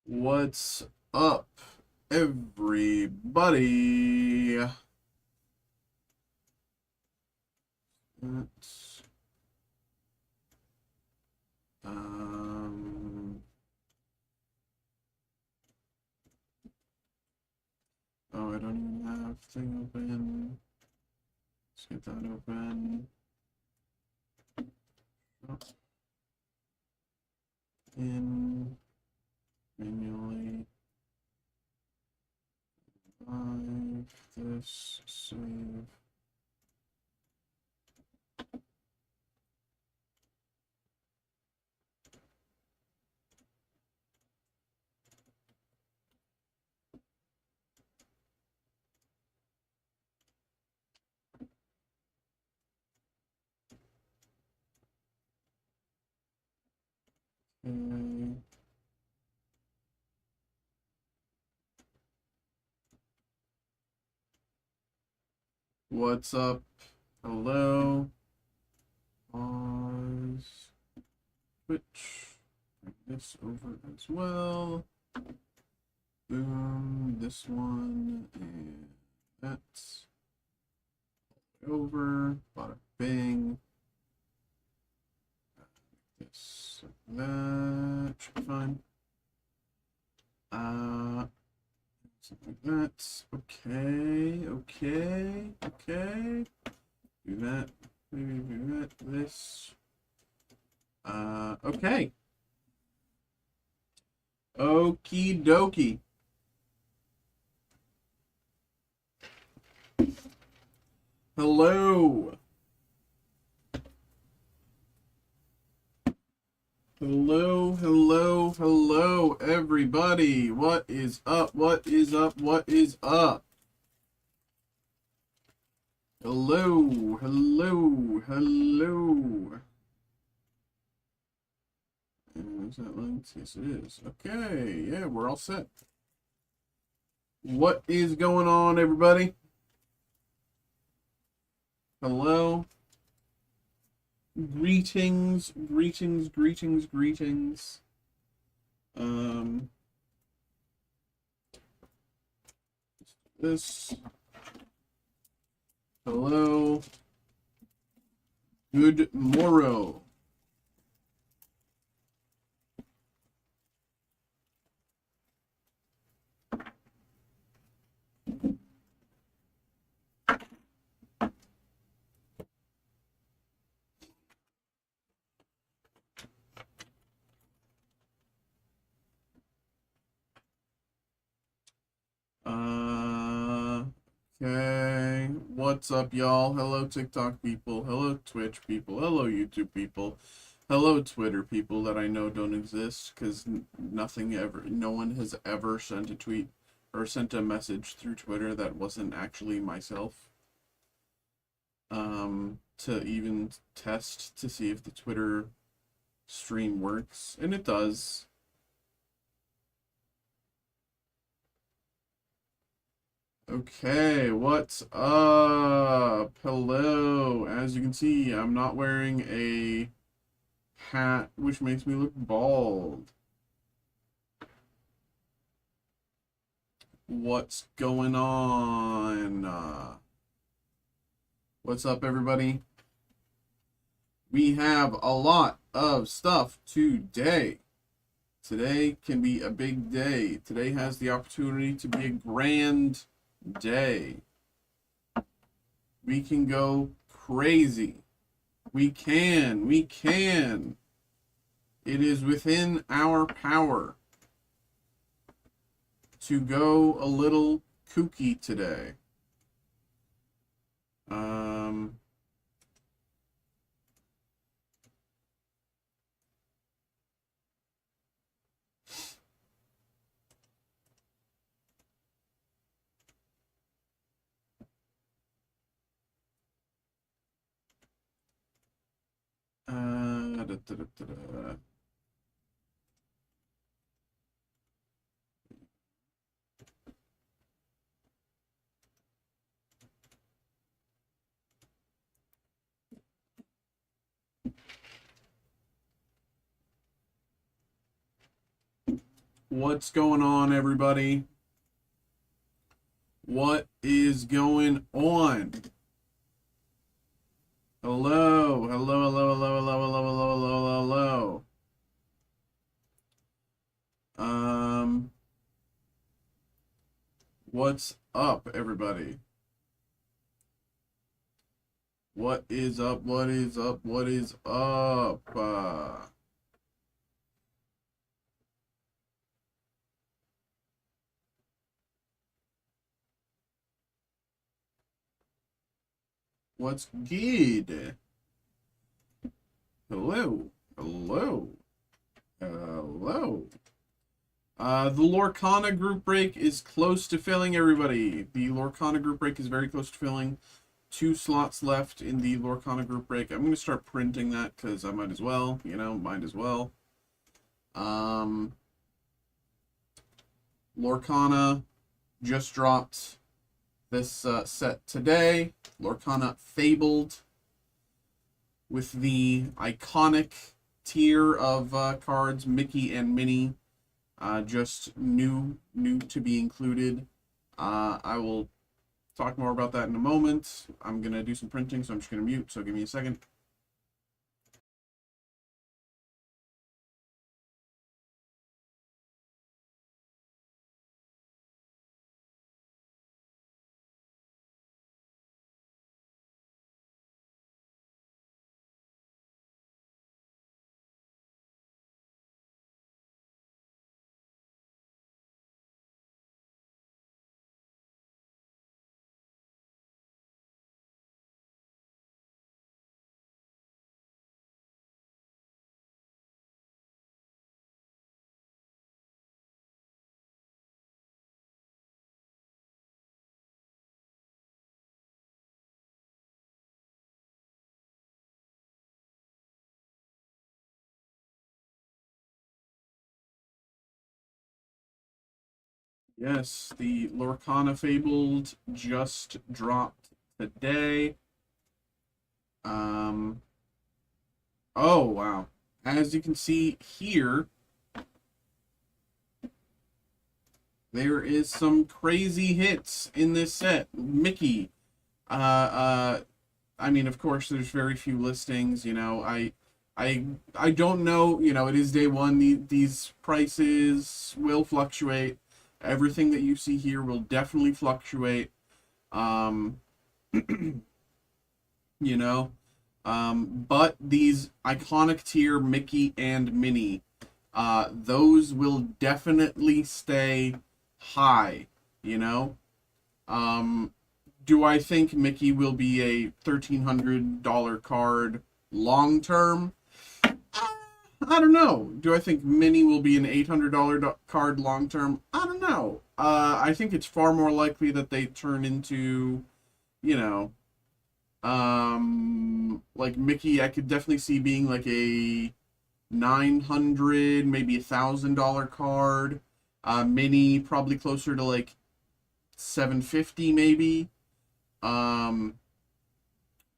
What's up, everybody? Let's, um, oh, I don't even have thing open. Let's get that open. Oh. In manually. Live this save. Okay. What's up? Hello. Pause. Switch. Bring this over as well. Boom. This one and that's over. Bada bing. This, that should be fine. Something like that. Okay, okay. Do that. Maybe do that. This. Okay. Okie dokie. Hello. Hello, everybody. What is up? What is up? What is up? Hello. Is that linked? Yes, it is. Okay, yeah, we're all set. What is going on, everybody? Hello. Greetings. This. Hello. Good morrow. Okay. What's up, y'all? Hello, TikTok people. Hello, Twitch people. Hello, YouTube people. Hello, Twitter people that I know don't exist because no one has ever sent a tweet or sent a message through Twitter that wasn't actually myself. To even test to see if the Twitter stream works, and it does. Okay, what's up? Hello. As you can see, I'm not wearing a hat, which makes me look bald. What's going on? What's up, everybody? We have a lot of stuff today. Today can be a big day. Today has the opportunity to be a grand day. We can go crazy. We can. It is within our power to go a little kooky today. What's going on, everybody? What is going on? Hello, hello, hello, hello, hello, hello, hello, hello, hello. What's up, everybody? What is up? What is up? What is up? What's good? Hello, hello, hello. The Lorcana group break is close to filling, everybody. The Lorcana group break is very close to filling. 2 slots left in the Lorcana group break. I'm going to start printing that because I might as well, might as well. Lorcana just dropped this set today. Lorcana Fabled with the iconic tier of cards, Mickey and Minnie. Just new to be included. I will talk more about that in a moment. I'm going to do some printing, so I'm just going to mute, so give me a second. Yes, the Lorcana Fabled just dropped today. Oh, wow. As you can see here, there is some crazy hits in this set. Mickey. I mean, of course, there's very few listings. I don't know. It is day one. These prices will fluctuate. Everything that you see here will definitely fluctuate. But these iconic tier Mickey and Minnie, those will definitely stay high. Do I think Mickey will be a $1,300 card long term? I don't know. Do I think Minnie will be an $800 card long term? I don't know. I think it's far more likely that they turn into, like Mickey. I could definitely see being like a $900, maybe $1,000 card. Minnie probably closer to like $750 maybe.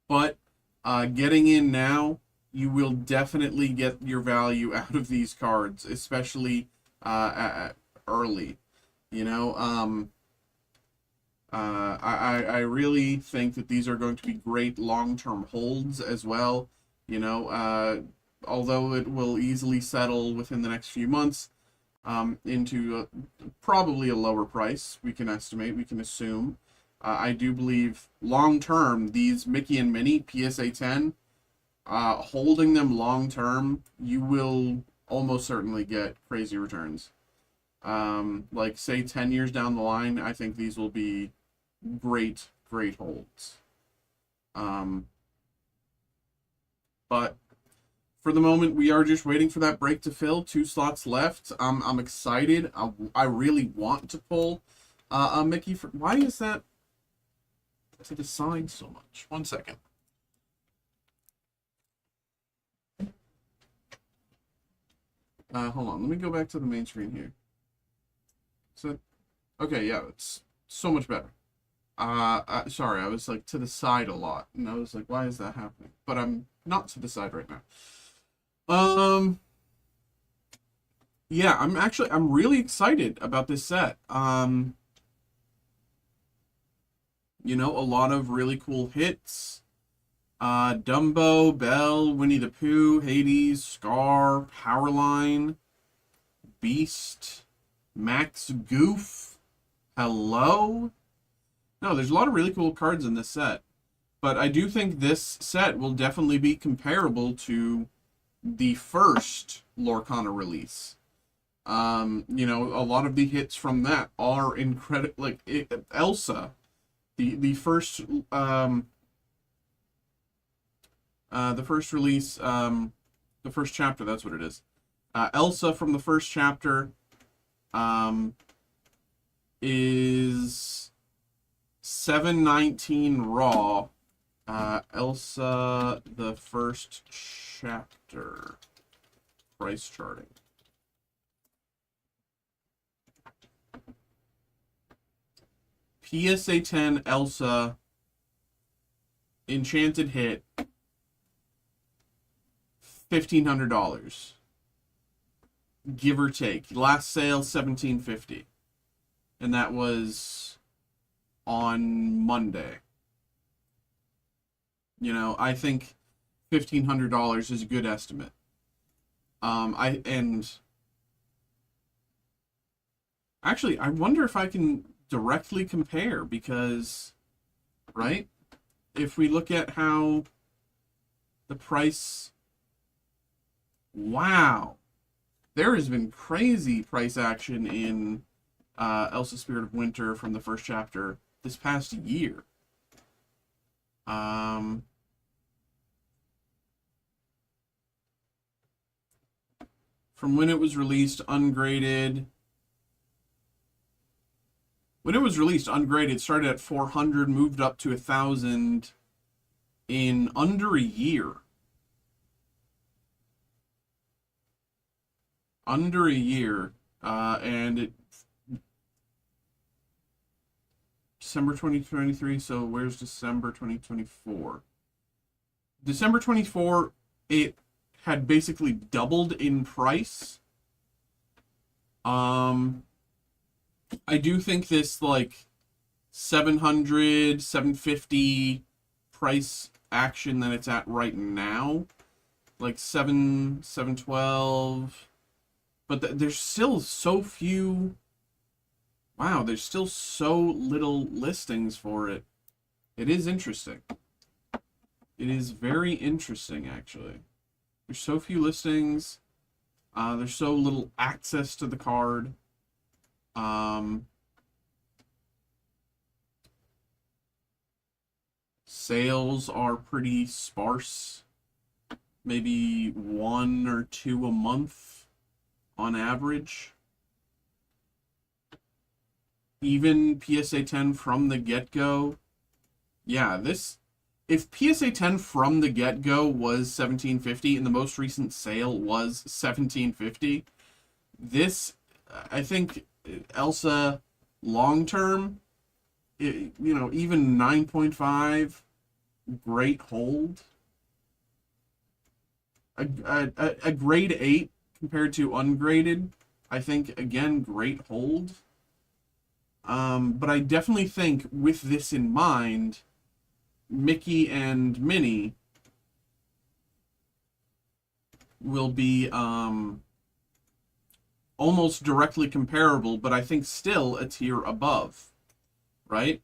But getting in now, you will definitely get your value out of these cards, especially early. I really think that these are going to be great long-term holds as well. Although it will easily settle within the next few months into probably a lower price, we can estimate, we can assume. I do believe long-term, these Mickey and Minnie PSA 10, holding them long-term, you will almost certainly get crazy returns. Like, say, 10 years down the line, I think these will be great holds. But for the moment, we are just waiting for that break to fill. 2 slots left. I'm excited. I really want to pull a Mickey. Why is that to the side so much? 1 second. Hold on. Let me go back to the main screen here. So, okay, yeah, it's so much better. Sorry, I was like to the side a lot, and I was like, why is that happening? But I'm not to the side right now. Yeah, I'm really excited about this set. A lot of really cool hits. Dumbo, Belle, Winnie the Pooh, Hades, Scar, Powerline, Beast, Max Goof. Hello? No, there's a lot of really cool cards in this set. But I do think this set will definitely be comparable to the first Lorcana release. A lot of the hits from that are incredible. Like Elsa, the first the first release, the first chapter. That's what it is. Elsa from the first chapter um, is 719 raw. Elsa, the first chapter. Price charting. PSA 10 Elsa enchanted hit $1,500, give or take. Last sale $1,750, and that was on Monday. I think $1,500 is a good estimate. Actually, I wonder if I can directly compare, because, right? If we look at how the price, wow, there has been crazy price action in Elsa Spirit of Winter from the first chapter this past year. From when it was released, ungraded. When it was released, ungraded started at 400, moved up to 1,000 in under a year. Under a year, and it December 2023. So where's December 2024? December 24, it had basically doubled in price. I do think this, like, 700, 750 price action that it's at right now, like 712, but there's still so few. Wow, there's still so little listings for it. It is interesting. It is very interesting, actually. There's so few listings. There's so little access to the card. Sales are pretty sparse. Maybe 1 or 2 a month on average. Even PSA 10 from the get-go. Yeah, if PSA 10 from the get-go was $1,750 and the most recent sale was $1,750, this, I think, Elsa long-term, even 9.5, great hold. A grade 8 compared to ungraded, I think, again, great hold. But I definitely think, with this in mind, Mickey and Minnie will be almost directly comparable, but I think still a tier above, right?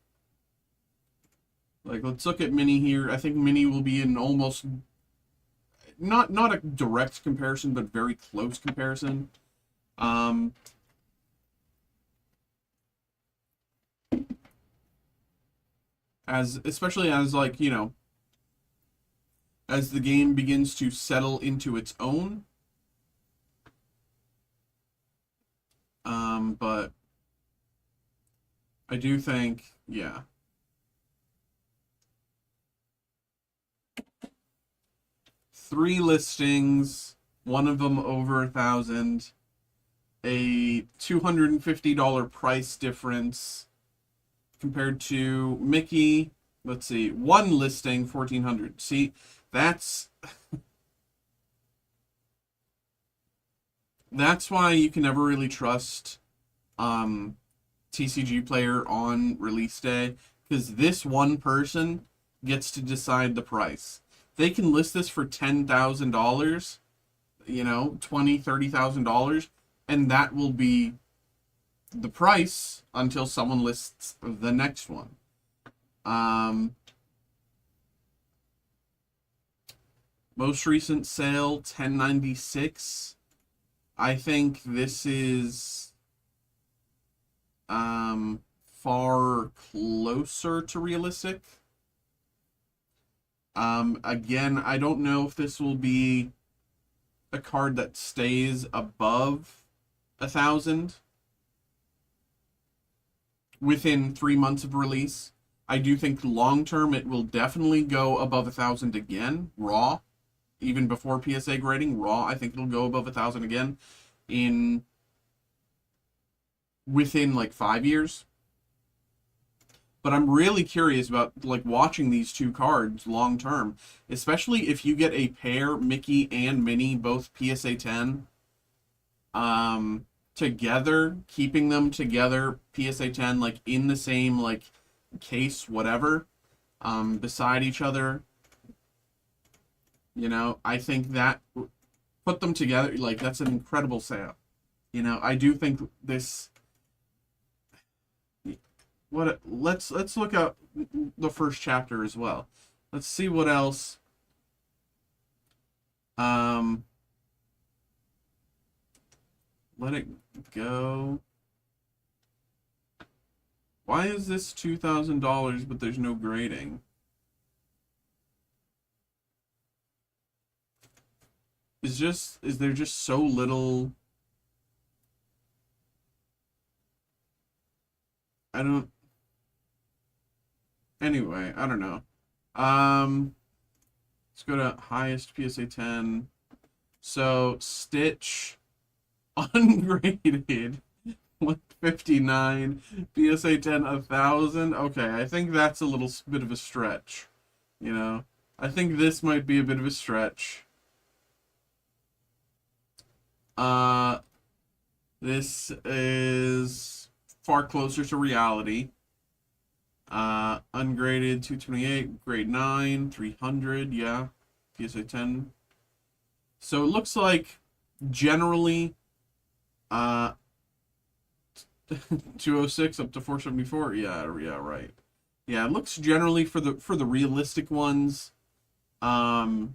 Like, let's look at Minnie here. I think Minnie will be in almost not a direct comparison, but very close comparison. Especially as, like, as the game begins to settle into its own. But I do think, yeah. Three listings, one of them over 1,000, a $250 price difference compared to Mickey. Let's see, one listing, 1,400. See, that's that's why you can never really trust TCG Player on release day, because this one person gets to decide the price. They can list this for $10,000, $20,000, $30,000, and that will be the price until someone lists the next one. Most recent sale, 1096. I think this is far closer to realistic. Again, I don't know if this will be a card that stays above 1,000 within 3 months of release. I do think long term it will definitely go above 1,000 again, raw. Even before PSA grading, raw, I think it'll go above 1,000 again within like 5 years. But I'm really curious about like watching these two cards long term, especially if you get a pair, Mickey and Minnie, both PSA 10, together, keeping them together, PSA 10, like in the same like case, whatever, beside each other. I think that put them together, like that's an incredible sale. I do think this. Let's look at the first chapter as well. Let's see what else. Let it go. Why is this $2,000 but there's no grading? Is there just so little? Anyway, I don't know. Let's go to highest PSA 10. So Stitch ungraded 159, PSA 10 1,000. Okay, I think that's a little bit of a stretch. I think this might be a bit of a stretch. This is far closer to reality. Ungraded 228, grade 9, 300, yeah, PSA 10. So it looks like generally 206 up to 474. Yeah, right. Yeah, it looks generally for the realistic ones, double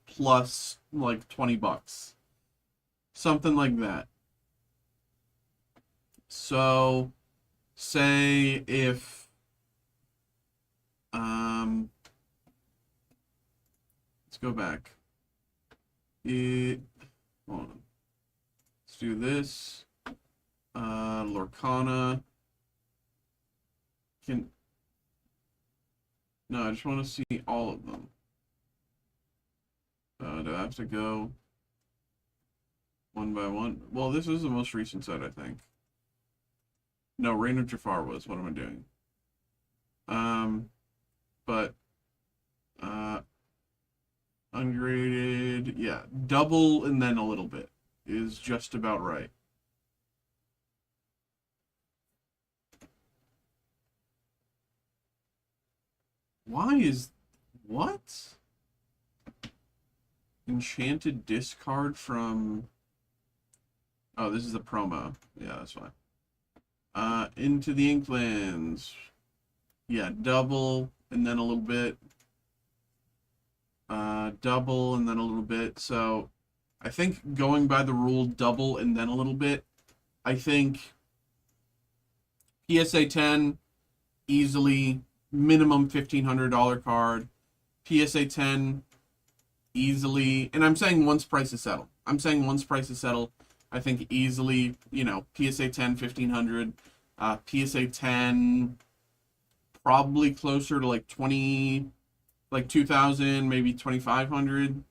plus like $20, something like that. So say if let's go back. Hold on. Let's do this. Lorcana. No, I just want to see all of them. Do I have to go one by one? Well, this is the most recent set, I think. No, Reign of Jafar was. What am I doing? But ungraded, yeah, double and then a little bit is just about right. What? Enchanted discard from... Oh, this is the promo. Yeah, that's fine. Into the Inklands. Yeah, double and then a little bit. Double and then a little bit. So I think going by the rule double and then a little bit, I think PSA 10 easily minimum $1,500 card. PSA 10 easily, and I'm saying once prices settle. I think easily, PSA 10, 1,500. PSA 10, probably closer to like 2,000, maybe 2,500.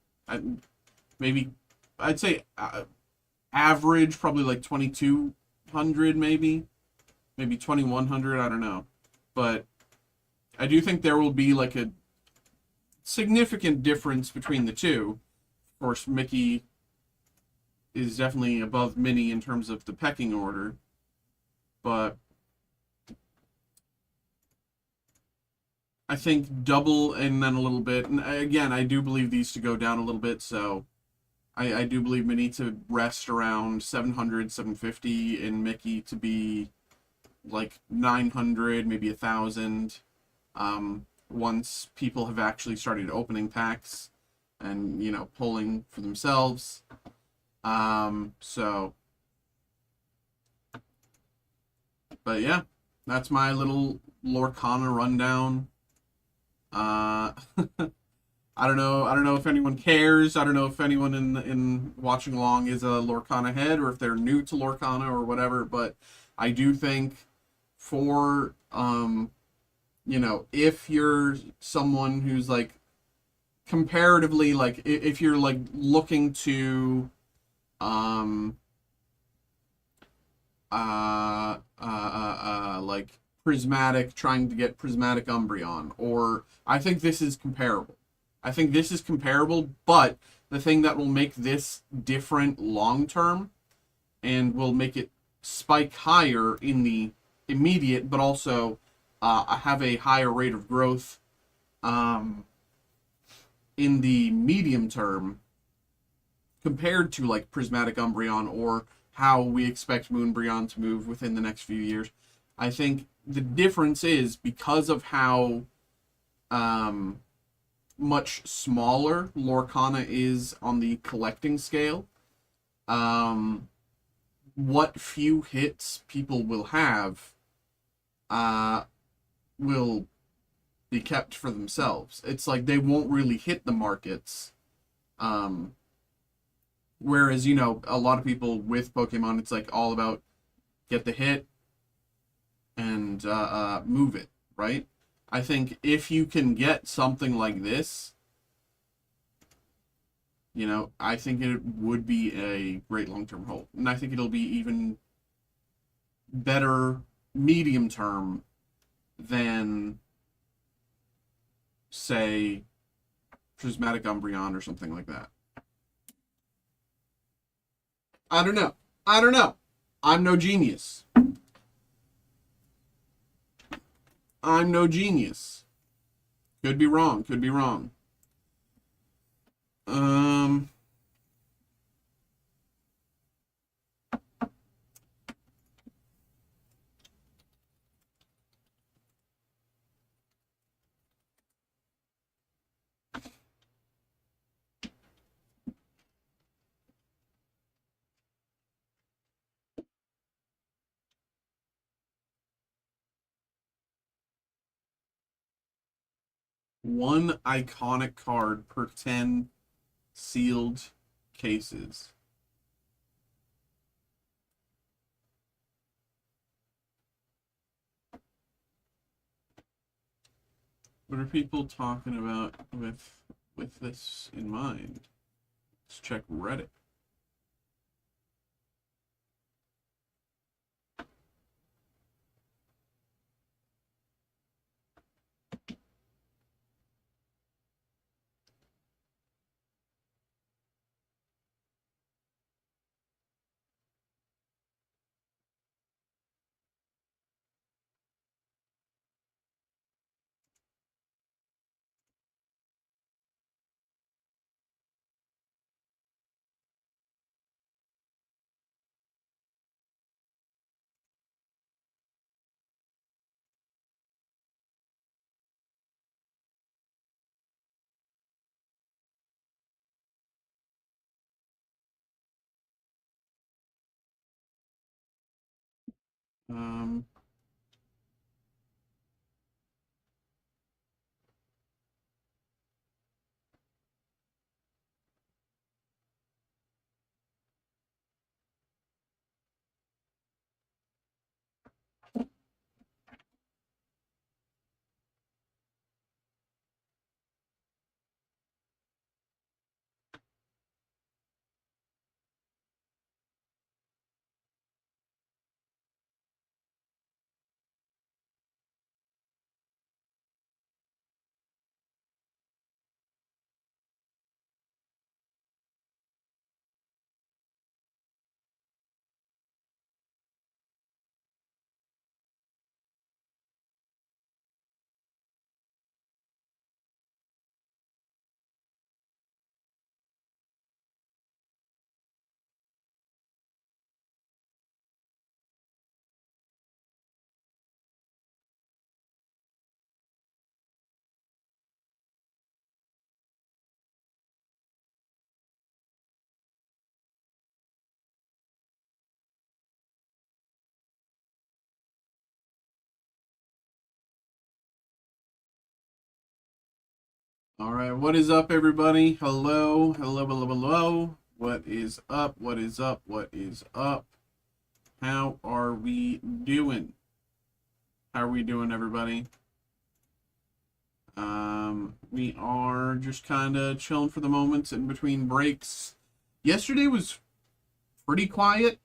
I'd say average, probably like 2,200, maybe 2,100. I don't know. But I do think there will be like a significant difference between the two. Of course, Mickey is definitely above mini in terms of the pecking order, but I think double and then a little bit. And again, I do believe these to go down a little bit, so I do believe Mini to rest around 700, 750, and Mickey to be like 900, maybe 1,000. Once people have actually started opening packs and, you know, pulling for themselves. So, but yeah, that's my little Lorcana rundown. Uh, I don't know. I don't know if anyone cares. I don't know if anyone in watching along is a Lorcana head or if they're new to Lorcana or whatever. But I do think for you know, if you're someone who's like comparatively like if you're like looking to um like prismatic, trying to get prismatic Umbreon, or I think this is comparable. I think this is comparable, but the thing that will make this different long term and will make it spike higher in the immediate, but also have a higher rate of growth um, in the medium term compared to like Prismatic Umbreon or how we expect Moonbreon to move within the next few years. I think the difference is because of how um, much smaller Lorcana is on the collecting scale. Um, what few hits people will have uh, will be kept for themselves. It's like they won't really hit the markets. Um, Whereas, you know, a lot of people with Pokemon, it's like all about get the hit and move it, right? I think if you can get something like this, you know, I think it would be a great long-term hold. And I think it'll be even better medium term than, say, Prismatic Umbreon or something like that. I don't know. I don't know. I'm no genius. I'm no genius. Could be wrong. Could be wrong. Um, One iconic card per 10 sealed cases. What are people talking about with this in mind? Let's check Reddit. Um, All right, what is up, everybody? Hello, hello, hello, hello. What is up? What is up? What is up? How are we doing? How are we doing, everybody? We are just kind of chilling for the moment in between breaks. Yesterday was pretty quiet.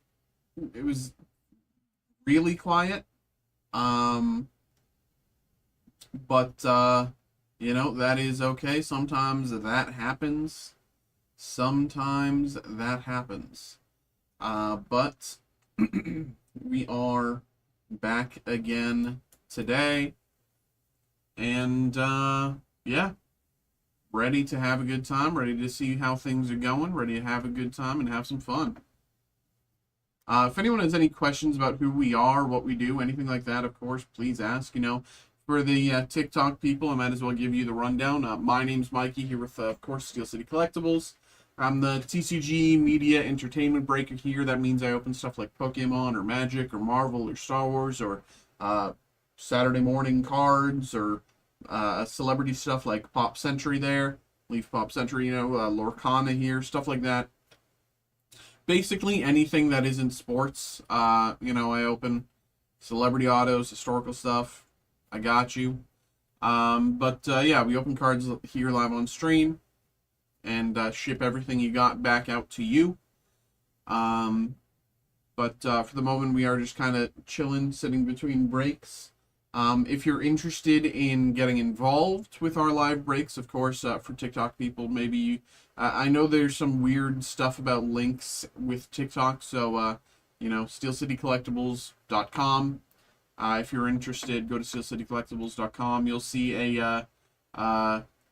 It was really quiet. Um, but you know, that is okay. Sometimes that happens. Sometimes that happens. But we are back again today. And yeah, ready to have a good time, ready to see how things are going, ready to have a good time and have some fun. If anyone has any questions about who we are, what we do, anything like that, of course, please ask. You know, for the TikTok people, I might as well give you the rundown. My name's Mikey here with, of course, Steel City Collectibles. I'm the TCG Media Entertainment Breaker here. That means I open stuff like Pokemon or Magic or Marvel or Star Wars or Saturday morning cards or celebrity stuff like Pop Century there. Leaf Pop Century, you know, Lorcana here, stuff like that. Basically anything that isn't sports. You know, I open celebrity autos, historical stuff. I got you. But yeah, we open cards here live on stream and ship everything you got back out to you. But for the moment, we are just kind of chilling, sitting between breaks. If you're interested in getting involved with our live breaks, of course, for TikTok people, maybe you, I know there's some weird stuff about links with TikTok, so, you know, steelcitycollectibles.com. If you're interested, go to steelcitycollectibles.com. You'll see a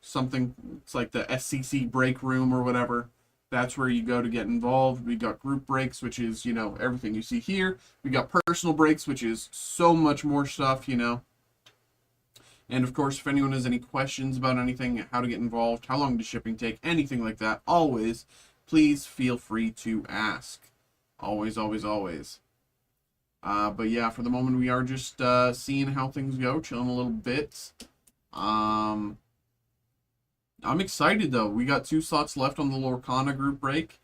something, it's like the SCC break room or whatever. That's where you go to get involved. We got group breaks, which is, you know, everything you see here. We got personal breaks, which is so much more stuff, you know. And of course, if anyone has any questions about anything, how to get involved, how long does shipping take, anything like that, always, please feel free to ask. Always, always, always. But yeah, for the moment, we are just seeing how things go, chilling a little bit. I'm excited though. We got 2 slots left on the Lorcana group break.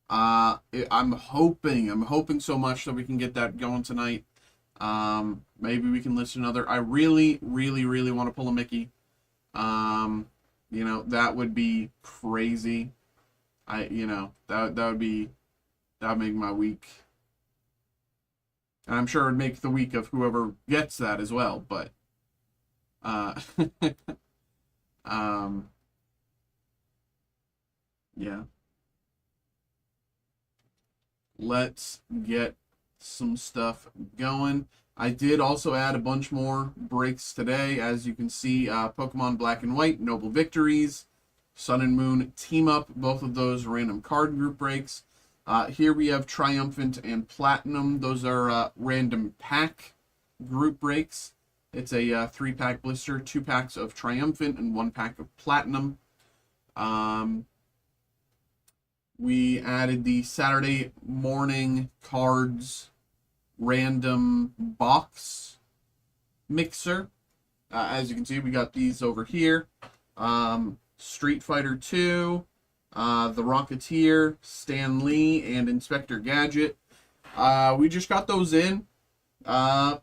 I'm hoping so much that we can get that going tonight. Maybe we can list another. I really, really, really want to pull a Mickey. You know, that would be crazy. You know, that would make my week. And I'm sure it would make the week of whoever gets that as well, but um yeah. Let's get some stuff going. I did also add a bunch more breaks today. As you can see, Pokemon Black and White, Noble Victories, Sun and Moon Team Up, both of those random card group breaks. Here we have Triumphant and Platinum. Those are random pack group breaks. It's a 3-pack blister, 2 packs of Triumphant and 1 pack of Platinum. We added the Saturday morning cards random box mixer. As you can see, we got these over here. Street Fighter 2, The Rocketeer, Stan Lee, and Inspector Gadget. We just got those in. I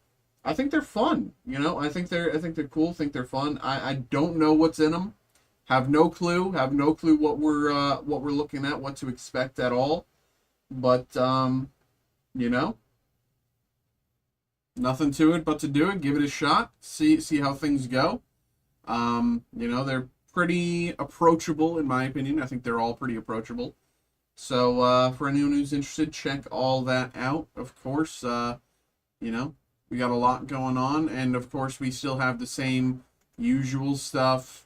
think they're fun. You know, I think they're cool. I think they're fun. I don't know what's in them. Have no clue what we're looking at, what to expect at all. But you know, nothing to it but to do it, give it a shot, see how things go. You know, they're pretty approachable in my opinion. I think they're all pretty approachable. So for anyone who's interested, check all that out. Of course, you know, we got a lot going on, and of course we still have the same usual stuff.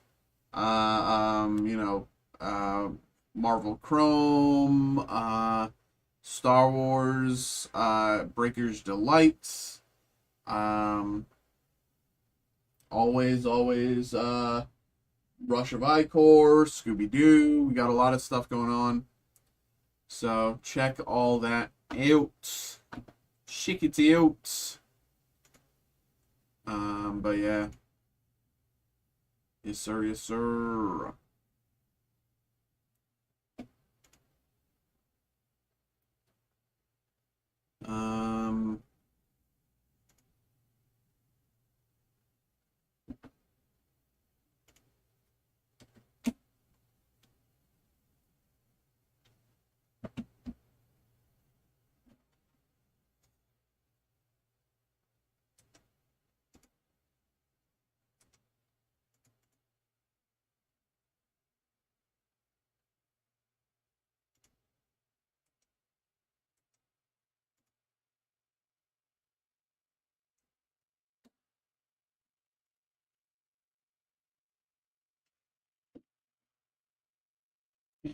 You know, Marvel Chrome, Star Wars, Breaker's Delights, always, Rush of Icor, Scooby-Doo. We got a lot of stuff going on. So check all that out. Check it out. But yeah. Yes, sir. Yes, sir. Um,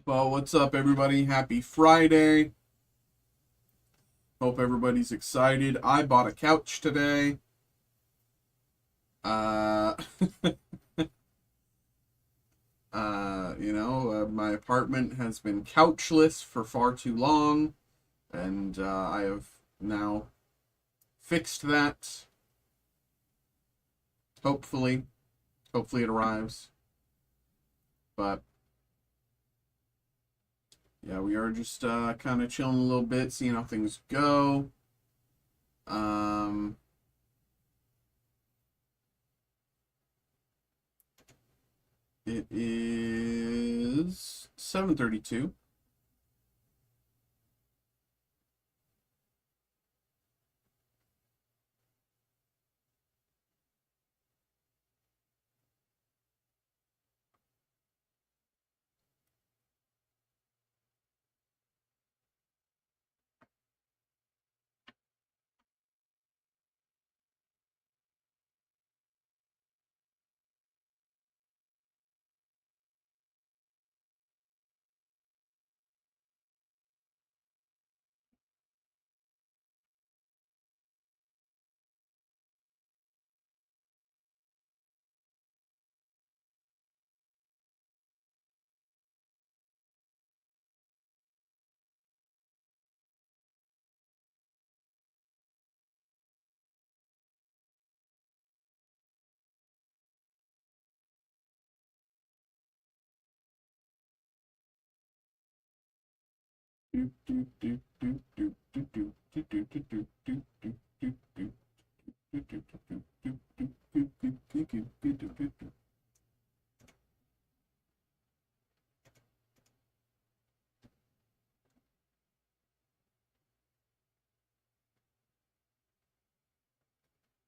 well, what's up, everybody? Happy Friday. Hope everybody's excited. I bought a couch today. Uh, my apartment has been couchless for far too long, and I have now fixed that. Hopefully, hopefully it arrives. But yeah, we are just kind of chilling a little bit, seeing how things go. Um, it is 7:32.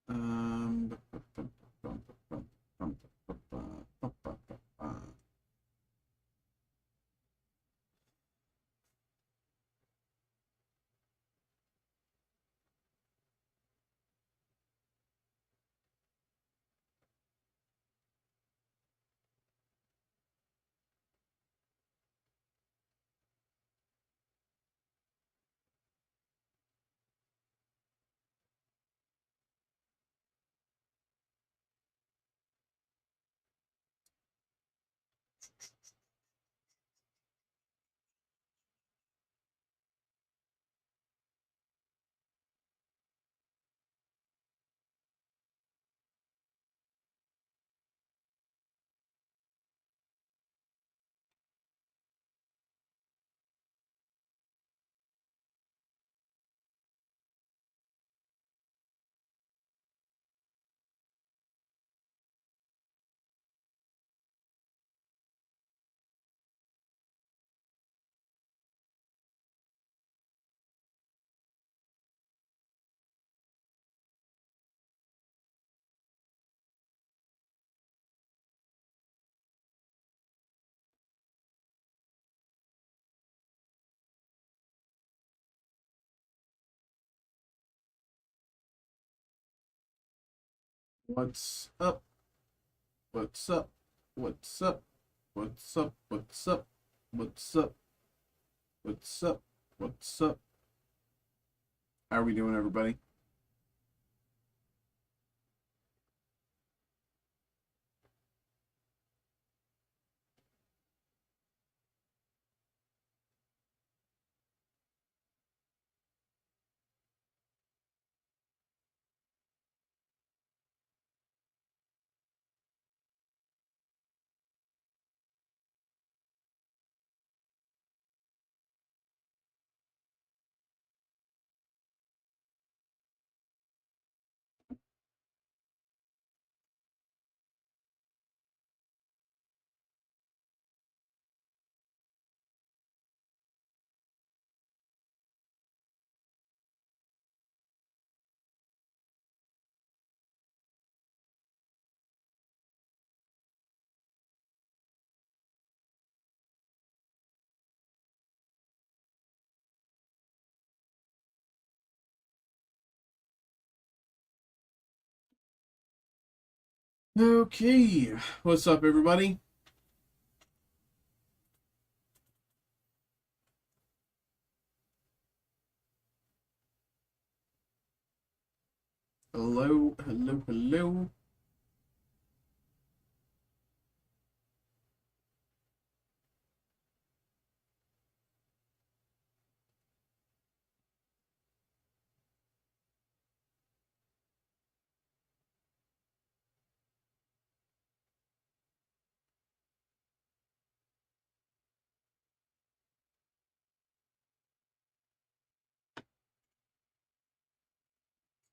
Um, what's up? What's up? What's up? What's up? What's up? What's up? What's up? What's up? How are we doing, everybody? Okay, what's up, everybody? Hello, hello, hello.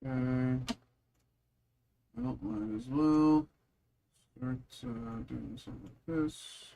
Okay, well, might as well start doing something like this.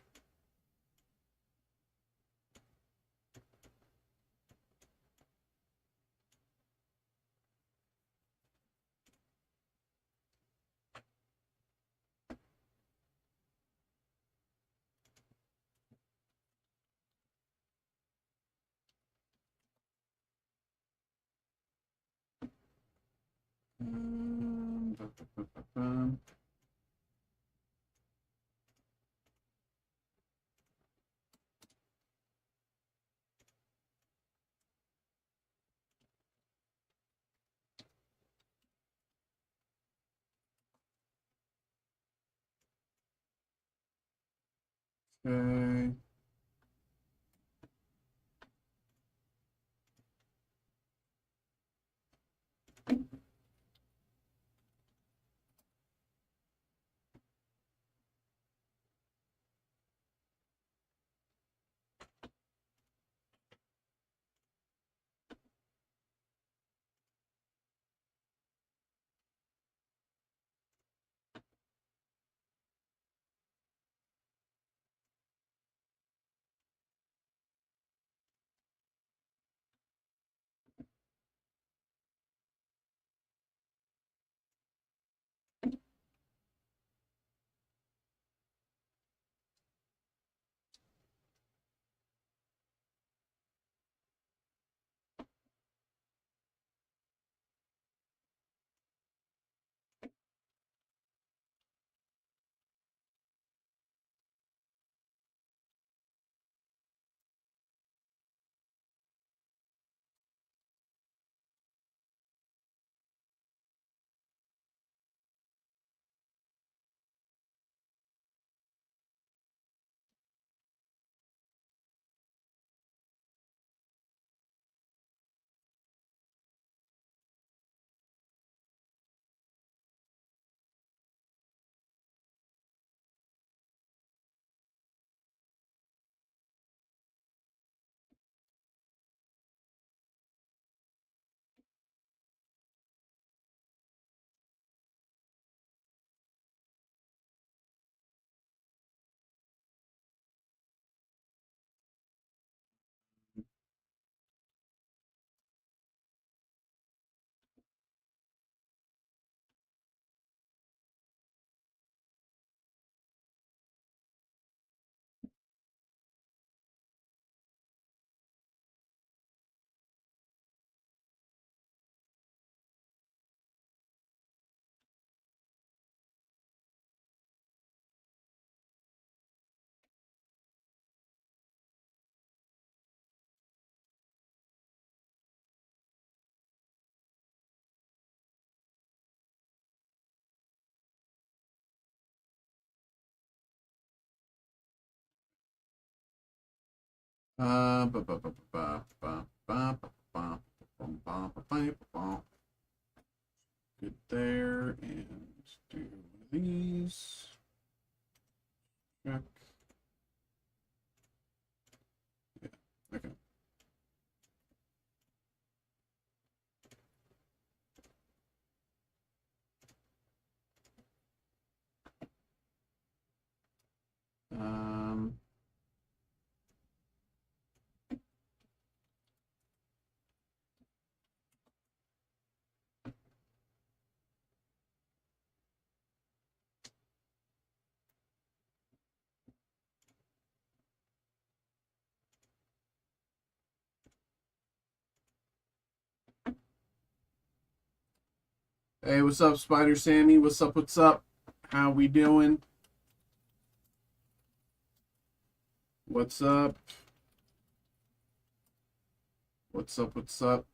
Ba, ba, ba, ba, ba. Okay. Ba, ba, ba, ba, ba, ba, ba, ba, ba, ba, ba, ba, ba. Good there, and do one of these. Check. Yeah, okay. Um, hey, what's up, Spider Sammy? What's up? What's up? How we doing? What's up? What's up? What's up?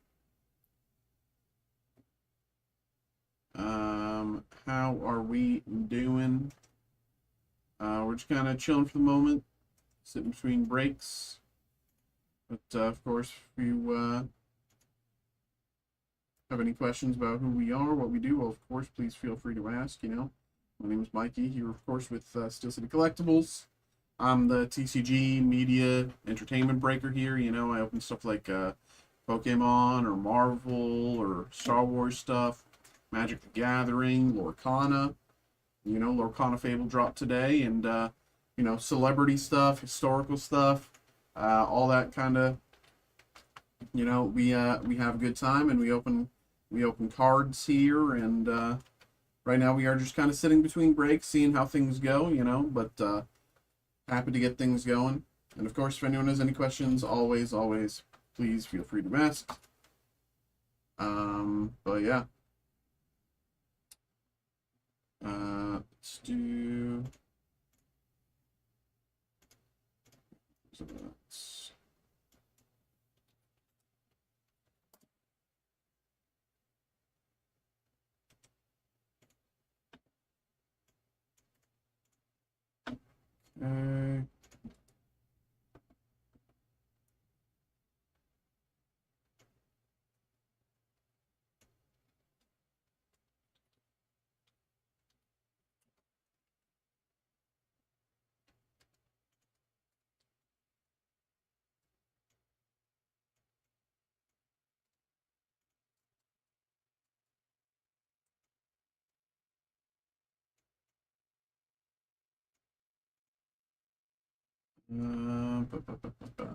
How are we doing? We're just kind of chilling for the moment, sitting between breaks. But of course, if you have any questions about who we are, what we do, well, of course, please feel free to ask. You know, my name is Mikey, here, of course, with Steel City Collectibles. I'm the TCG media entertainment breaker here. You know, I open stuff like Pokemon or Marvel or Star Wars stuff, Magic the Gathering, Lorcana. You know, Lorcana Fable dropped today, and you know, celebrity stuff, historical stuff, all that kind of. You know, we have a good time, and we open cards here, and right now we are just kind of sitting between breaks, seeing how things go. You know, but happy to get things going. And of course, if anyone has any questions, always, please feel free to ask. But yeah. Let's do. So that's. Okay. Ba, ba, ba, ba, ba.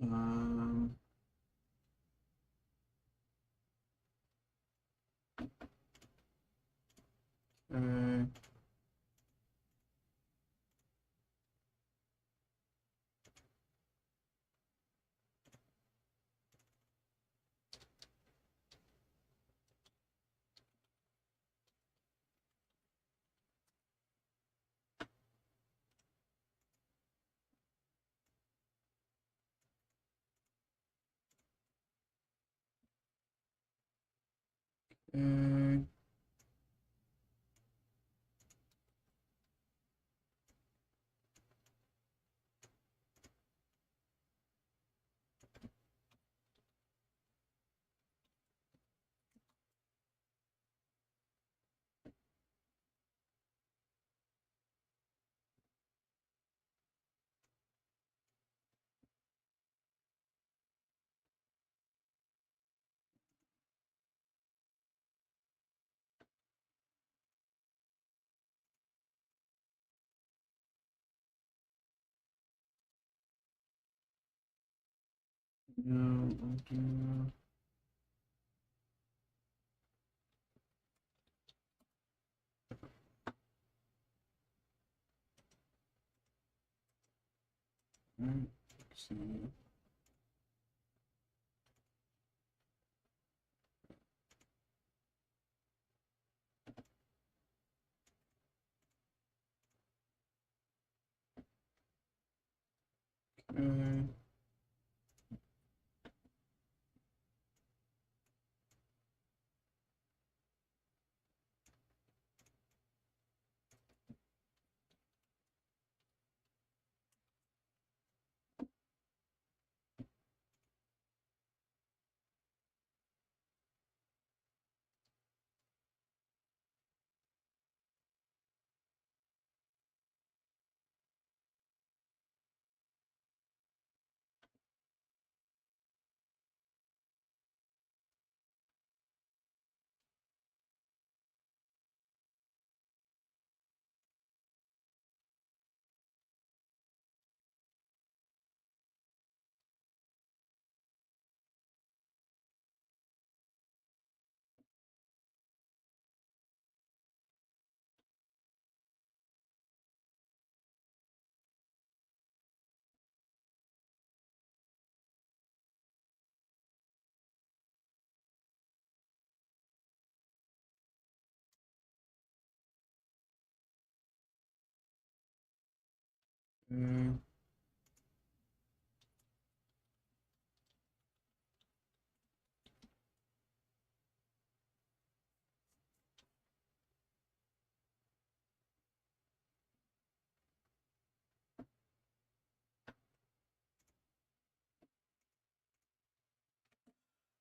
Um, okay. Okay. No, I'll do. Right. See. Okay. Mm.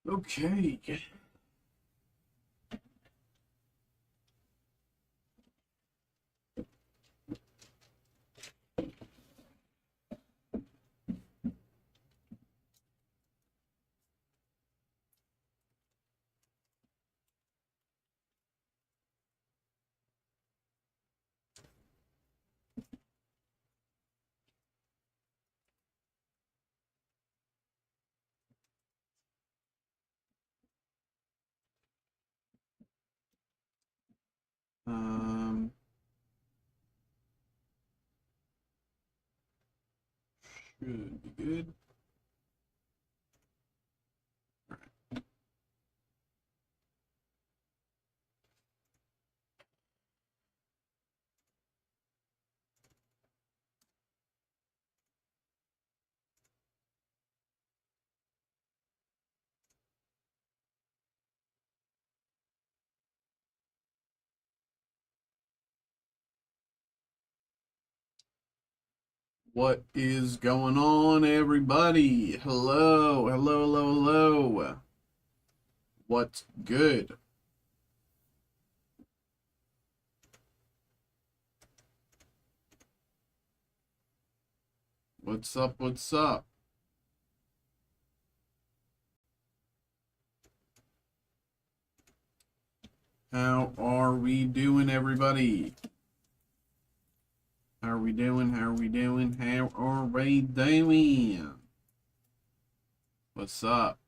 Okay. Um, should be good. What is going on, everybody? Hello, hello, hello, hello. What's good? What's up? What's up? How are we doing, everybody? How are we doing? How are we doing? How are we doing? What's up?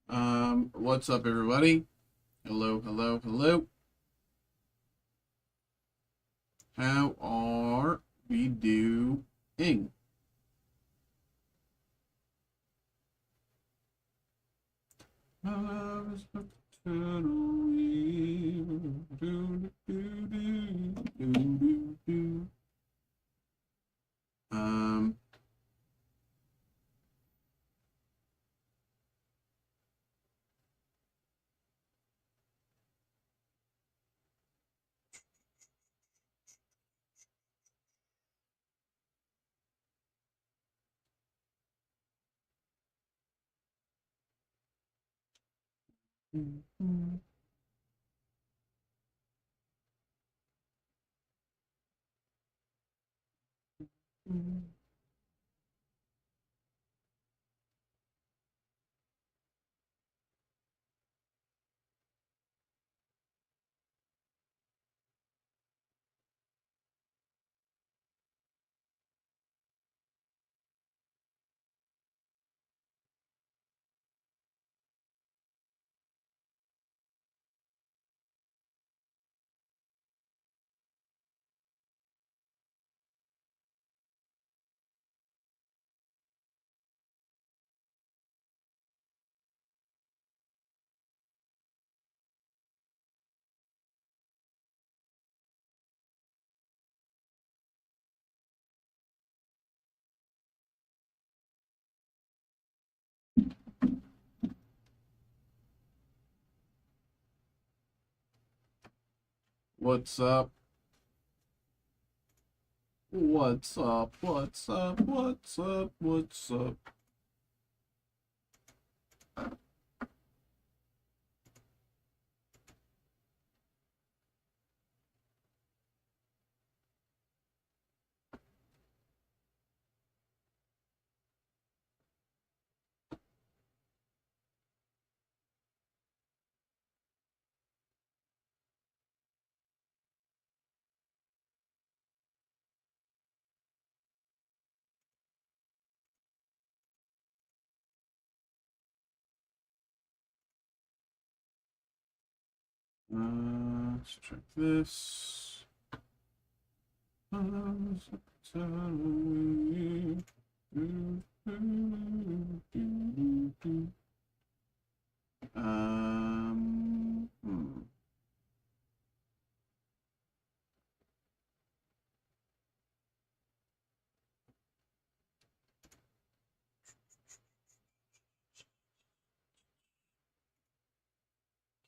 um, what's up, everybody? Hello, hello, hello. How are we doing? Um, What's up? What's up? What's up? What's up? What's up? Let's check this. Hmm.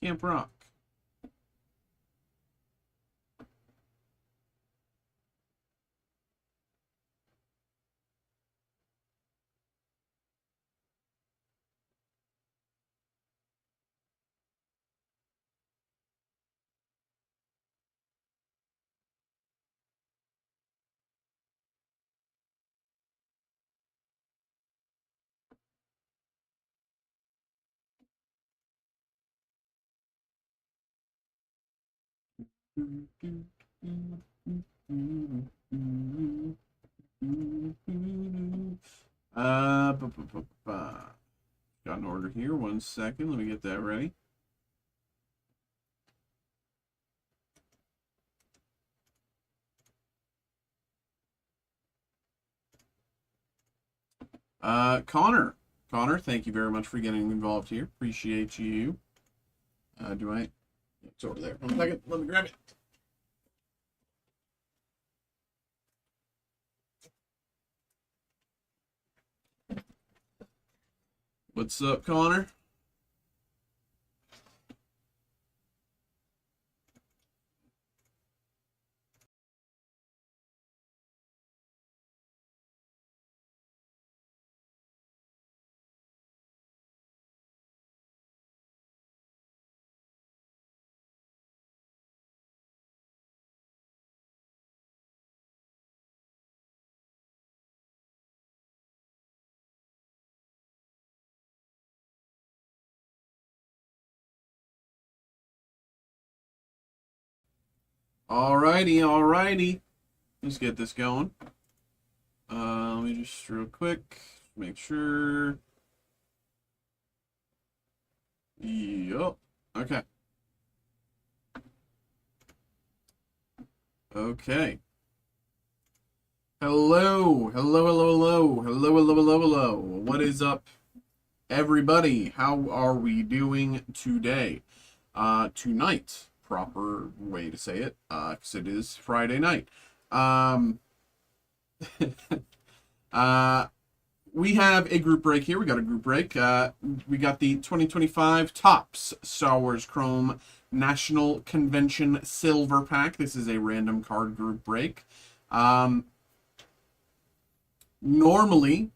Camp Rock. Got an order here. 1 second. Let me get that ready. Connor. Connor, thank you very much for getting involved here. Appreciate you. Do I? It's over there. 1 second. Let me grab it. What's up, Connor? Alrighty, alrighty. Let's get this going. Let me just real quick make sure. Yup. Okay. Okay. Hello, hello, hello, hello, hello, hello, hello, hello. What is up, everybody? How are we doing today? Tonight, proper way to say it, because it is Friday night. We have a group break here. We got a group break. We got the 2025 Topps Star Wars Chrome National Convention Silver Pack. This is a random card group break. Normally,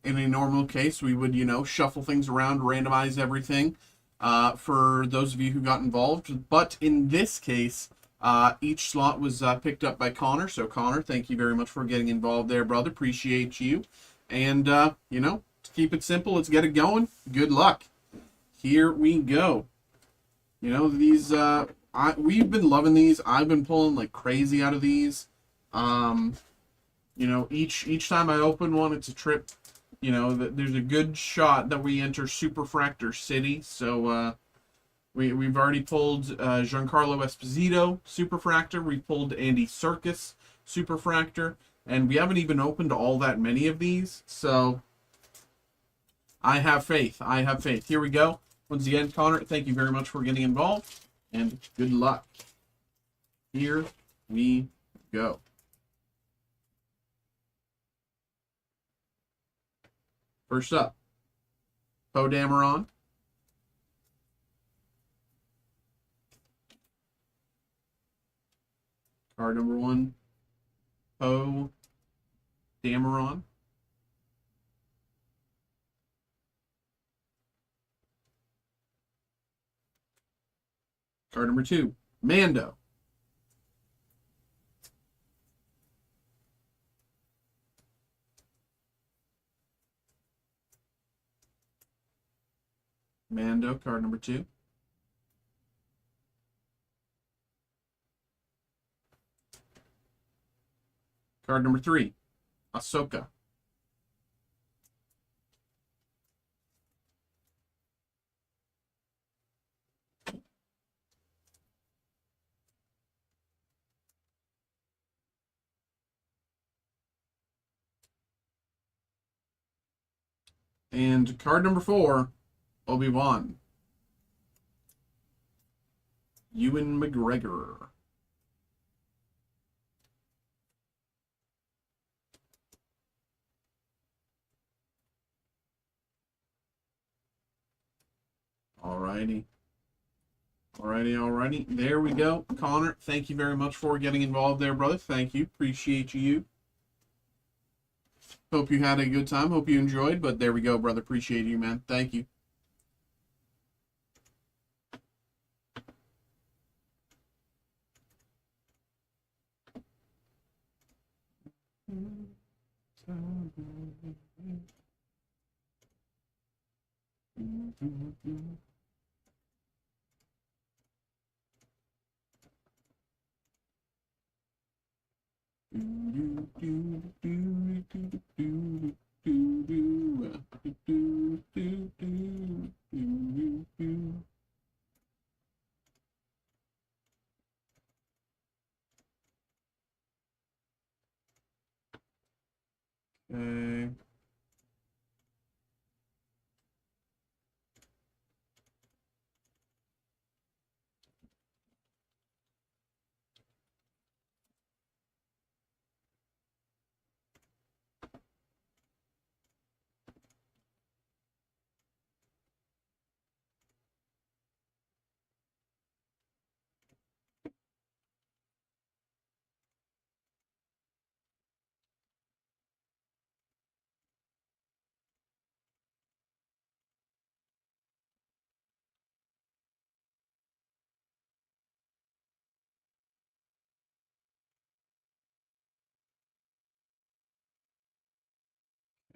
in a normal case, we would, shuffle things around, randomize everything for those of you who got involved. But in this case, each slot was picked up by Connor. So, Connor, thank you very much for getting involved there, brother. Appreciate you. And, to keep it simple, let's get it going. Good luck. Here we go. These, we've been loving these. I've been pulling like crazy out of these. Each time I open one, it's a trip. There's a good shot that we enter Superfractor City. So, we've already pulled Giancarlo Esposito Superfractor. We pulled Andy Serkis Superfractor. And we haven't even opened all that many of these. So, I have faith. I have faith. Here we go. Once again, Connor, thank you very much for getting involved. And good luck. Here we go. First up, Poe Dameron. Card number 1, Poe Dameron. Card number 2, Mando. Mando, card number 2. Card number 3, Ahsoka. And card number 4, Obi-Wan. Ewan McGregor. Alrighty. Alrighty. There we go. Connor, thank you very much for getting involved there, brother. Thank you. Appreciate you. Hope you had a good time. Hope you enjoyed. But there we go, brother. Appreciate you, man. Thank you.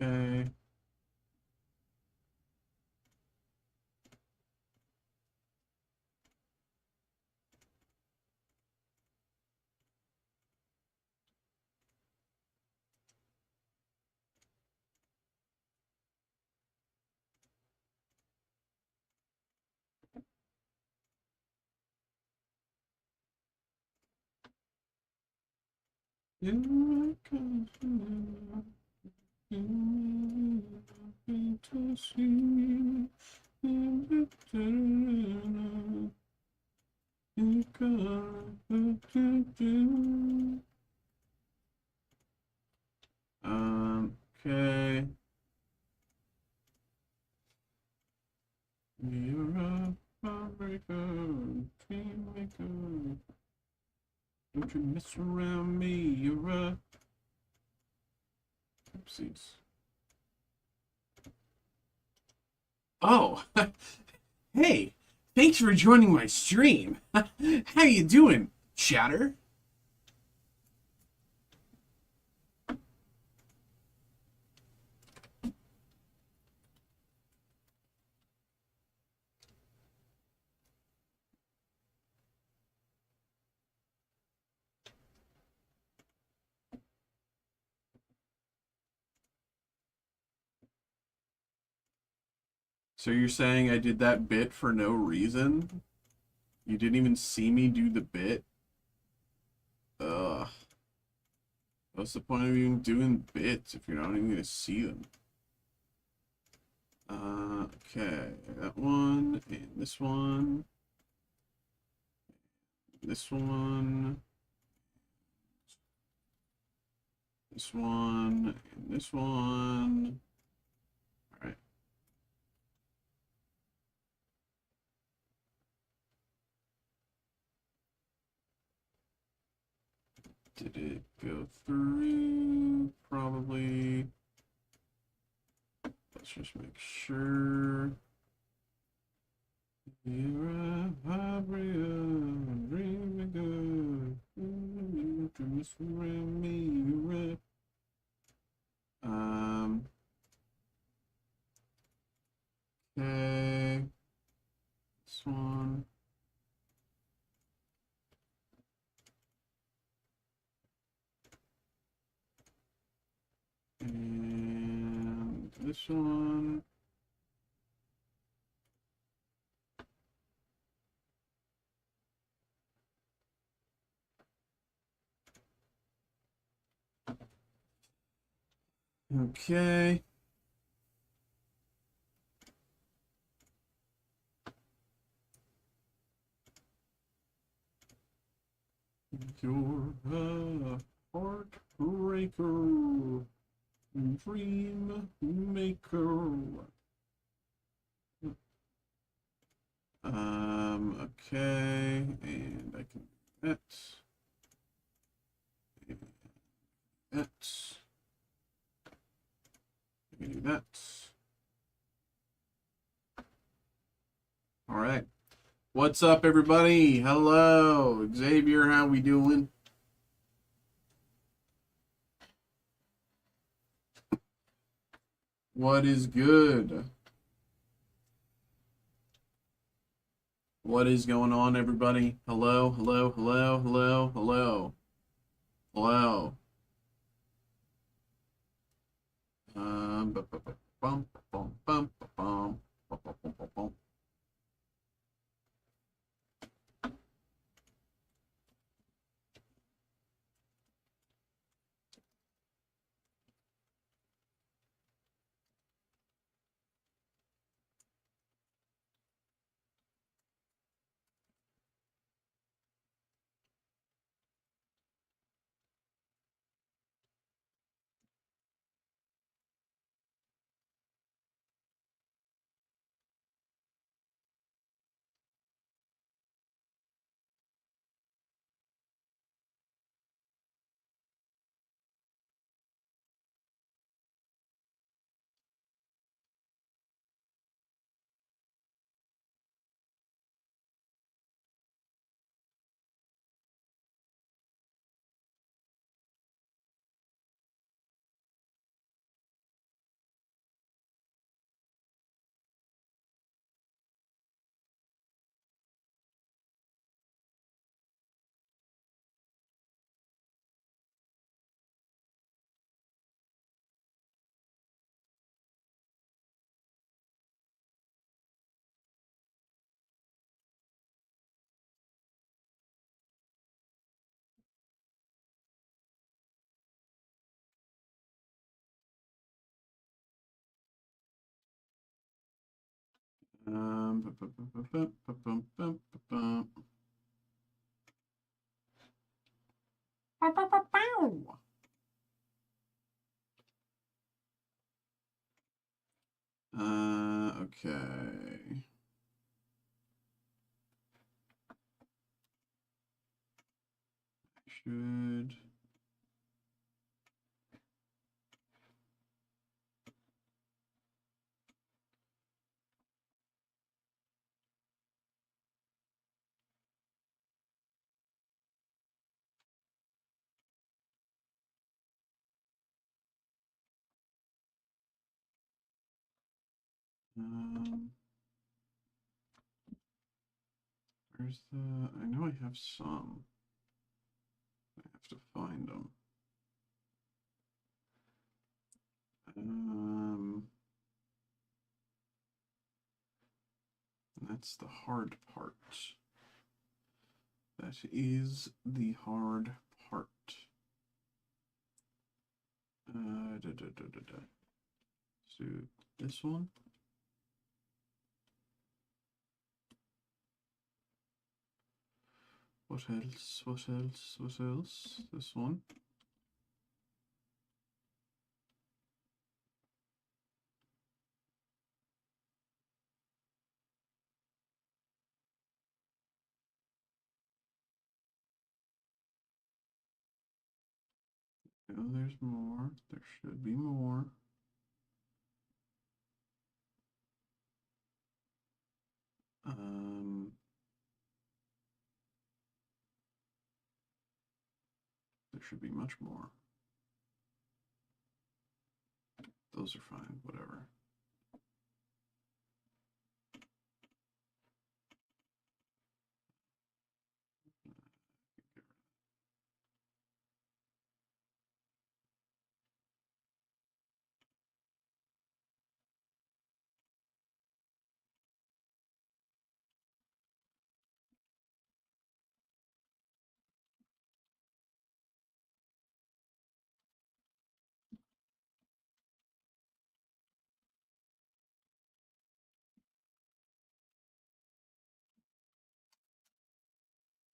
Okay. Okay. Okay. You're a heartbreaker, dream maker. Don't you mess around me, you're a... Oopsies. Oh, hey, thanks for joining my stream. How you doing, chatter? So you're saying I did that bit for no reason? You didn't even see me do the bit? Ugh. What's the point of even doing bits if you're not even gonna see them? Okay, that one, and this one. This one. This one, and this one. Alright. Did it go through? Probably. Let's just make sure. You're a vibrant, dreaming good. Twist around me, okay. This one. And this one. Okay. You're a heartbreaker, dream maker. Okay, and I can do that. And that. I can do that. All right. What's up, everybody? Hello, Xavier. How we doing? What is good? What is going on, everybody? Hello, hello, hello, hello, hello, hello. Bum, bum, bum, bum, bum, bum, bum. Bum, bum, bum, bum, bum, bum, bum, bum. Okay. Should. Where's the? I know I have some. I have to find them. That's the hard part. That is the hard part. So this one. What else? What else? What else? This one. know there's more. There should be more. There should be much more. Those are fine, whatever.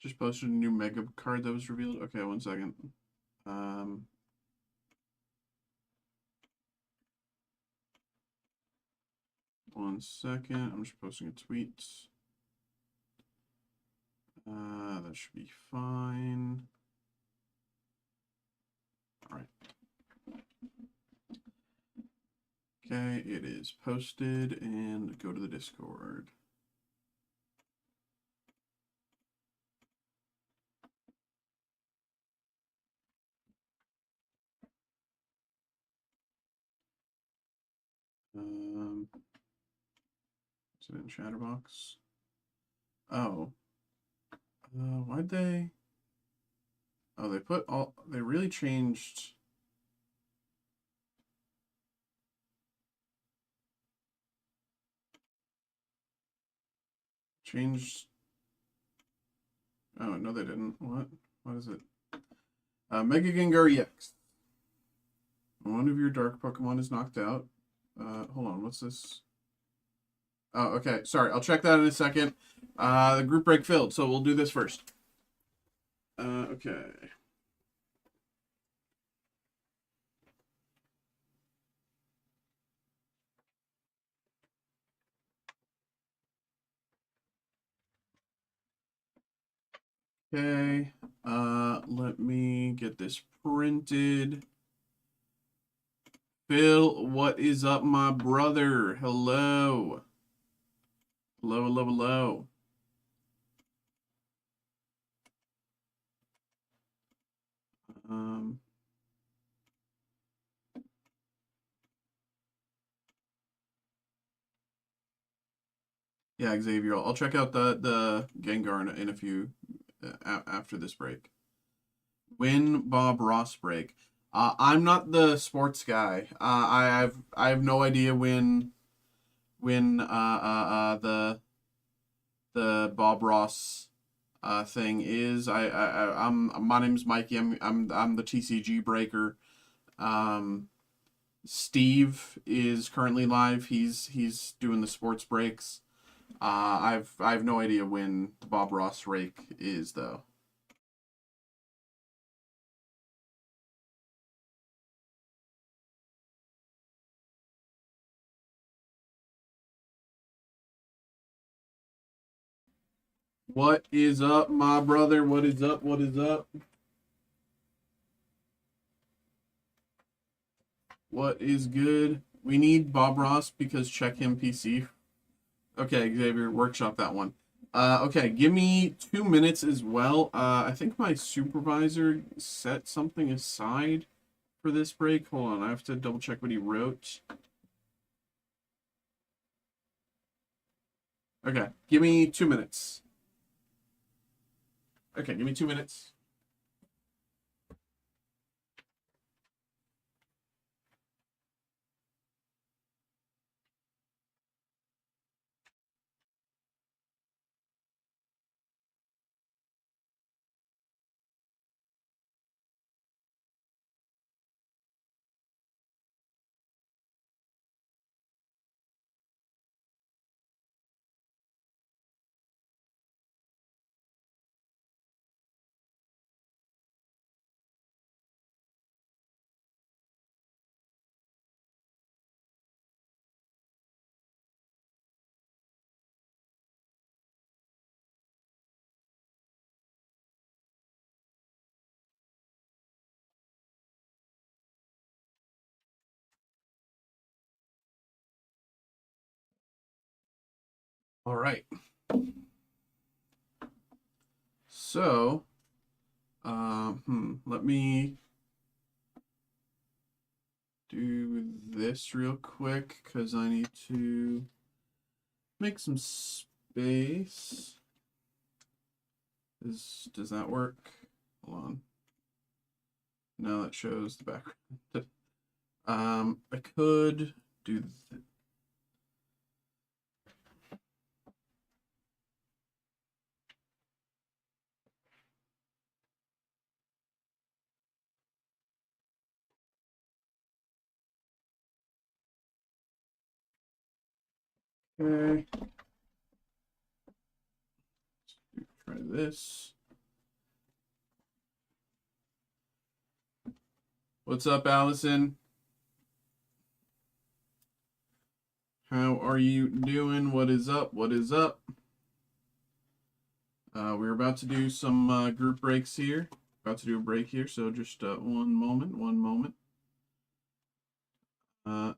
Just posted a new mega card that was revealed. Okay, 1 second. One second. I'm just posting a tweet. That should be fine. All right. Okay, it is posted, and go to the Discord. Is it in Chatterbox? Oh. Why'd they? Oh, they put all. They really changed. Changed. Oh no, they didn't. What? What is it? Mega Gengar EX. One of your dark Pokemon is knocked out. Hold on. What's this? Oh, okay. Sorry, I'll check that in a second. The group break filled, so we'll do this first. Okay. Okay. Let me get this printed. Phil, what is up, my brother? Hello. Hello, hello, hello. Yeah, Xavier. I'll check out the Gengar in a few after this break. When Bob Ross break. I'm not the sports guy. I have no idea when the Bob Ross thing is. I'm my name's Mikey. I'm the TCG breaker. Steve is currently live. He's doing the sports breaks. I have no idea when the Bob Ross rake is though. What is up, my brother? What is up? What is up? What is good? We need Bob Ross because check him PC. Okay, Xavier, workshop that one. Okay, give me 2 minutes as well. I think my supervisor set something aside for this break. Hold on, I have to double check what he wrote. Okay, give me 2 minutes. Okay, give me 2 minutes. All right. So, let me do this real quick because I need to make some space. Does that work? Hold on. No, that shows the background. I could do okay. Try this. What's up, Allison? How are you doing? What is up? What is up? We're about to do some group breaks here. About to do a break here, so just one moment. One moment. What's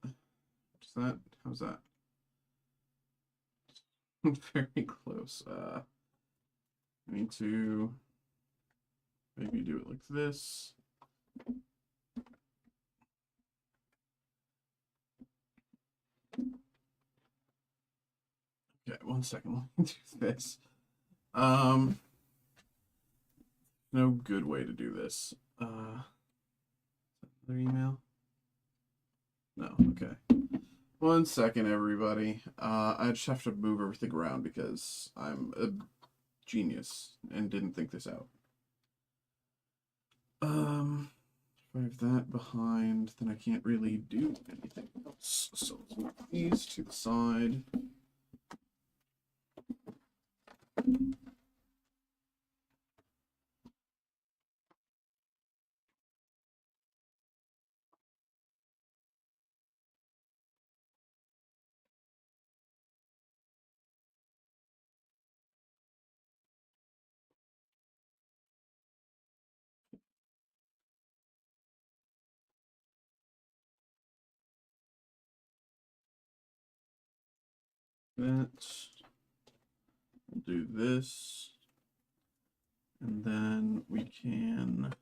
that? How's that? Very close. I need to maybe do it like this. Okay, 1 second. Let me do this. No good way to do this. Another email? No, okay. 1 second, everybody. I just have to move everything around because I'm a genius and didn't think this out. If I have that behind, then I can't really do anything else. So let's move these to the side. That. We'll do this. And then we can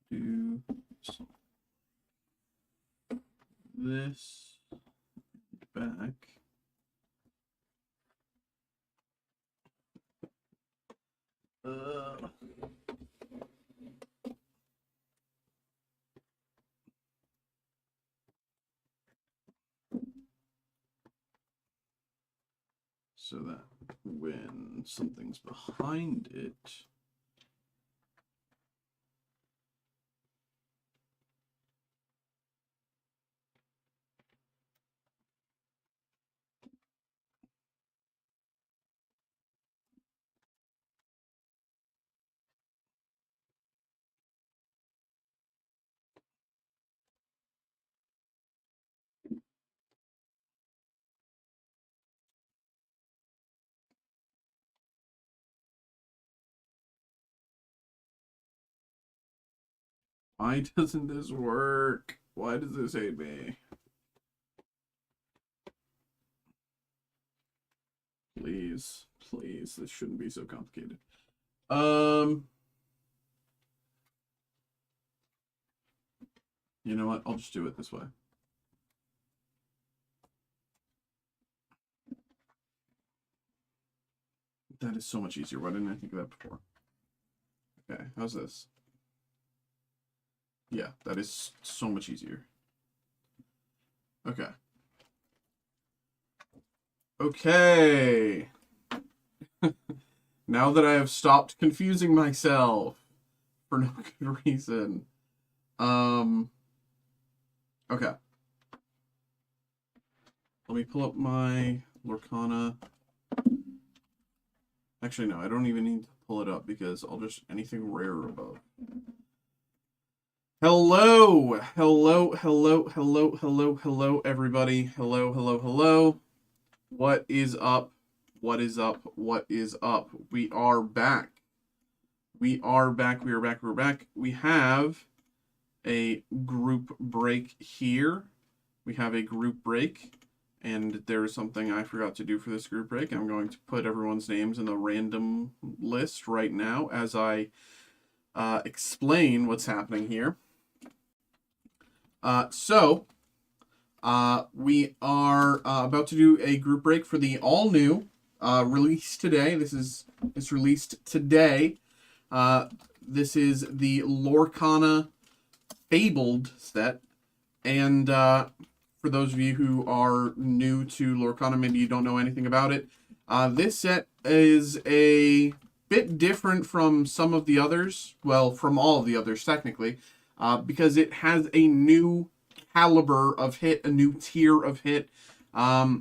do this back. So that when something's behind it, why doesn't this work? Why does this hate me? Please, please, this shouldn't be so complicated. You know what? I'll just do it this way. That is so much easier. Why didn't I think of that before? Okay, how's this? Yeah, that is so much easier. Okay. Okay. Now that I have stopped confusing myself for no good reason. Okay. Let me pull up my Lorcana. Actually, no, I don't even need to pull it up because I'll just anything rare above. Hello, hello, hello, hello, hello, hello, everybody. Hello, hello, hello. What is up? What is up? What is up? We are back. We are back. We are back. We're back. We have a group break here. We have a group break. And there is something I forgot to do for this group break. I'm going to put everyone's names in the random list right now as I explain what's happening here. We are about to do a group break for the all new release today. It's released today. This is the Lorcana Fabled set, and for those of you who are new to Lorcana, maybe you don't know anything about it, this set is a bit different from some of the others, well, from all of the others technically, because it has a new caliber of hit, a new tier of hit. Up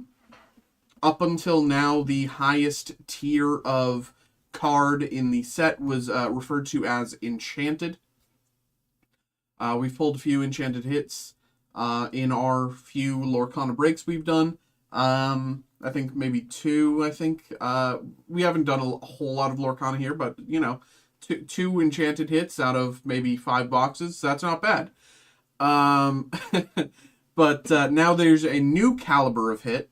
until now, the highest tier of card in the set was referred to as Enchanted. We've pulled a few Enchanted hits in our few Lorcana breaks we've done. I think maybe 2, I think. We haven't done a whole lot of Lorcana here, but, you know, two Enchanted hits out of maybe 5 boxes. That's not bad. But now there's a new caliber of hit,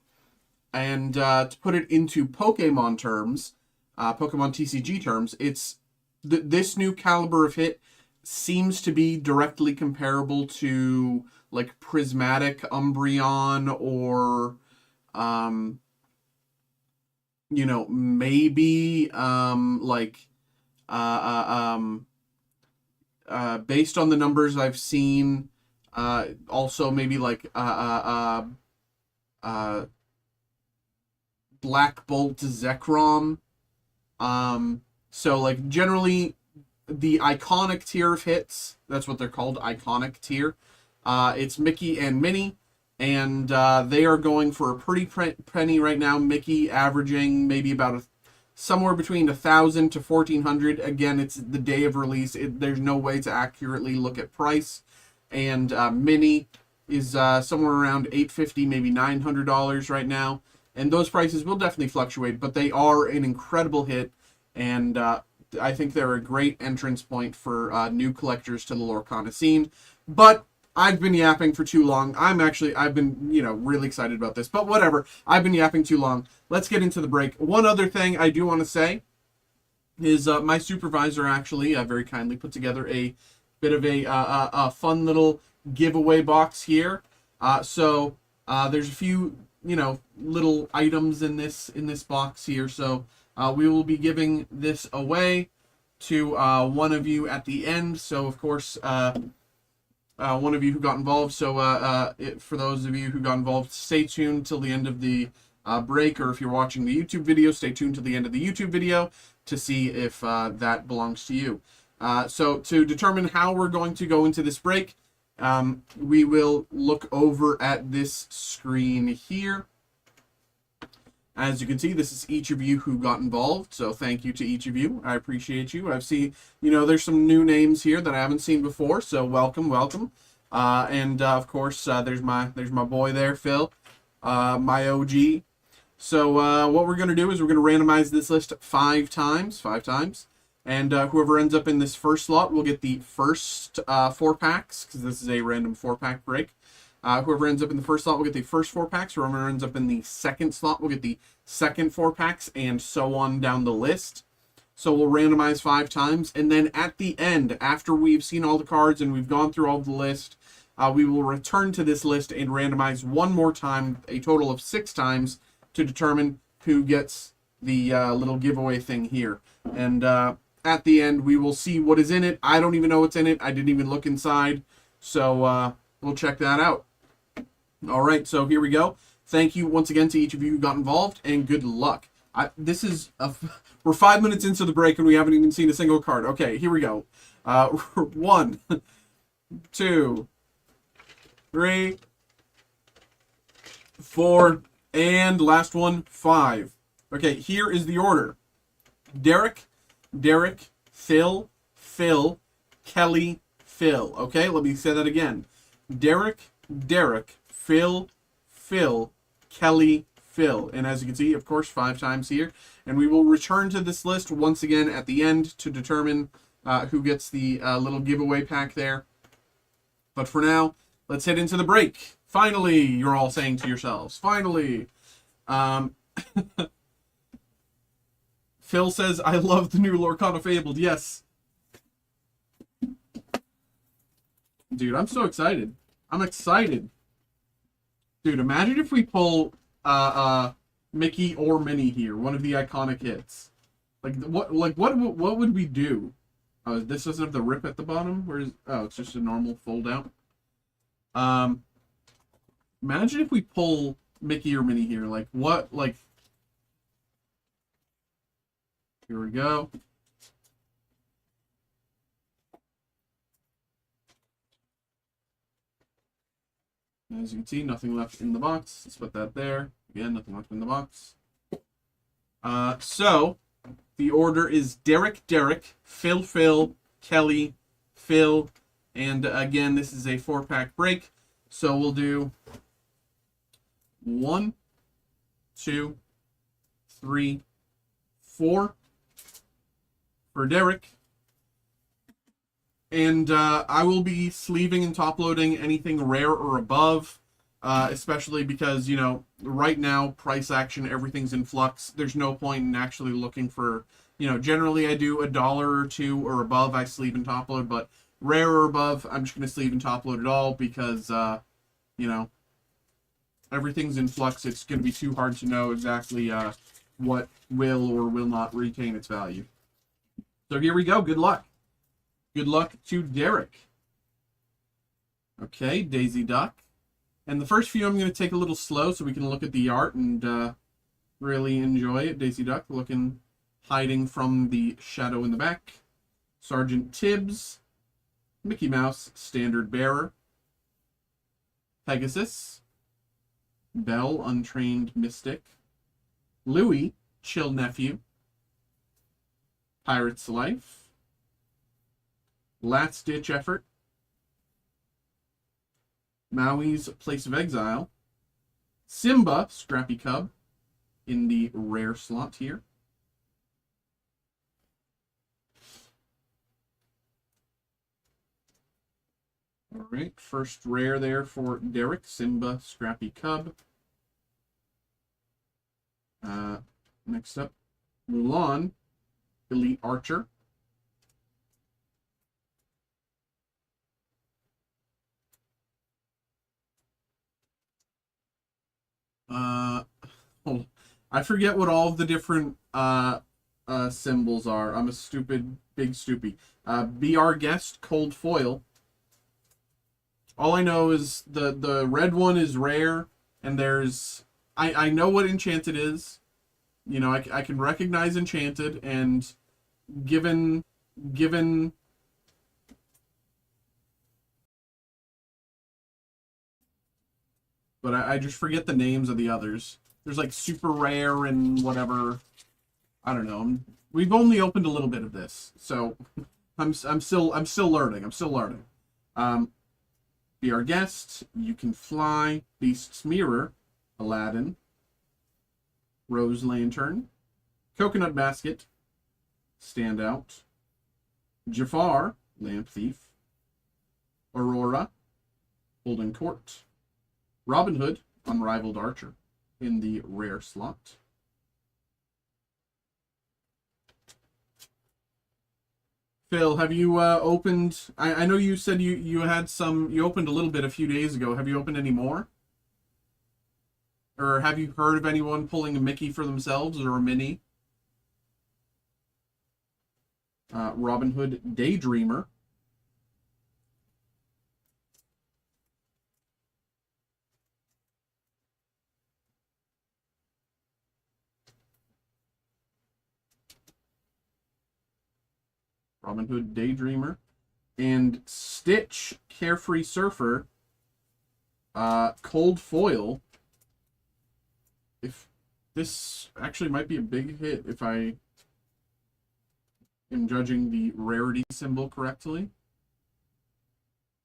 and to put it into Pokemon terms, Pokemon TCG terms, it's this new caliber of hit seems to be directly comparable to like Prismatic Umbreon or you know, maybe based on the numbers I've seen, also maybe like Black Bolt Zekrom. So like generally the iconic tier of hits, that's what they're called, iconic tier. It's Mickey and Minnie, and they are going for a pretty penny right now. Mickey averaging maybe about somewhere between 1,000 to 1,400. Again, it's the day of release. There's no way to accurately look at price. And Minnie is somewhere around $850, maybe $900 right now. And those prices will definitely fluctuate, but they are an incredible hit, and I think they're a great entrance point for new collectors to the Lorcana scene. But I've been yapping for too long. I've been, you know, really excited about this, but whatever. I've been yapping too long. Let's get into the break. One other thing I do want to say is my supervisor actually very kindly put together a bit of a fun little giveaway box here. So there's a few, you know, little items in this box here. So we will be giving this away to one of you at the end. So of course, one of you who got involved. So for those of you who got involved, stay tuned till the end of the break, or if you're watching the YouTube video, stay tuned to the end of the YouTube video to see if that belongs to you. So to determine how we're going to go into this break, we will look over at this screen here. As you can see, this is each of you who got involved, so thank you to each of you. I appreciate you. I've seen, you know, there's some new names here that I haven't seen before, so welcome. And of course, there's my boy there, Phil, my OG. So what we're going to do is we're going to randomize this list 5 times, and whoever ends up in this first slot will get the first 4 packs, because this is a random 4-pack break. Whoever ends up in the first slot will get the first 4 packs. Whoever ends up in the second slot will get the second 4 packs, and so on down the list. So we'll randomize 5 times, and then at the end, after we've seen all the cards and we've gone through all the list, we will return to this list and randomize one more time, a total of 6 times, to determine who gets the little giveaway thing here. And at the end, we will see what is in it. I don't even know what's in it. I didn't even look inside. So we'll check that out. All right, so here we go. Thank you once again to each of you who got involved, and good luck. We're 5 minutes into the break, and we haven't even seen a single card. Okay, here we go. 1, 2, 3, 4, and last one, 5. Okay, here is the order. Derek, Phil, Kelly, Phil. Okay, let me say that again. Derek, Phil, Kelly, Phil. And as you can see, of course, 5 times here. And we will return to this list once again at the end to determine who gets the little giveaway pack there. But for now, let's head into the break. Finally, you're all saying to yourselves. Finally. Phil says, I love the new Lorcana Fabled. Yes. Dude, I'm so excited. I'm excited. Dude, imagine if we pull Mickey or Minnie here, one of the iconic hits. What would we do? Oh, this doesn't have the rip at the bottom. Oh, it's just a normal fold out. Imagine if we pull Mickey or Minnie here. Here we go. As you can see, nothing left in the box. Let's put that there. Again, nothing left in the box. So, the order is Derek, Phil, Kelly, Phil, and again, this is a 4-pack break. So we'll do 1, 2, 3, 4 for Derek. And I will be sleeving and top loading anything rare or above, especially because, you know, right now, price action, everything's in flux. There's no point in actually looking for, you know, generally I do $1 or $2 or above, I sleeve and top load, but rare or above, I'm just going to sleeve and top load it all because, you know, everything's in flux. It's going to be too hard to know exactly what will or will not retain its value. So here we go. Good luck. Good luck to Derek. Okay, Daisy Duck. And the first few I'm going to take a little slow so we can look at the art and really enjoy it. Daisy Duck hiding from the shadow in the back. Sergeant Tibbs. Mickey Mouse, Standard Bearer. Pegasus. Belle, Untrained Mystic. Louie, Chill Nephew. Pirate's Life. Last Ditch Effort. Maui's Place of Exile. Simba, Scrappy Cub, in the rare slot here. All right, first rare there for Derek, Simba, Scrappy Cub. Next up, Mulan, Elite Archer. I forget what all of the different symbols are. I'm a stupid, big stoopy. Be Our Guest, Cold Foil. All I know is the red one is rare, and there's... I know what Enchanted is. You know, I can recognize Enchanted, and given... But I just forget the names of the others. There's like super rare and whatever. I don't know. We've only opened a little bit of this, so I'm still learning. Be Our Guest. You Can Fly. Beast's Mirror. Aladdin. Rose Lantern. Coconut Basket. Standout. Jafar. Lamp Thief. Aurora. Golden Court. Robin Hood, Unrivaled Archer, in the rare slot. Phil, have you opened... I know you said you had some... You opened a little bit a few days ago. Have you opened any more? Or have you heard of anyone pulling a Mickey for themselves or a Minnie? Robin Hood, Daydreamer. Robin Hood, Daydreamer. And Stitch, Carefree Surfer. Cold Foil. If this actually might be a big hit if I am judging the rarity symbol correctly.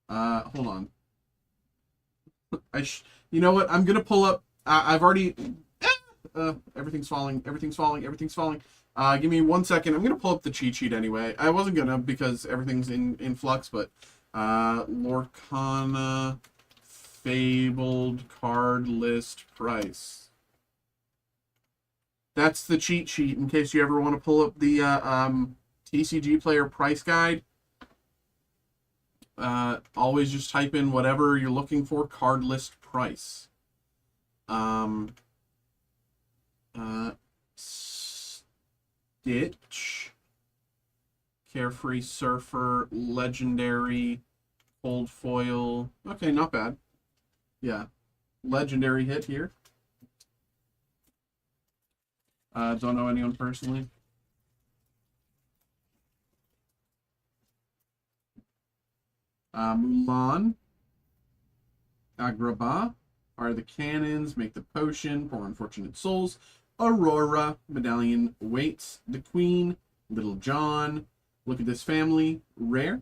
Hold on. You know what? I'm gonna pull up. I've already. Everything's falling. Everything's falling. Everything's falling. Give me 1 second. I'm going to pull up the cheat sheet anyway. I wasn't going to because everything's in flux, but Lorcana fabled card list price. That's the cheat sheet in case you ever want to pull up the TCG player price guide. Always just type in whatever you're looking for, card list price. Stitch, Carefree Surfer, Legendary, Cold Foil. Okay, not bad. Yeah, legendary hit here. Don't know anyone personally. Mulan, Agrabah, Are the Cannons, Make the Potion, Poor Unfortunate Souls, Aurora, Medallion Waits, The Queen, Little John, Look at This Family, Rare.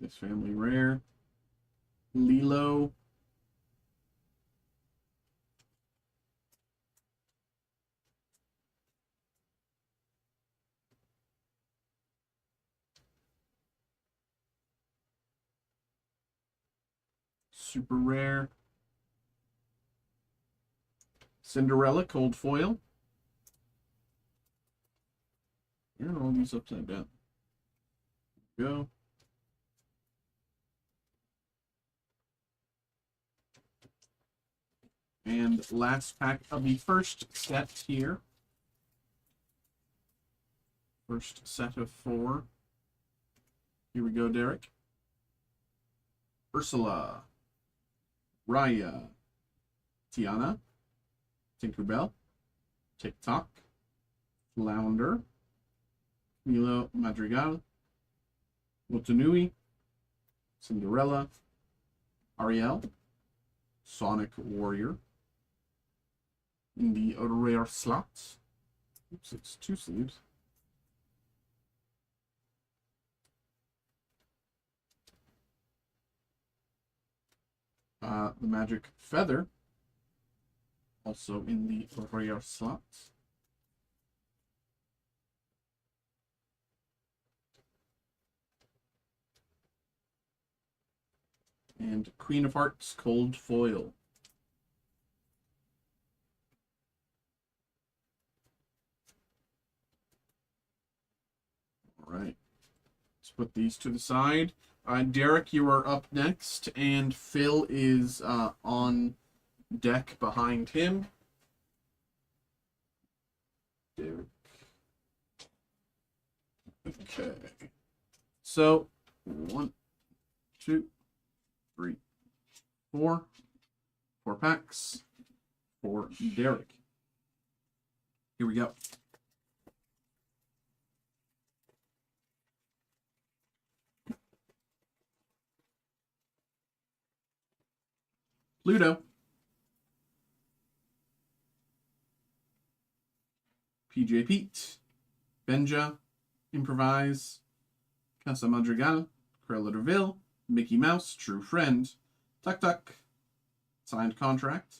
This Family, Rare. Lilo. Super Rare. Cinderella, Cold Foil. Where are all these upside down? Go. And last pack of the first set here. First set of 4. Here we go, Derek. Ursula. Raya. Tiana. Tinkerbell. TikTok. Flounder. Milo Madrigal. Motunui. Cinderella. Ariel. Sonic Warrior. In the rare slots. Oops, it's 2 sleeves. The Magic Feather. Also in the rare slots. And Queen of Hearts Cold Foil. All right. Let's put these to the side. Derek, you are up next, and Phil is on deck behind him. Derek. Okay. So, 1, 2, 3, 4. 4 packs for Derek. Here we go. Pluto. PJ Pete. Benja. Improvise. Casa Madrigal. Cruella de Vil. Mickey Mouse. True Friend. Tuck Tuck. Signed Contract.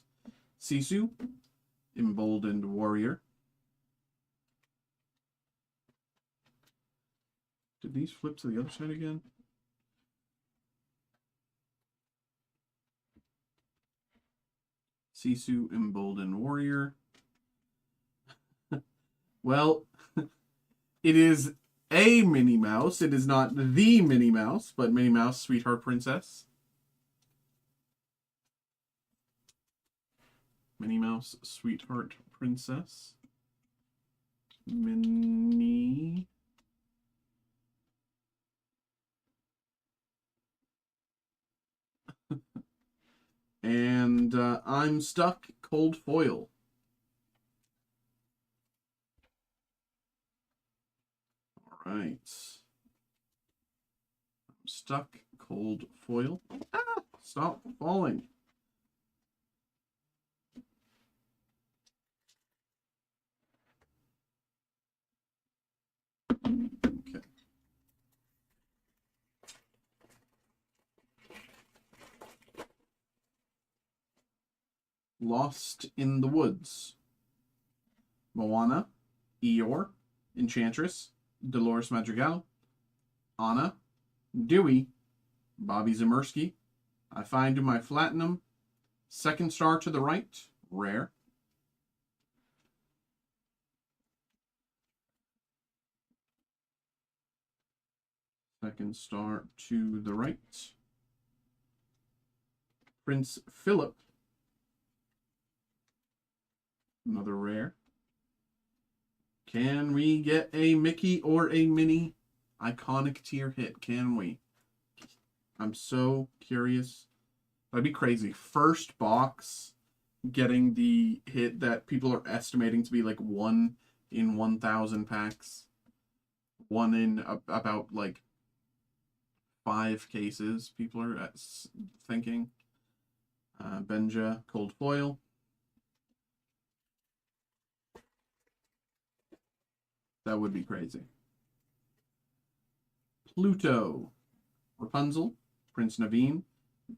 Sisu. Emboldened Warrior. Did these flip to the other side again? Sisu, Emboldened Warrior. Well, it is a Minnie Mouse. It is not the Minnie Mouse, but Minnie Mouse, Sweetheart Princess. Minnie Mouse, Sweetheart Princess. Minnie. And I'm Stuck, Cold Foil. All right. I'm Stuck, Cold Foil. Ah, stop falling. Okay. Lost in the Woods. Moana, Eeyore, Enchantress, Dolores Madrigal, Anna, Dewey, Bobby Zimmerski, I Find My Platinum, Second Star to the Right, rare. Second Star to the Right. Prince Philip, another rare. Can we get a Mickey or a Minnie iconic tier hit? Can we? I'm so curious. That'd be crazy. First box getting the hit that people are estimating to be like 1 in 1,000 packs. 1 in about like 5 cases, people are thinking. Benja, Cold Foil. That would be crazy. Pluto, Rapunzel, Prince Naveen,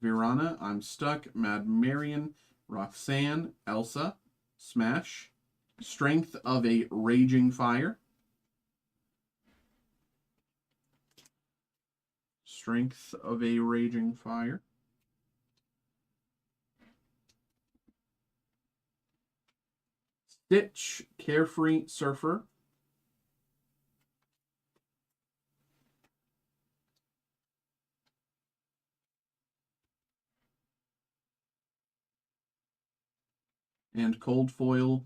Virana, I'm Stuck, Mad Marian, Roxanne, Elsa, Smash, Strength of a Raging Fire, Strength of a Raging Fire, Stitch, Carefree Surfer, and Cold Foil,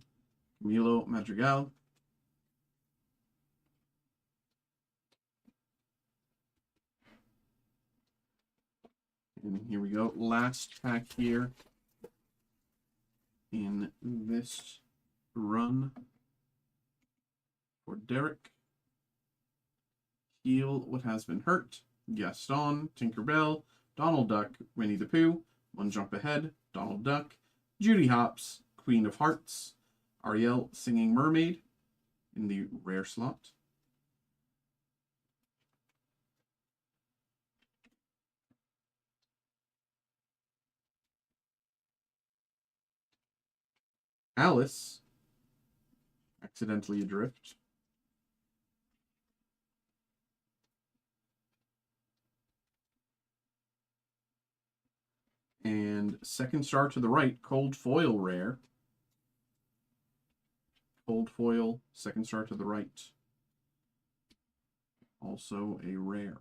Camilo Madrigal. And here we go. Last pack here in this run for Derek. Heal What Has Been Hurt, Gaston, Tinkerbell, Donald Duck, Winnie the Pooh, One Jump Ahead, Donald Duck, Judy Hopps, Queen of Hearts, Ariel Singing Mermaid in the rare slot. Alice, Accidentally Adrift. And Second Star to the Right, Cold Foil rare. Cold Foil, Second Star to the Right. Also a rare.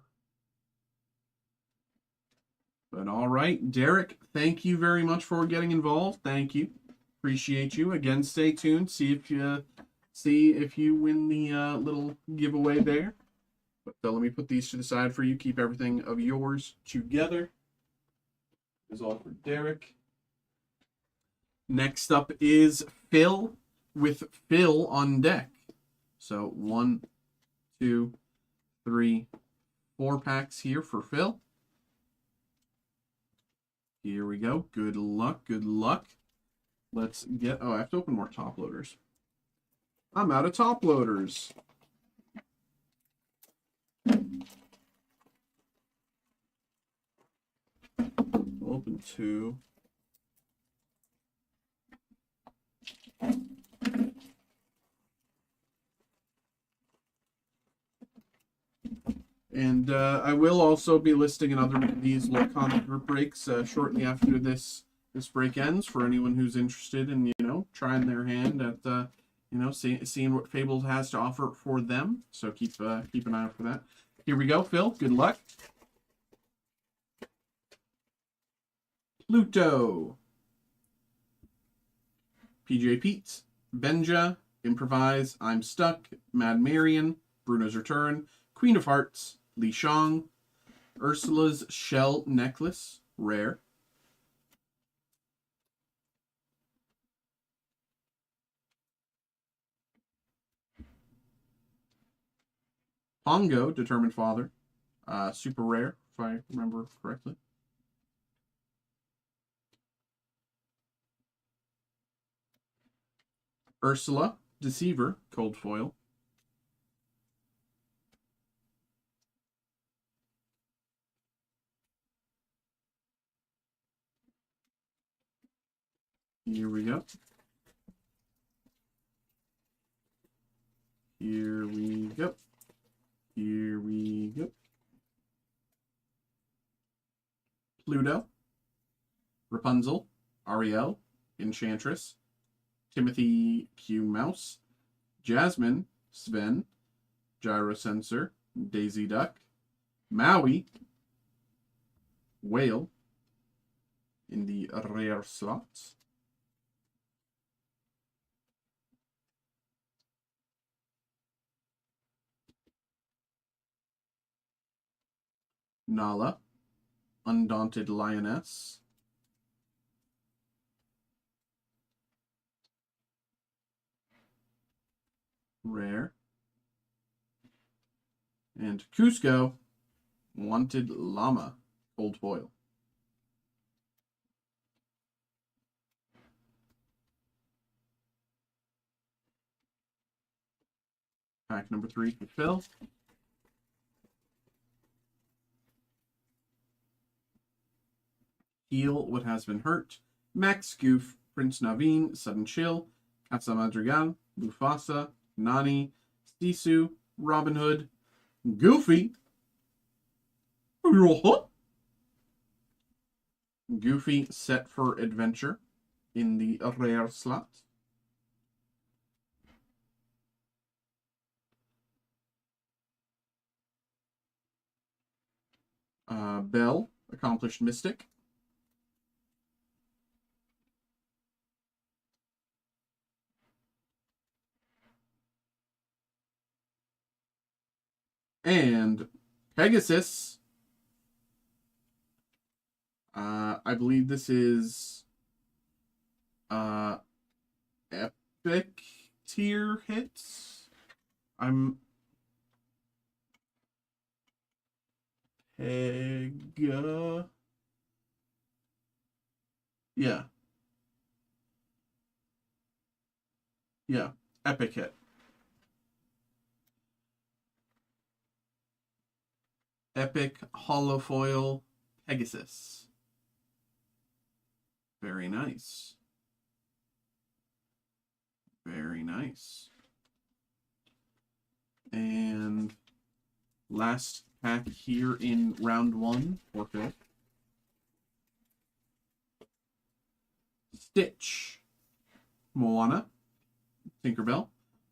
But all right, Derek, thank you very much for getting involved. Thank you. Appreciate you. Again, stay tuned. See if you win the little giveaway there. But let me put these to the side for you. Keep everything of yours together. This is all for Derek. Next up is Phil with Phil on deck. So 1, 2, 3, 4 packs here for Phil. Here we go. Good luck. Good luck. Let's get... Oh, I have to open more top loaders. I'm out of top loaders. Open 2. And I will also be listing another one of these little comic group breaks shortly after this break ends for anyone who's interested in, trying their hand at, seeing what Fables has to offer for them. So keep an eye out for that. Here we go, Phil. Good luck. Pluto. PJ Pete. Benja. Improvise. I'm Stuck. Mad Marian. Bruno's Return. Queen of Hearts. Li Shang. Ursula's Shell Necklace. Rare. Pongo, Determined Father. Super rare, if I remember correctly. Ursula, Deceiver, Cold Foil. Here we go. Here we go. Here we go. Pluto, Rapunzel, Ariel, Enchantress, Timothy Q Mouse, Jasmine, Sven, Gyrosensor, Daisy Duck, Maui, Whale in the rare slots. Nala, Undaunted Lioness, rare, and Cusco, Wanted Llama, gold foil. Pack number 3 for Phil. Heal What Has Been Hurt, Max Goof, Prince Naveen, Sudden Chill, Casa Madrigal, Mufasa, Nani, Sisu, Robin Hood, Goofy, Goofy Set for Adventure in the rare slot. Belle, Accomplished Mystic. And Pegasus. I believe this is epic tier hits. I'm Pega. Yeah. Yeah. Epic hit. Epic holofoil Pegasus. Very nice. Very nice. And last pack here in round 1 for Phil. Stitch, Moana, Tinkerbell,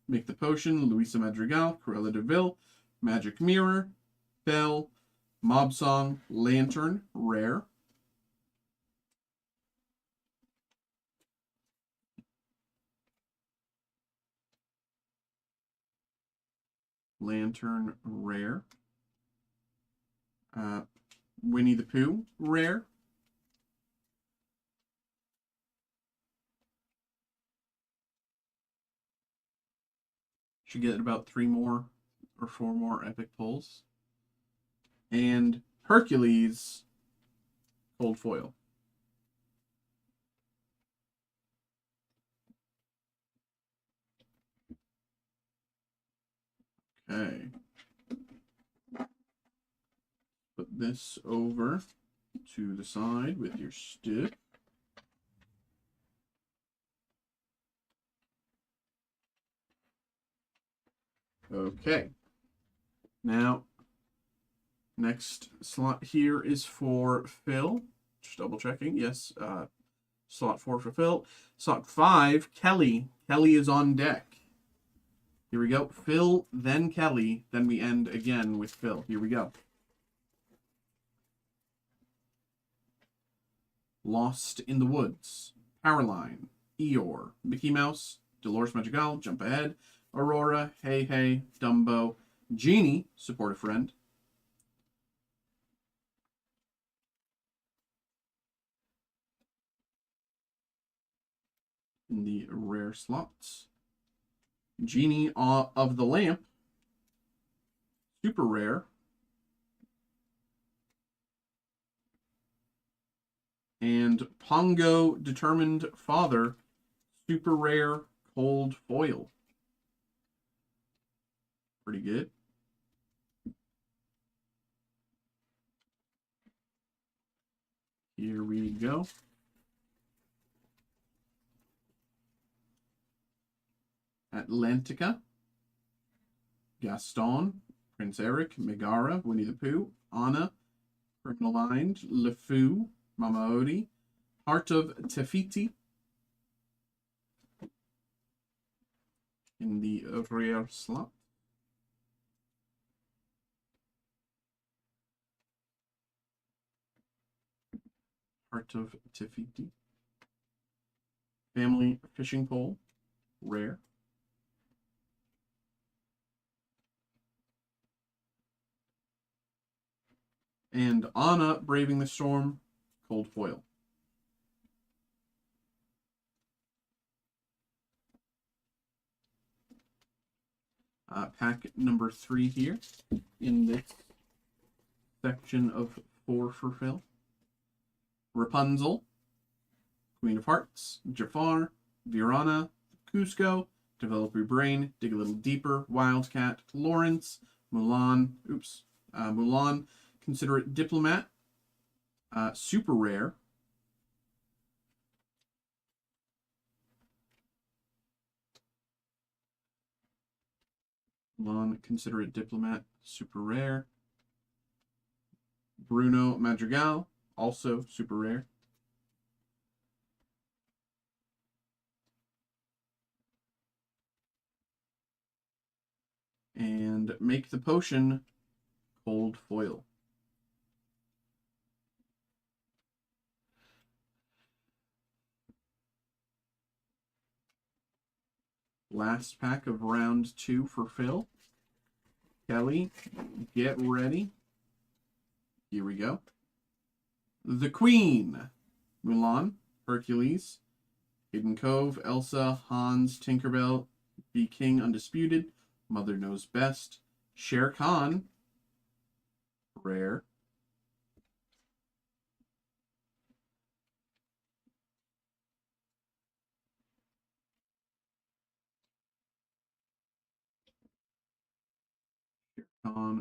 Make the Potion, Luisa Madrigal, Cruella de Vil, Magic Mirror, Belle, Mob Song, Lantern, rare. Lantern, rare. Winnie the Pooh, rare. Should get about 3 more or 4 more epic pulls. And Hercules, gold foil. Okay. Put this over to the side with your stick. Okay. Now, next slot here is for Phil. Just double checking. Yes, slot 4 for Phil. Slot 5, Kelly. Kelly is on deck. Here we go. Phil, then Kelly. Then we end again with Phil. Here we go. Lost in the Woods, Powerline, Eeyore, Mickey Mouse, Dolores Madrigal, Jump Ahead, Aurora, Hey Hey, Dumbo, Genie, Support a Friend, in the rare slots, Genie of the Lamp, super rare, and Pongo Determined Father, super rare, cold foil. Pretty good. Here we go. Atlantica, Gaston, Prince Eric, Megara, Winnie the Pooh, Anna, Criminal Mind, LeFou, Mama Odie, Heart of Tefiti in the rare slot. Heart of Tefiti. Family Fishing Pole, rare. And Anna, Braving the Storm, cold foil. Pack number 3 here in this section of 4 for Phil. Rapunzel, Queen of Hearts, Jafar, Virana, Cusco, Develop Your Brain, Dig a Little Deeper, Wildcat, Lawrence, Mulan, Mulan, Considerate Diplomat, super rare, Mulan, Considerate Diplomat, super rare, Bruno Madrigal, also super rare, and Make the Potion, cold foil. Last pack of round 2 for Phil. Kelly, get ready. Here we go. The Queen, Mulan, Hercules, Hidden Cove, Elsa, Hans, Tinkerbell, Be King Undisputed, Mother Knows Best, Shere Khan, rare,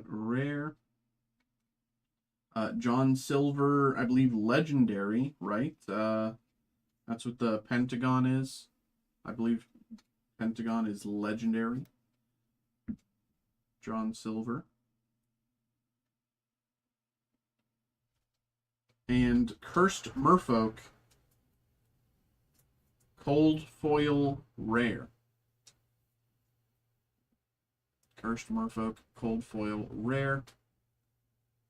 rare. John Silver, I believe legendary, right? That's what the Pentagon is. I believe Pentagon is legendary. John Silver. And Cursed Merfolk, cold foil rare. Cursed Merfolk, cold foil rare.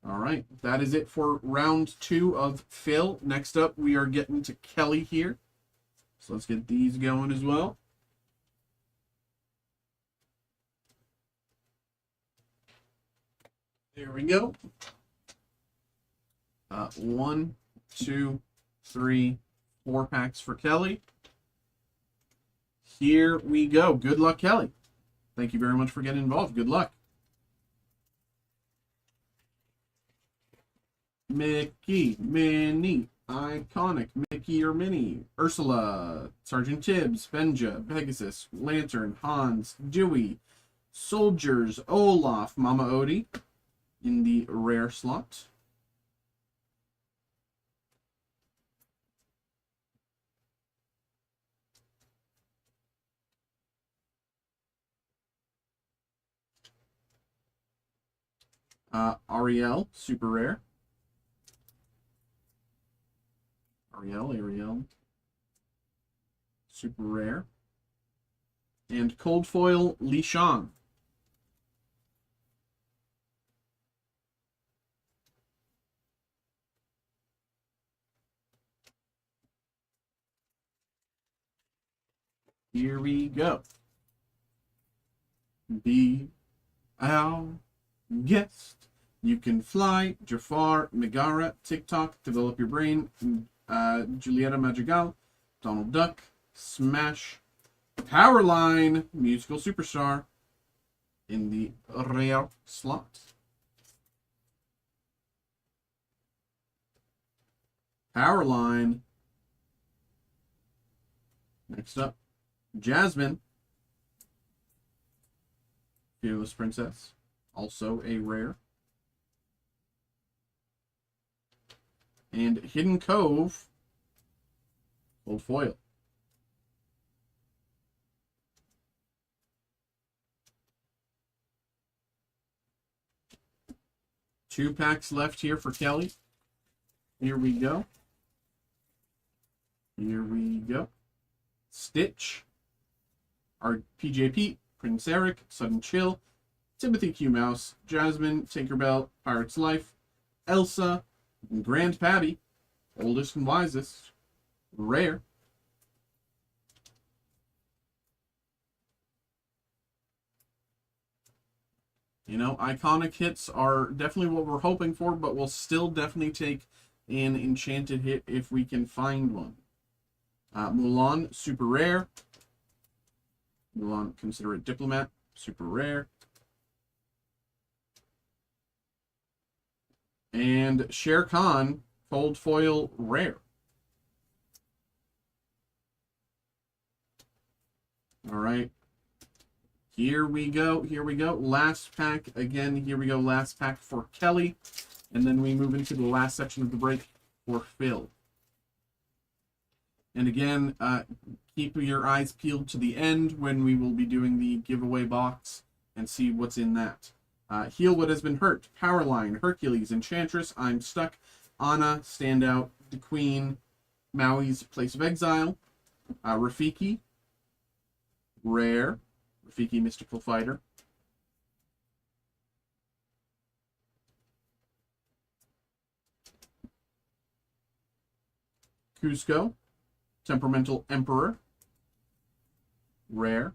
All right, that is it for round 2 of Phil. Next up, we are getting to Kelly here. So let's get these going as well. There we go. 1, 2, 3, 4 packs for Kelly. Here we go. Good luck, Kelly. Thank you very much for getting involved. Good luck. Mickey, Minnie, Iconic, Mickey or Minnie, Ursula, Sergeant Tibbs, Benja, Pegasus, Lantern, Hans, Dewey, Soldiers, Olaf, Mama Odie in the rare slot. Ariel, super rare. Ariel, super rare. And cold foil, Li Shang. Here we go. Be our guest. You can fly, Jafar, Megara, TikTok, Develop Your Brain, Julieta Madrigal, Donald Duck, Smash, Powerline, Musical Superstar in the rare slot. Powerline. Next up, Jasmine, Fearless Princess, also a rare. And Hidden Cove, old foil. 2 packs left here for Kelly. Here we go. Here we go. Stitch. Our PJ Pete, Prince Eric, Sudden Chill, Timothy Q Mouse, Jasmine, Tinkerbell, Pirate's Life, Elsa, and Grand Patty, Oldest and Wisest, Rare. You know, iconic hits are definitely what we're hoping for, but we'll still definitely take an enchanted hit if we can find one. Mulan, super rare. Mulan, Considerate Diplomat, super rare. And Shere Khan, cold foil, rare. All right. Here we go. Here we go. Last pack. Again, here we go. Last pack for Kelly. And then we move into the last section of the break for Phil. And again, keep your eyes peeled to the end when we will be doing the giveaway box and see what's in that. Heal What Has Been Hurt, Powerline, Hercules, Enchantress, I'm Stuck, Anna, Standout, The Queen, Maui's Place of Exile, Rafiki, rare, Rafiki Mystical Fighter, Cusco, Temperamental Emperor, rare,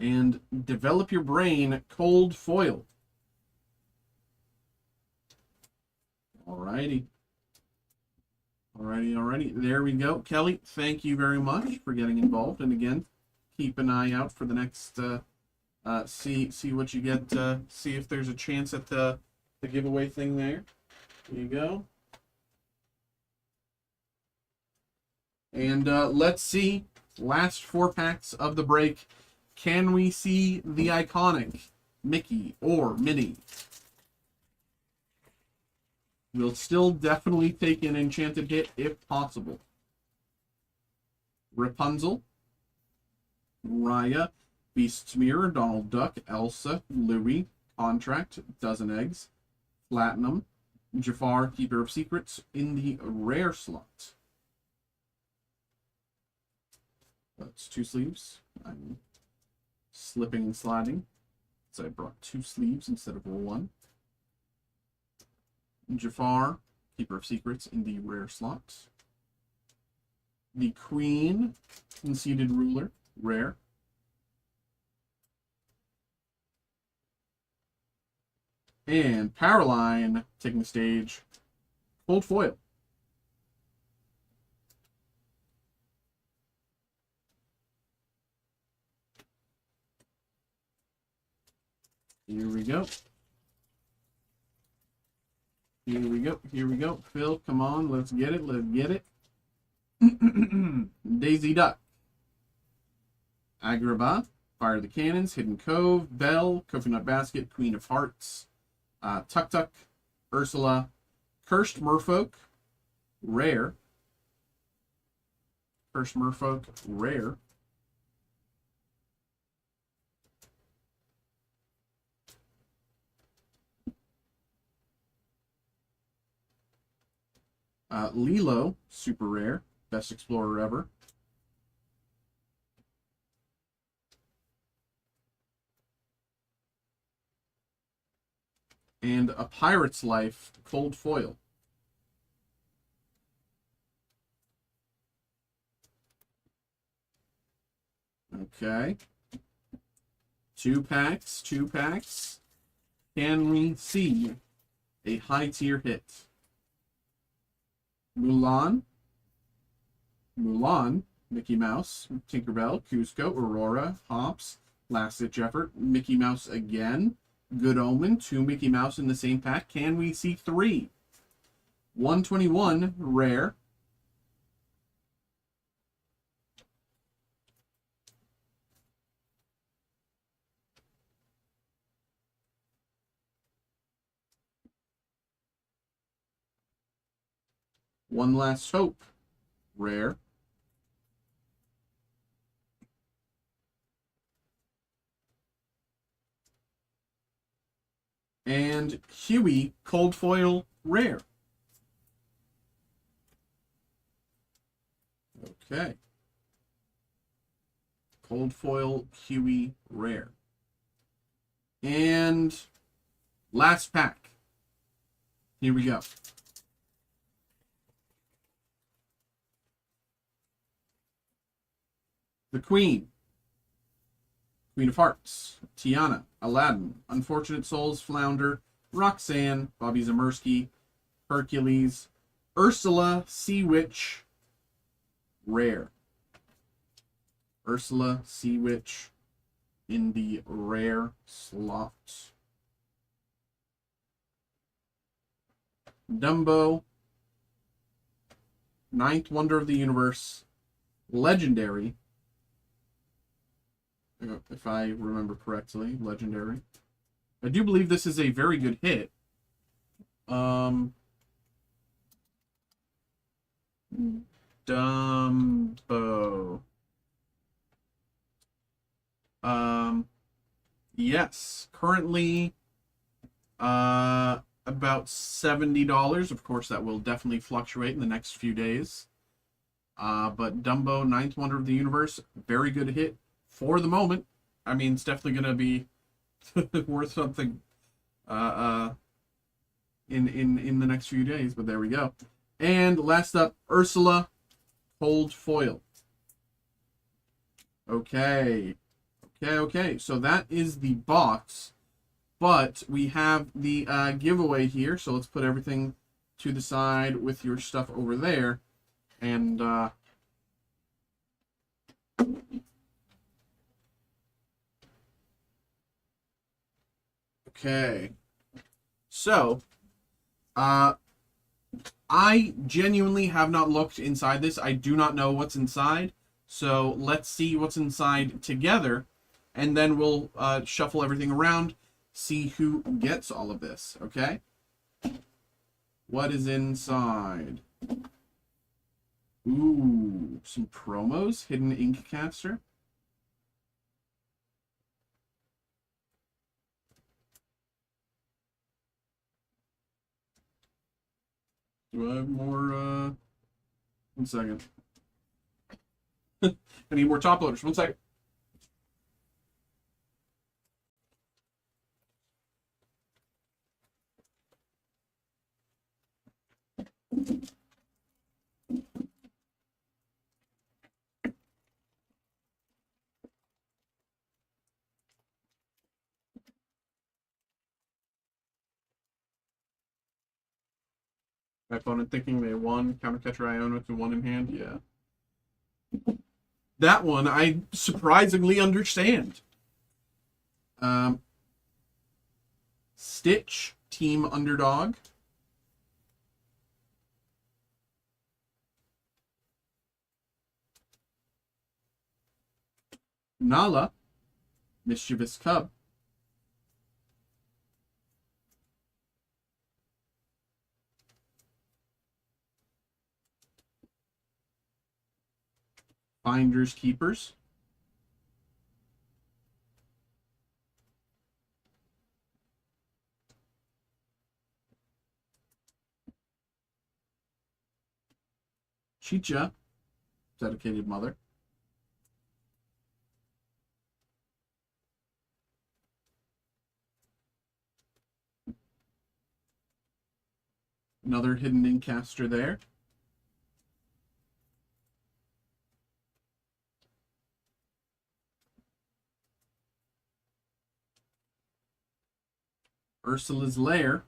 and Develop Your Brain, cold foil. Alrighty. Alrighty. There we go. Kelly, thank you very much for getting involved. And again, keep an eye out for the next, see what you get, see if there's a chance at the giveaway thing there. There you go. And let's see, last 4 packs of the break. Can we see the iconic Mickey or Minnie? We'll still definitely take an enchanted hit if possible. Rapunzel, Raya, Beast's Mirror, Donald Duck, Elsa, Louie, Contract, Dozen Eggs, Platinum, Jafar, Keeper of Secrets in the rare slot. That's 2 sleeves. I'm slipping and sliding, so I brought 2 sleeves instead of 1. Jafar, Keeper of Secrets in the rare slot. The Queen, Conceited Ruler, rare. And Powerline, taking the stage, cold foil. Here we go. Here we go. Phil, come on, let's get it. Daisy Duck. Agrabah, Fire the Cannons, Hidden Cove, Belle, Coconut Basket, Queen of Hearts, Tuk Tuk, Ursula, Cursed Merfolk, rare. Cursed Merfolk, rare. Lilo, super rare, best explorer ever. And A Pirate's Life, cold foil. Okay. 2 packs. Can we see a high tier hit? Mulan, Mickey Mouse, Tinkerbell, Cusco, Aurora, Hops, Last Ditch Effort, Mickey Mouse again, Good Omen, 2 Mickey Mouse in the same pack. Can we see 3? 121, rare. One Last Hope, rare. And Huey Cold Foil Rare. Okay. Cold Foil Huey Rare. And last pack. Here we go. The Queen. Queen of Hearts. Tiana. Aladdin. Unfortunate Souls. Flounder. Roxanne. Bobby Zamersky. Hercules. Ursula. Sea Witch. Rare. Ursula. Sea Witch. In the rare slot. Dumbo. Ninth Wonder of the Universe. Legendary. If I remember correctly, legendary. I do believe this is a very good hit. Dumbo. Yes. Currently, about $70. Of course, that will definitely fluctuate in the next few days. But Dumbo, Ninth Wonder of the Universe, very good hit for the moment. I mean, it's definitely going to be worth something in the next few days, but there we go. And last up, Ursula Cold Foil. Okay. So that is the box. But we have the giveaway here. So let's put everything to the side with your stuff over there. And okay. So I genuinely have not looked inside this. I do not know what's inside. So let's see what's inside together. And then we'll shuffle everything around, see who gets all of this, okay? What is inside? Ooh, some promos. Hidden Ink Caster. Do I have more, one second. I need more top loaders. 1 second. My opponent thinking they won. Countercatcher Iona with 1 in hand. Yeah. That one I surprisingly understand. Stitch, Team Underdog. Nala, Mischievous Cub. Finders Keepers. Chicha, Dedicated Mother. Another Hidden Incaster there. Ursula's Lair.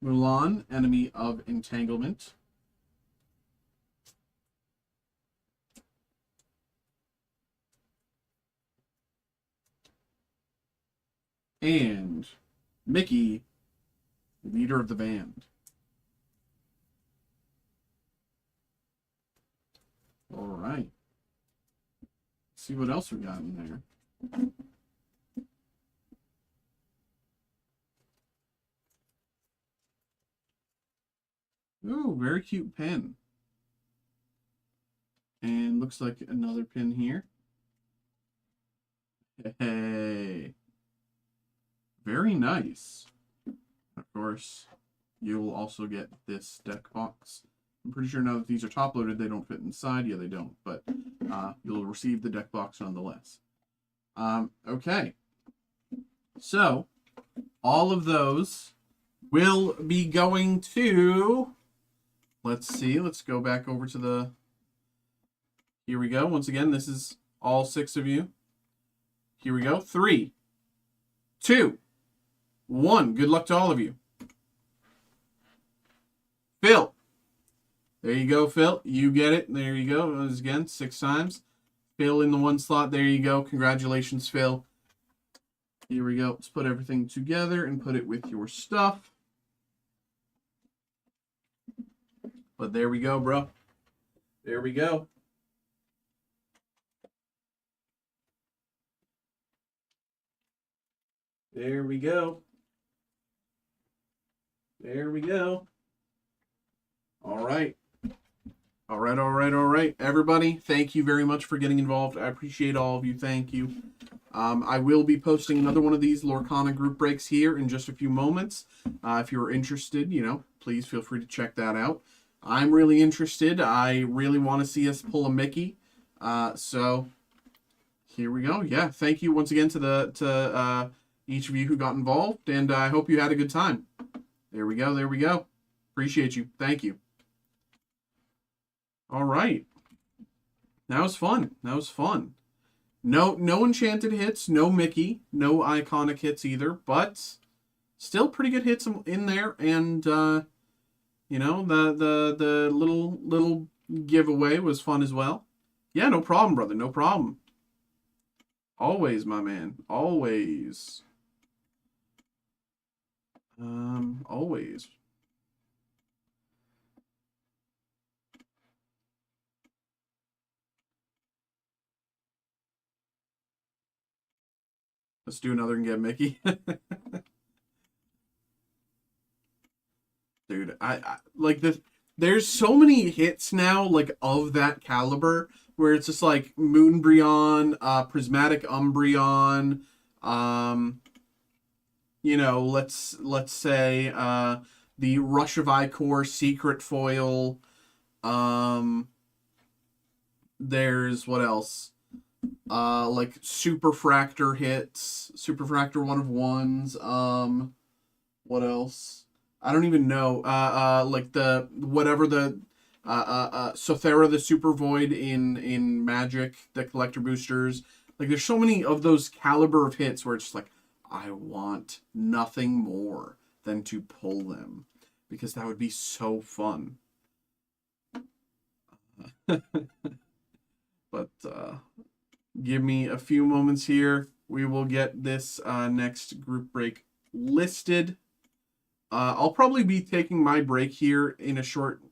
Mulan, Enemy of Entanglement. And Mickey, Leader of the Band. All right. Let's see what else we got in there. Ooh, very cute pen. And looks like another pin here. Hey, very nice. Of course, you will also get this deck box. I'm pretty sure now that these are top loaded, they don't fit inside. Yeah, they don't, but you'll receive the deck box nonetheless. Okay, so all of those will be going to, let's see, let's go back over to the, here we go. Once again, this is all 6 of you. Here we go. 3, 2, 1. Good luck to all of you. Phil. There you go, Phil. You get it. There you go. It was again 6 times. Phil in the 1 slot. There you go. Congratulations, Phil. Here we go. Let's put everything together and put it with your stuff. But there we go, bro. There we go. There we go. There we go. All right. All right, all right, all right. Everybody, thank you very much for getting involved. I appreciate all of you. Thank you. I will be posting another one of these Lorcana group breaks here in just a few moments. If you're interested, please feel free to check that out. I'm really interested. I really want to see us pull a Mickey. So here we go. Yeah, thank you once again to each of you who got involved, and I hope you had a good time. There we go. There we go. Appreciate you. Thank you. All right. That was fun. That was fun. No enchanted hits, no Mickey, no iconic hits either, but still pretty good hits in there. And the little giveaway was fun as well. Yeah, no problem, brother. No problem. Always, my man. Always. Always. Let's do another and get Mickey. Dude, I like this. There's so many hits now, like of that caliber, where it's just like Moonbryon, Prismatic Umbreon, let's say the Rush of Icor Secret Foil. There's what else? Like Superfractor hits, Superfractor 1 of 1s. What else? I don't even know. Like the whatever the Sothera the Super Void in Magic, the collector boosters. Like there's so many of those caliber of hits where it's just like I want nothing more than to pull them because that would be so fun. But give me a few moments here. We will get this next group break listed. I'll probably be taking my break here in a short,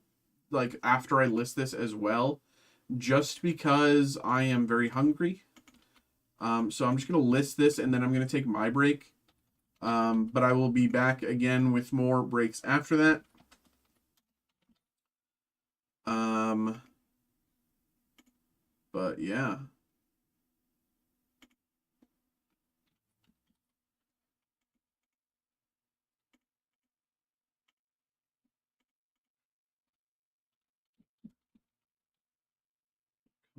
like after I list this as well, just because I am very hungry. So I'm just going to list this and then I'm going to take my break. But I will be back again with more breaks after that. But yeah.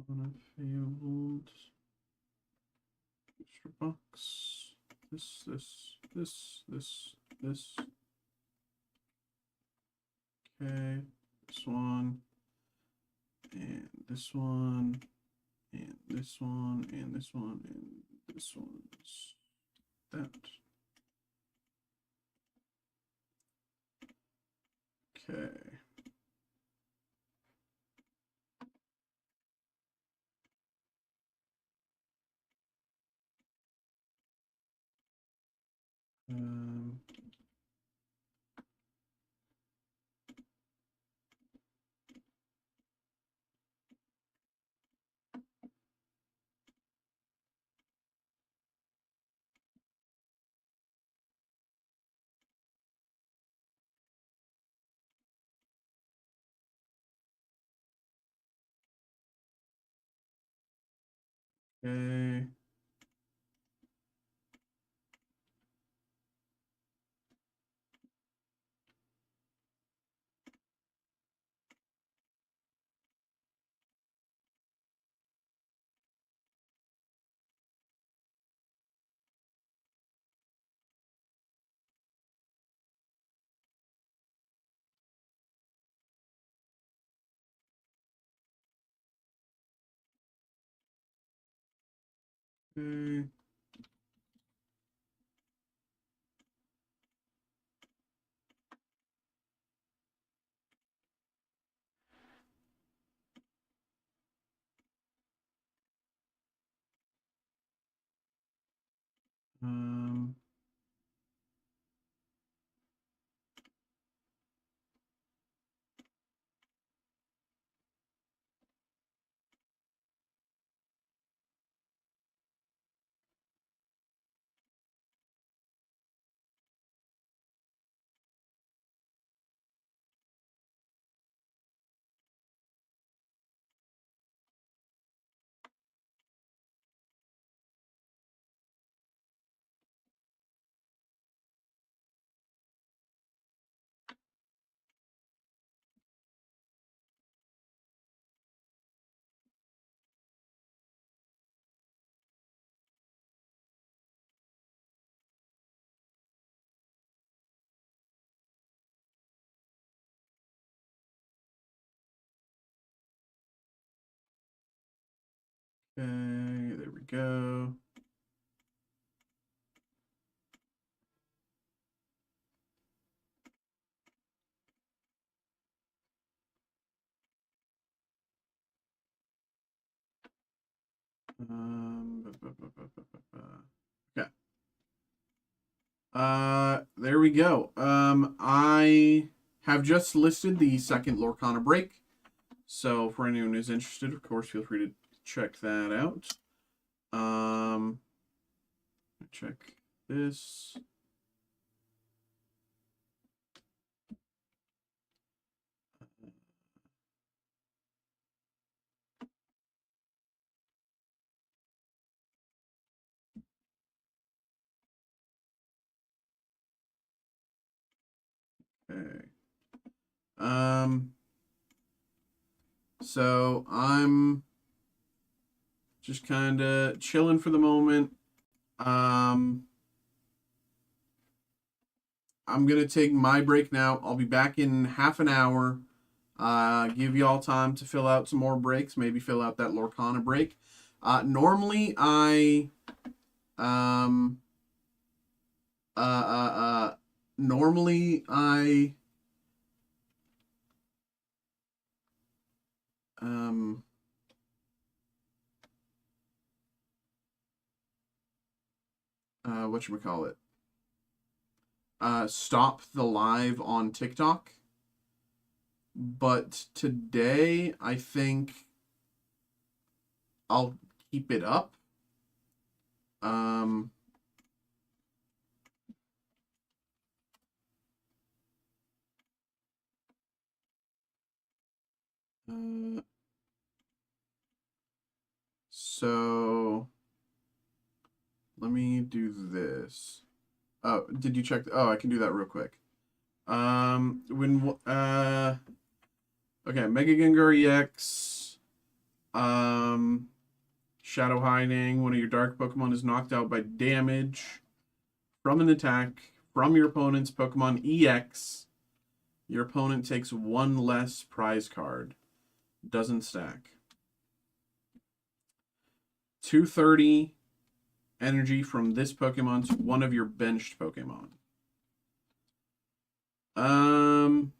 Unfailed. Extra box. This. Okay. This one. And this one. And this one. And this one. And this one's that. Okay. Um, Okay. Okay. Um, okay, there we go. Okay. There we go. I have just listed the second Lorcana break. So for anyone who's interested, of course, feel free to check that out. Check this. Okay. So I'm just kind of chilling for the moment. I'm gonna take my break now. I'll be back in half an hour. Give y'all time to fill out some more breaks. Maybe fill out that Lorcana break. Normally I um uh uh uh normally I um whatchamacallit, stop the live on TikTok. But today I think I'll keep it up. Um uh, so let me do this. Oh, did you check? Oh, I can do that real quick. When okay, Mega Gengar EX, um, Shadow Hiding. One of your dark Pokemon is knocked out by damage from an attack from your opponent's Pokemon EX. Your opponent takes one less prize card. Doesn't stack. 230 energy from this Pokemon to one of your benched Pokemon. Um,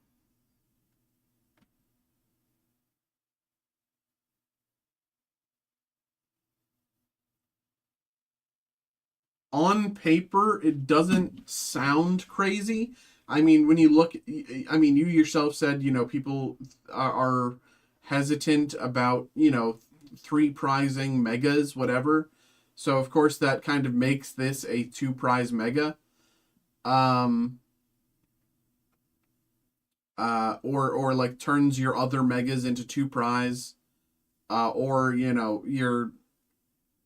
on paper, it doesn't sound crazy. I mean, when you look, I mean, you yourself said, people are hesitant about, three prizing megas, whatever. So, of course, that kind of makes this a two prize mega. Um, or like turns your other megas into two prize. Or, your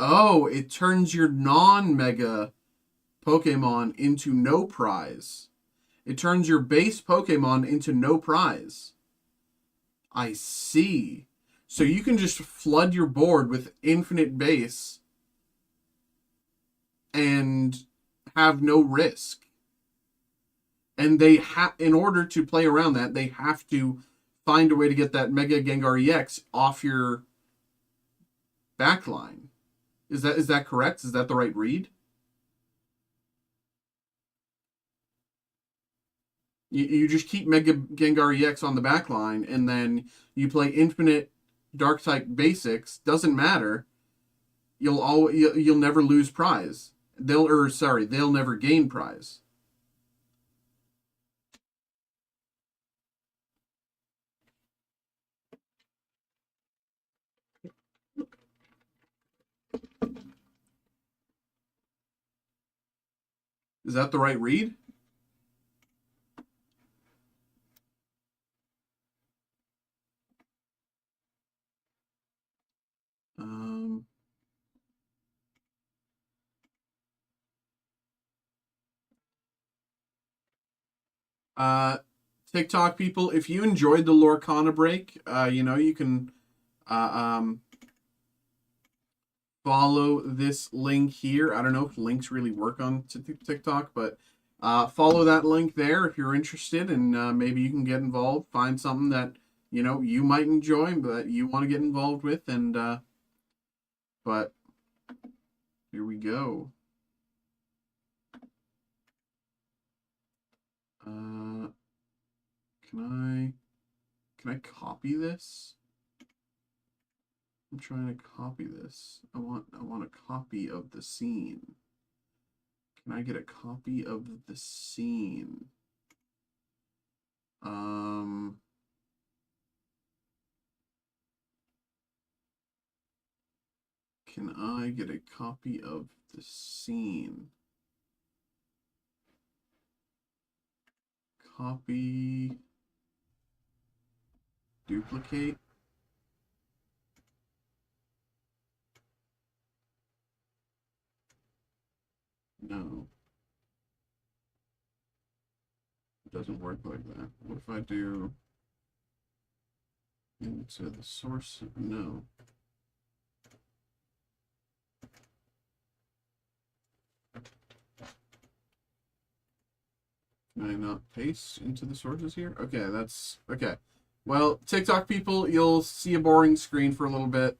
Oh, it turns your non-mega Pokemon into no prize. It turns your base Pokemon into no prize. I see. So you can just flood your board with infinite base and have no risk. And they have, in order to play around that, they have to find a way to get that Mega Gengar EX off your backline. Is that correct? Is that the right read? You just keep Mega Gengar EX on the backline, and then you play infinite Dark type basics. Doesn't matter. You'll never lose prize. They'll never gain prize. Is that the right read? Um, uh, TikTok people, if you enjoyed the Lorcana break, you can follow this link here. I don't know if links really work on TikTok, but follow that link there if you're interested, and maybe you can get involved, find something that you might enjoy, but you want to get involved with, and but here we go. Can I copy this? I'm trying to copy this. I want a copy of the scene. Can I get a copy of the scene? Can I get a copy of the scene? Copy. Duplicate. No. It doesn't work like that. What if I do into the source? No. Can I not paste into the sources here? Okay, that's okay. Well, TikTok people, you'll see a boring screen for a little bit.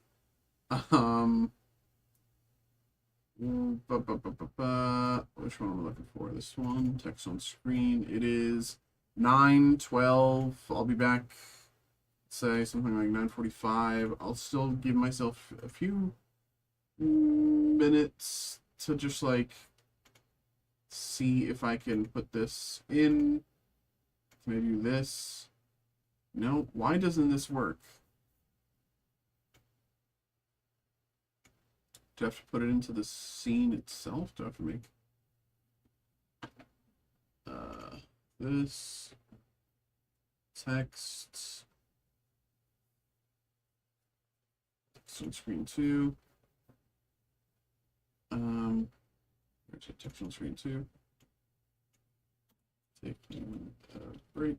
Which one am I looking for? This one, text on screen. It is 9:12. I'll be back, say something like 9:45. I'll still give myself a few minutes to just like see if I can put this in. Can I do this? No. Why doesn't this work? Do I have to put it into the scene itself? Do I have to make this text on screen 2? Text on screen 2. Taking a break.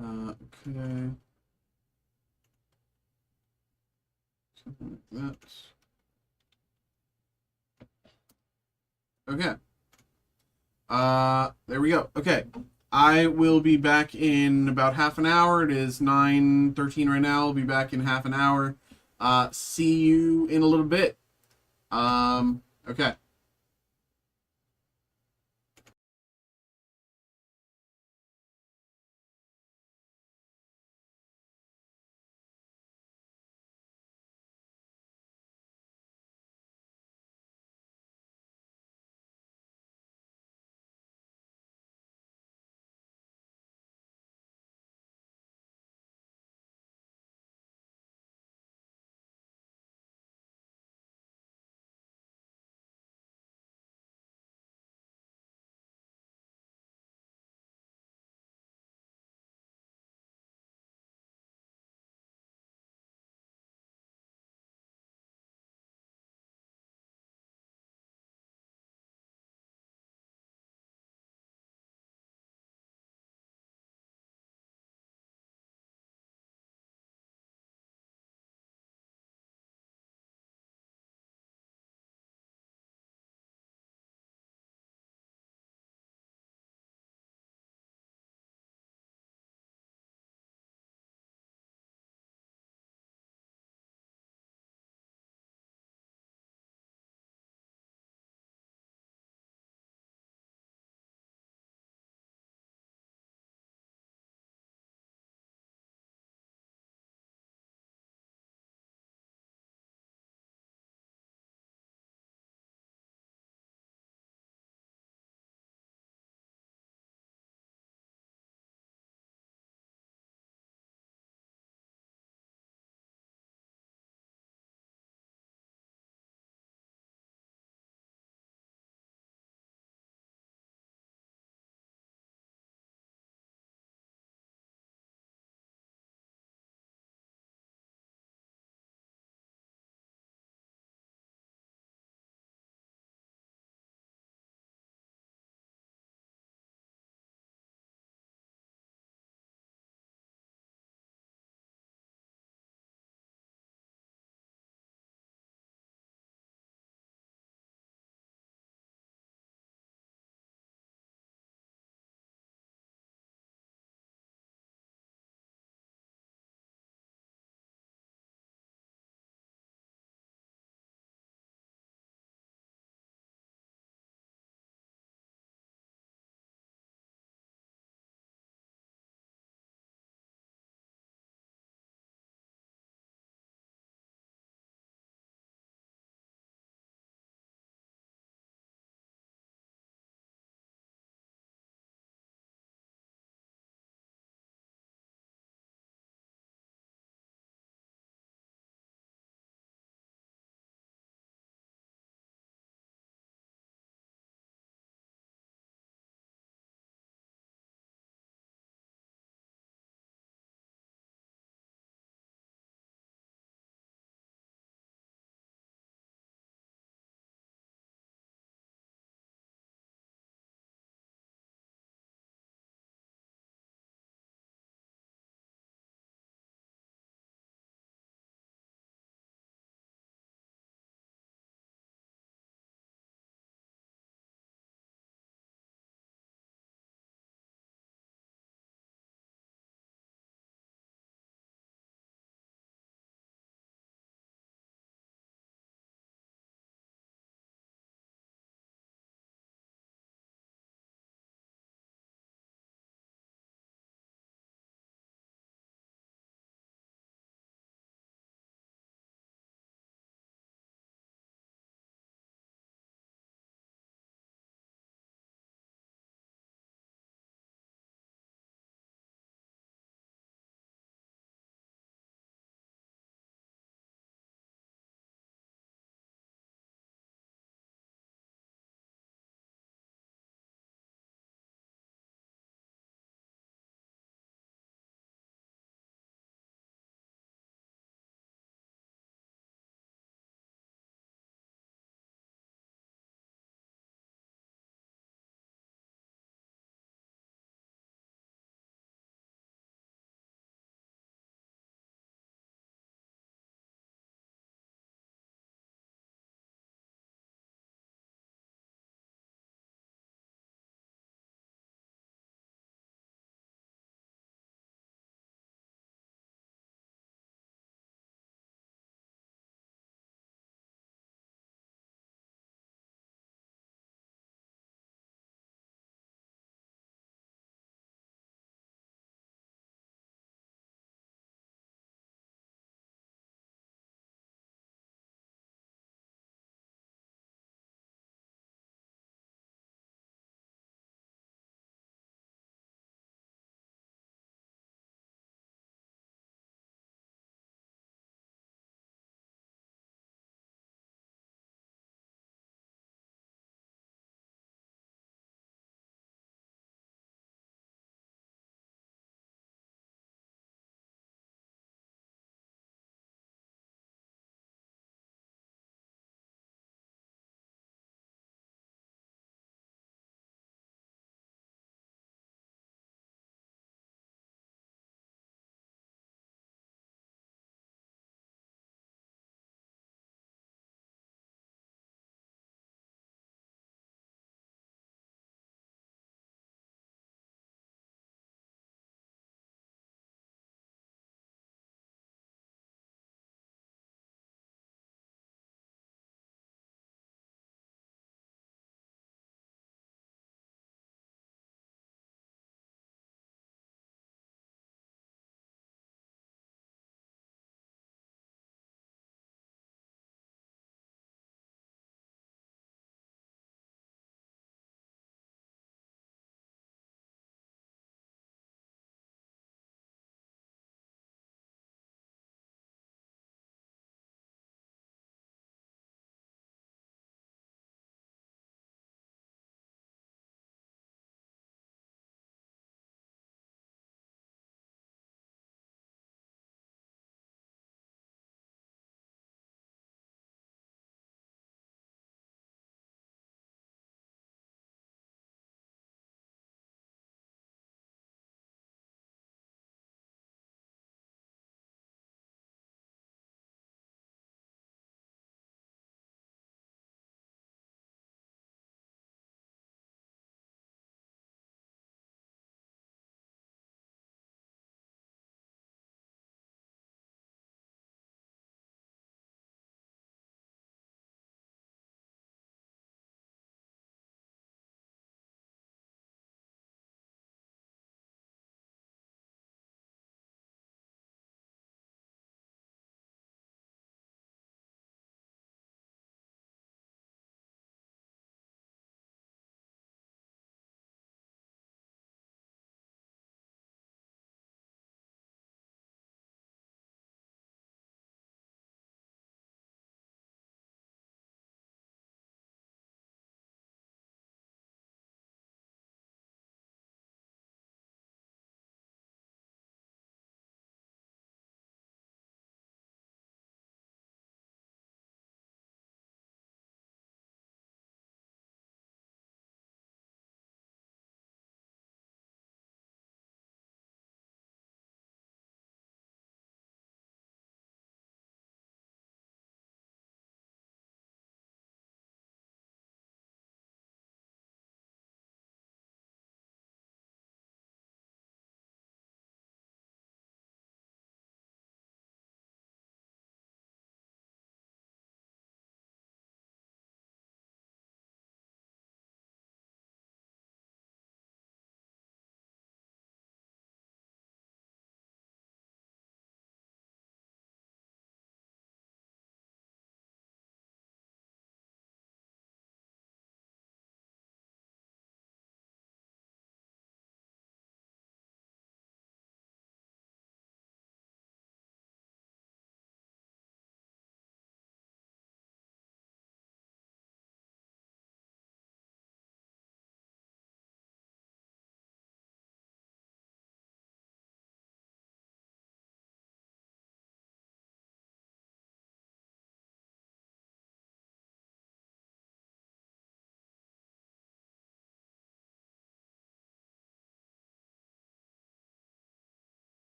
Okay. Something like that. Okay. There we go. Okay. I will be back in about half an hour. It is 9:13 right now. I'll be back in half an hour. See you in a little bit. Okay.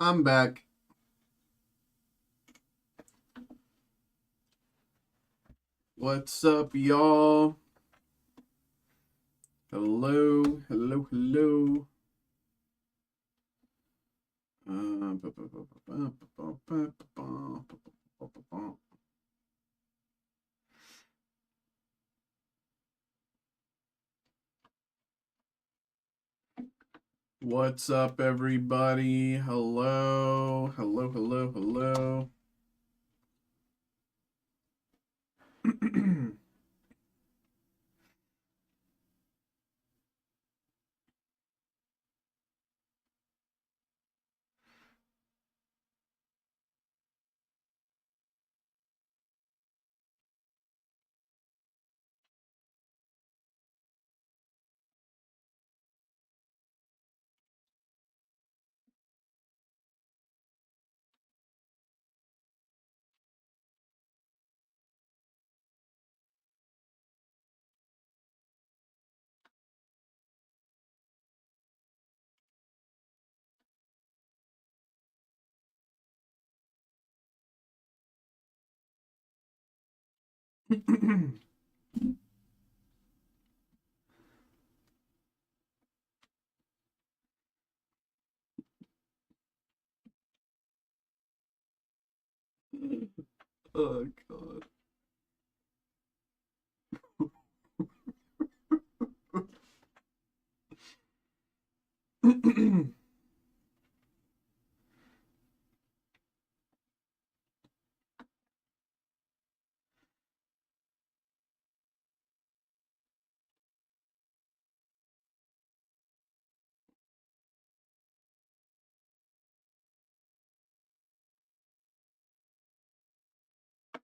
I'm back. What's up, y'all? Hello, hello, hello. What's up, everybody? Hello, hello, hello, hello. Oh, God.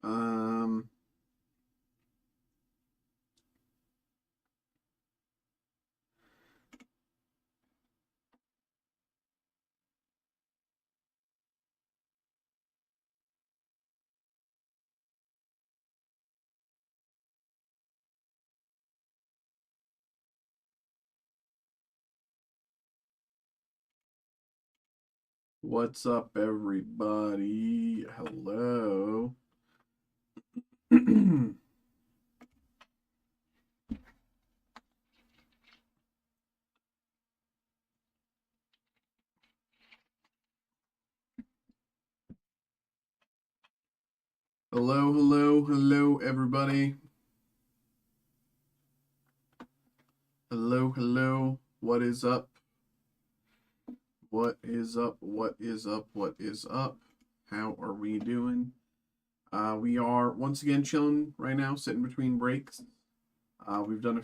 um, what's up, everybody? Hello. Hello, hello, hello, everybody. Hello, hello. What is up? What is up? What is up? What is up? How are we doing? We are once again chilling right now, sitting between breaks. We've done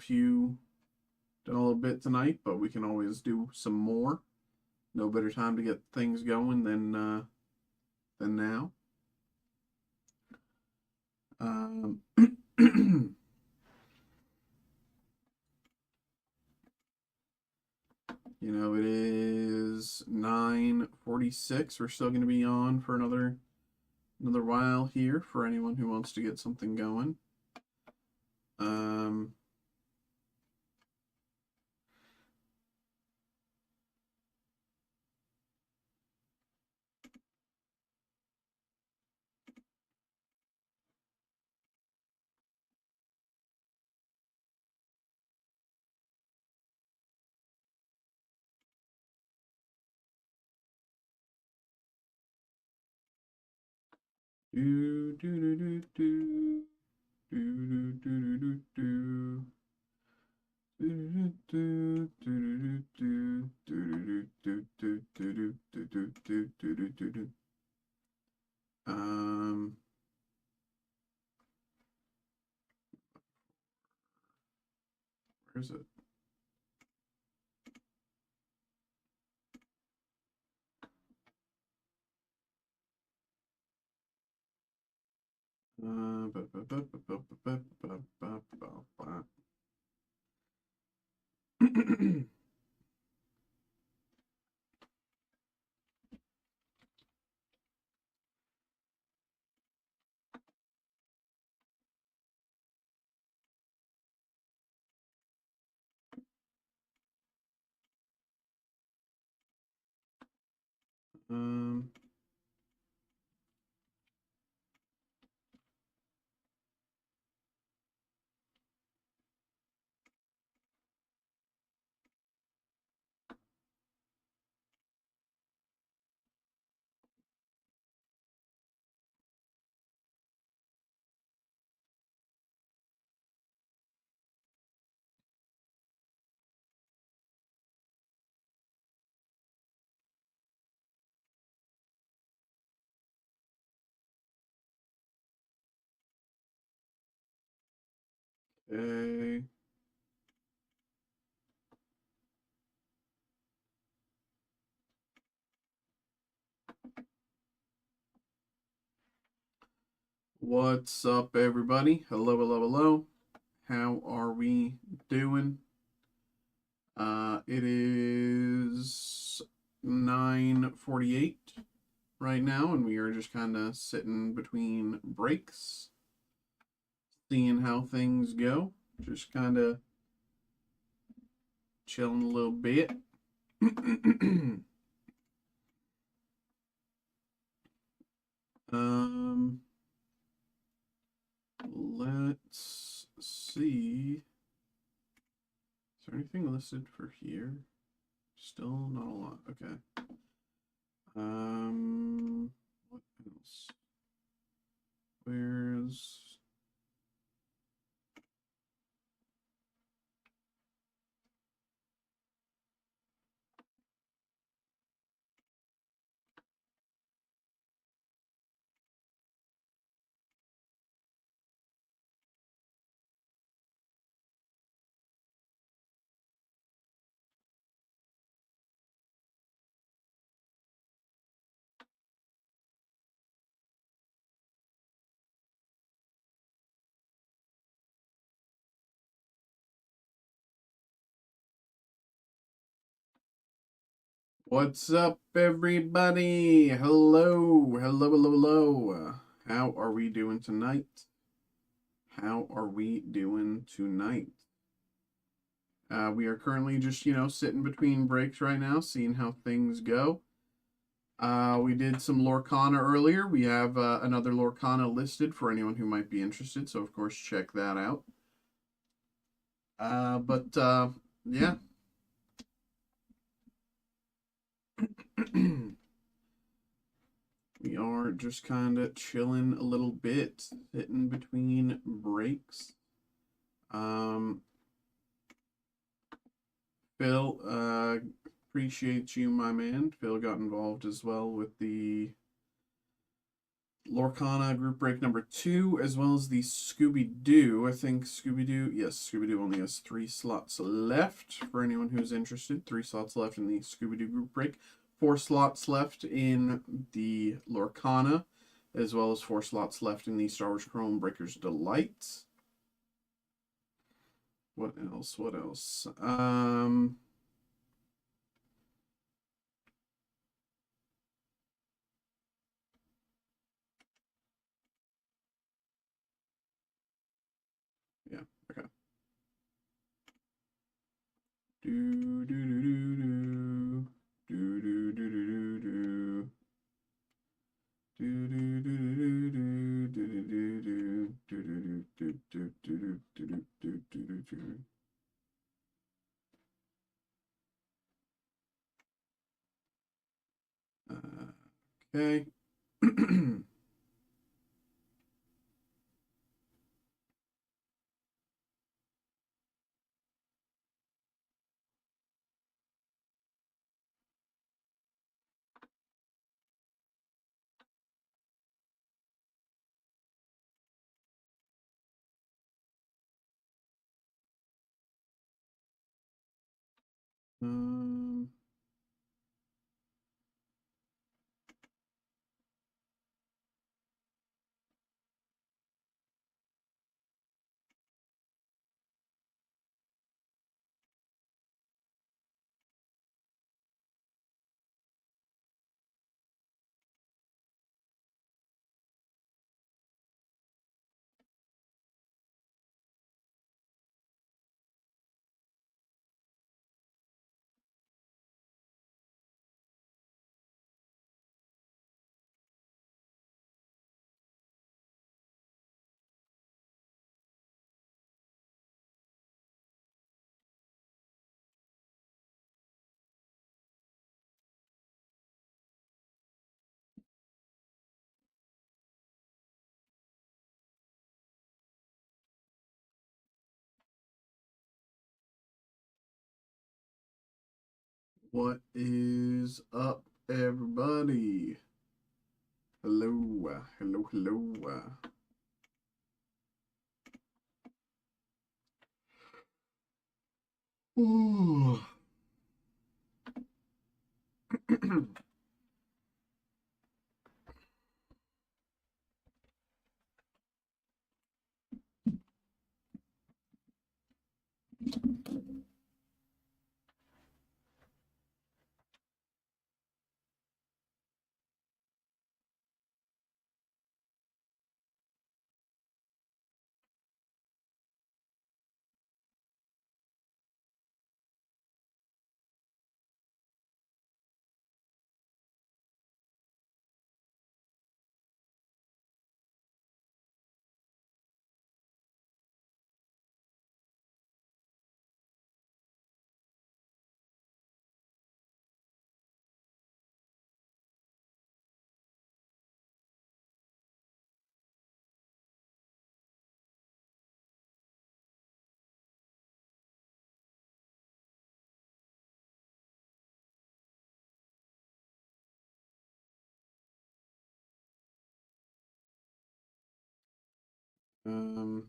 a little bit tonight, but we can always do some more. No better time to get things going than now. You know, it is 9:46. We're still going to be on for another while here for anyone who wants to get something going. Um, do do do do do do do do do do. Where is it? Um, okay. What's up, everybody? Hello, hello, hello. How are we doing? It is 9:48 right now, and we are just kind of sitting between breaks, seeing how things go. Just kind of chilling a little bit. um, let's see. Is there anything listed for here? Still not a lot. Okay. What else? Where's What's up, everybody? Hello, hello, hello, hello. How are we doing tonight? How are we doing tonight? We are currently just, sitting between breaks right now, seeing how things go. We did some Lorcana earlier. We have another Lorcana listed for anyone who might be interested, so of course check that out. But yeah. We are just kind of chilling a little bit, sitting between breaks. Phil, appreciate you, my man. Phil got involved as well with the Lorcana group break number 2, as well as the Scooby-Doo. I think Scooby-Doo, yes, Scooby-Doo only has 3 slots left for anyone who's interested. 3 slots left in the Scooby-Doo group break. 4 slots left in the Lorcana, as well as 4 slots left in the Star Wars Chrome Breakers Delight. What else? What else? Yeah, okay. Do do do do do. Do do do do do do. Do do do do do do do do do do do do do do do do. Okay. Um, What is up, everybody? Hello, hello, hello. Ooh. um,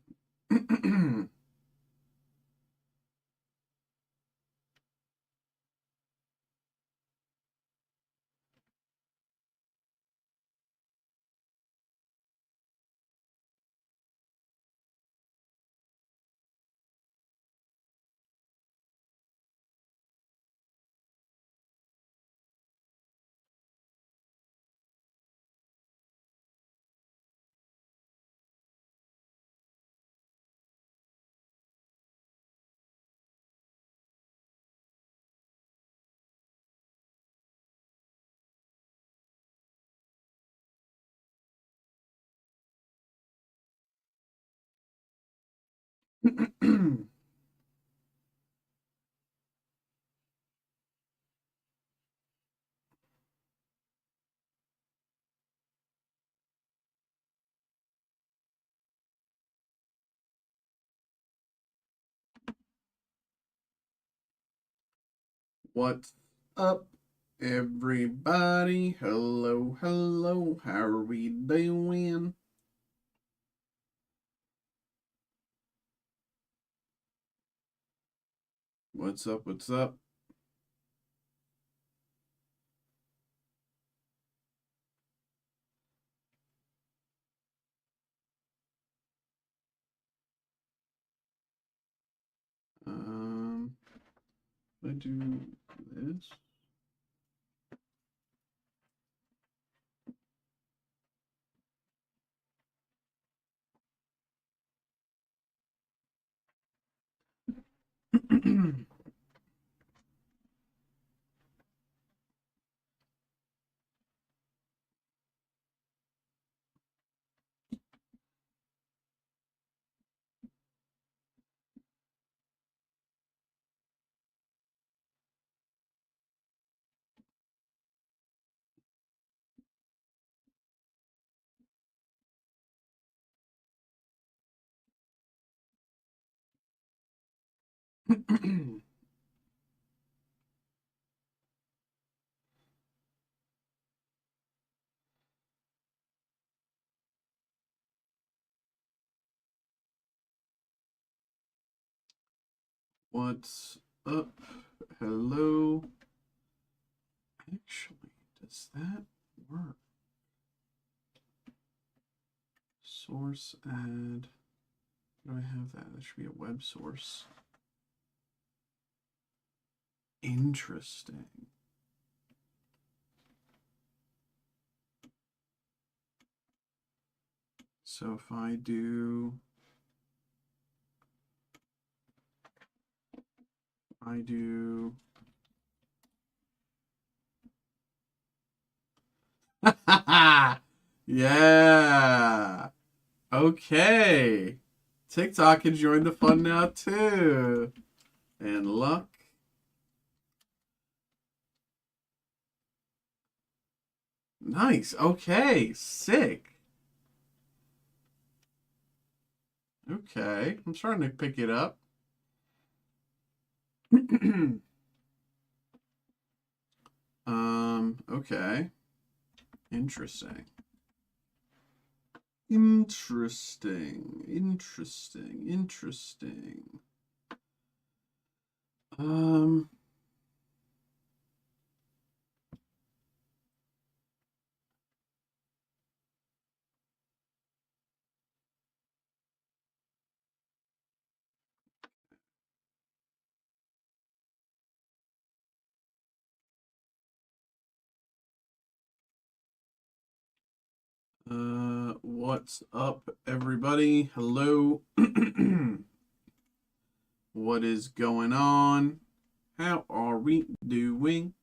What's up, everybody? Hello, hello. How are we doing? What's up? What's up? I do this. What's up? Hello. Actually, does that work? Source add. Do I have that? That should be a web source. Interesting. So if I do yeah. Okay. TikTok can join the fun now too. And luck. Nice. Okay. Sick. Okay. I'm starting to pick it up. Okay. Interesting. Interesting. What's up, everybody? Hello. What is going on? How are we doing?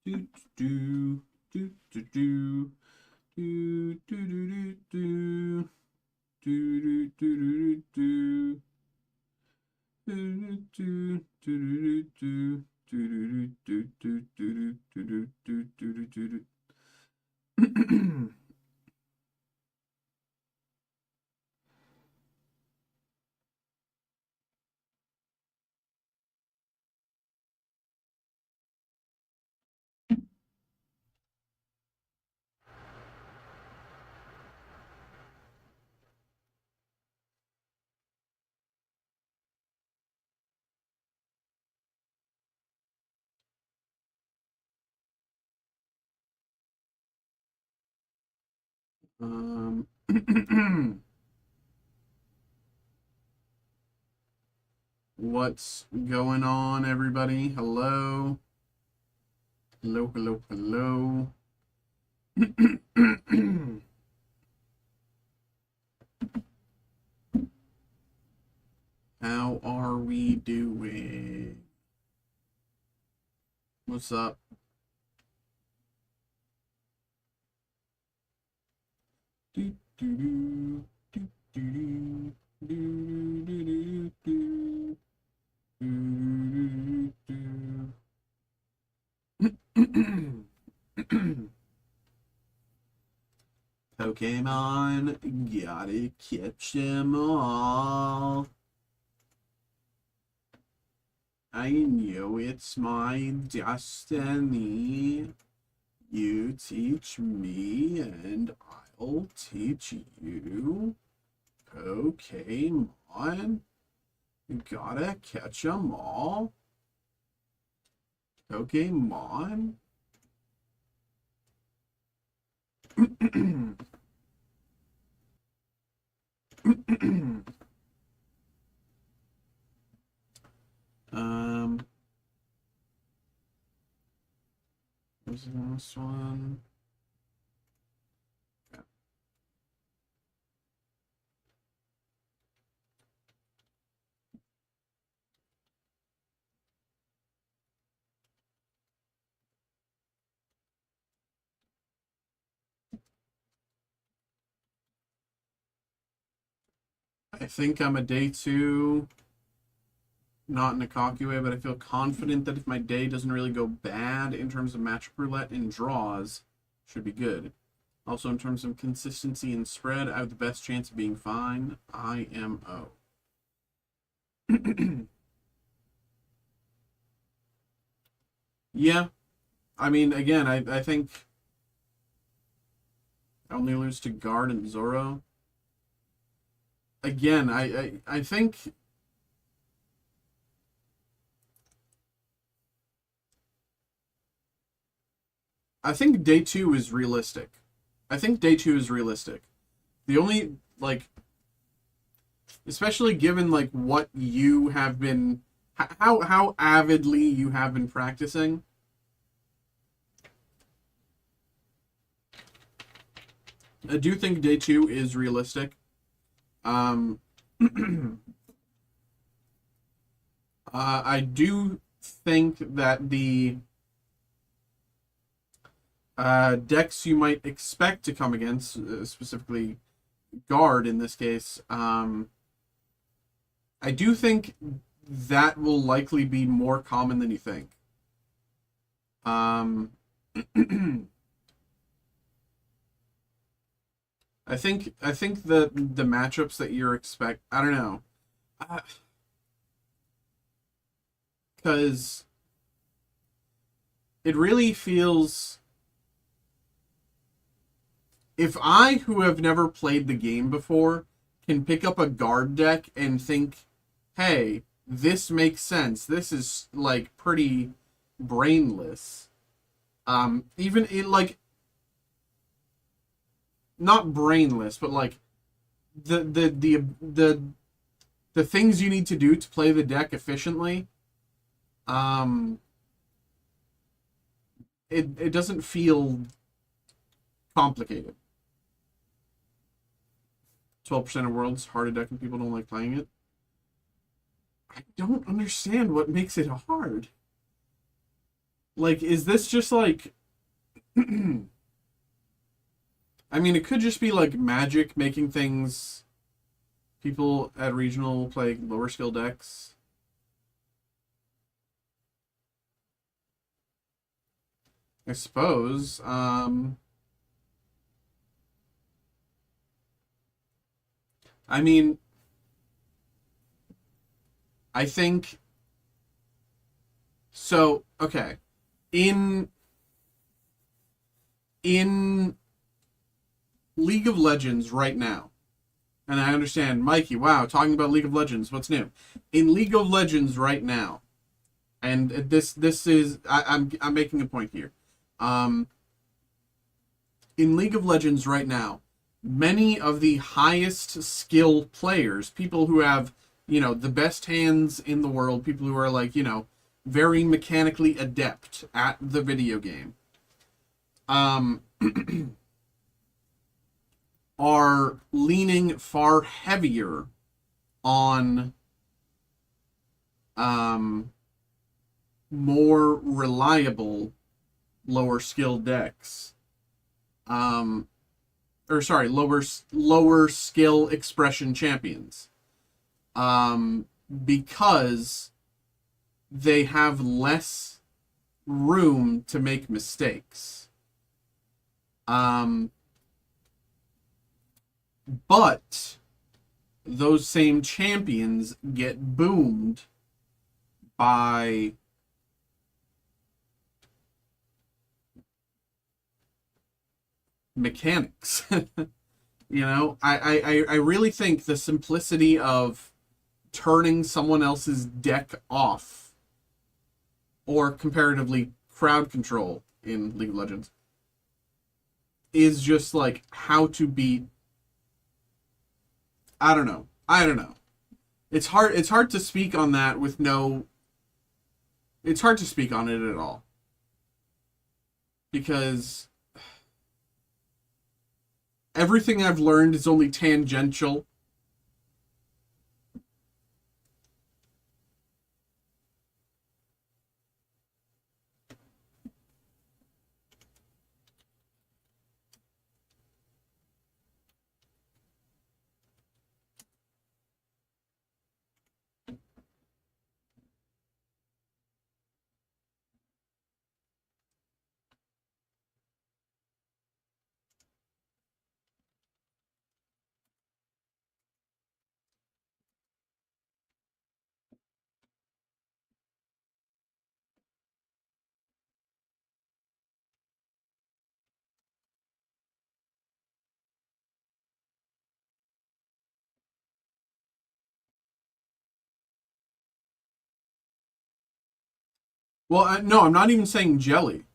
Do do do do do do do do do do do do do. What's going on, everybody? Hello. Hello. How are we doing? What's up? Do do do do do do do do do. Pokemon, gotta catch them all. I know it's my destiny. You teach me, and I'll teach you. Pokemon, gotta catch them all. Pokemon. What's the last one? Yeah. I think I'm a day 2, not in a cocky way, but I feel confident that if my day doesn't really go bad in terms of matchup roulette and draws, should be good. Also, in terms of consistency and spread, I have the best chance of being fine. IMO. Yeah. I mean, again, I think I only lose to Guard and Zoro. Again, I think day 2 is realistic. The only, like, especially given, like, what you have been, how avidly you have been practicing. I do think day 2 is realistic. I do think that the decks you might expect to come against, specifically Guard in this case, I do think that will likely be more common than you think. I think the matchups that you're I don't know, because it really feels, if I, who have never played the game before, can pick up a guard deck and think, hey, this makes sense. This is like pretty brainless. Even in like, not brainless, but like the the things you need to do to play the deck efficiently. Um, it doesn't feel complicated. 12% of worlds hard to deck and people don't like playing it. I don't understand what makes it hard. Like, is this just like? I mean, it could just be like Magic making things. People at regional play lower skill decks. I suppose. I mean, I think so. Okay, in in League of Legends right now, and I understand, Mikey. Wow, talking about League of Legends. What's new? In League of Legends right now, and this is I'm making a point here. Um, in League of Legends right now, many of the highest skill players, people who have, the best hands in the world, people who are like, very mechanically adept at the video game, um, are leaning far heavier on um, more reliable lower skill decks. Um, or sorry, lower skill expression champions. Um, because they have less room to make mistakes. Um, but those same champions get boomed by mechanics. I really think the simplicity of turning someone else's deck off, or comparatively crowd control in League of Legends, is just like how to beat. I don't know. I don't know. It's hard to speak on that with no. It's hard to speak on it at all because everything I've learned is only tangential. Well, no, I'm not even saying jelly.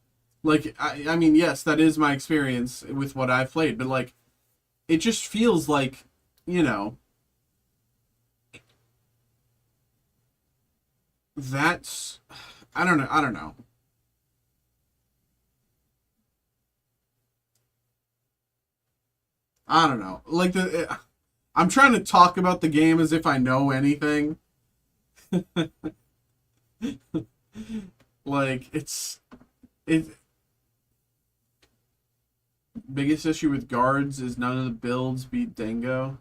Like, I mean, yes, that is my experience with what I've played, but like, it just feels like, you know, that's, I don't know, I don't know. I don't know. Like I'm trying to talk about the game as if I know anything. Like it biggest issue with guards is none of the builds beat Dango.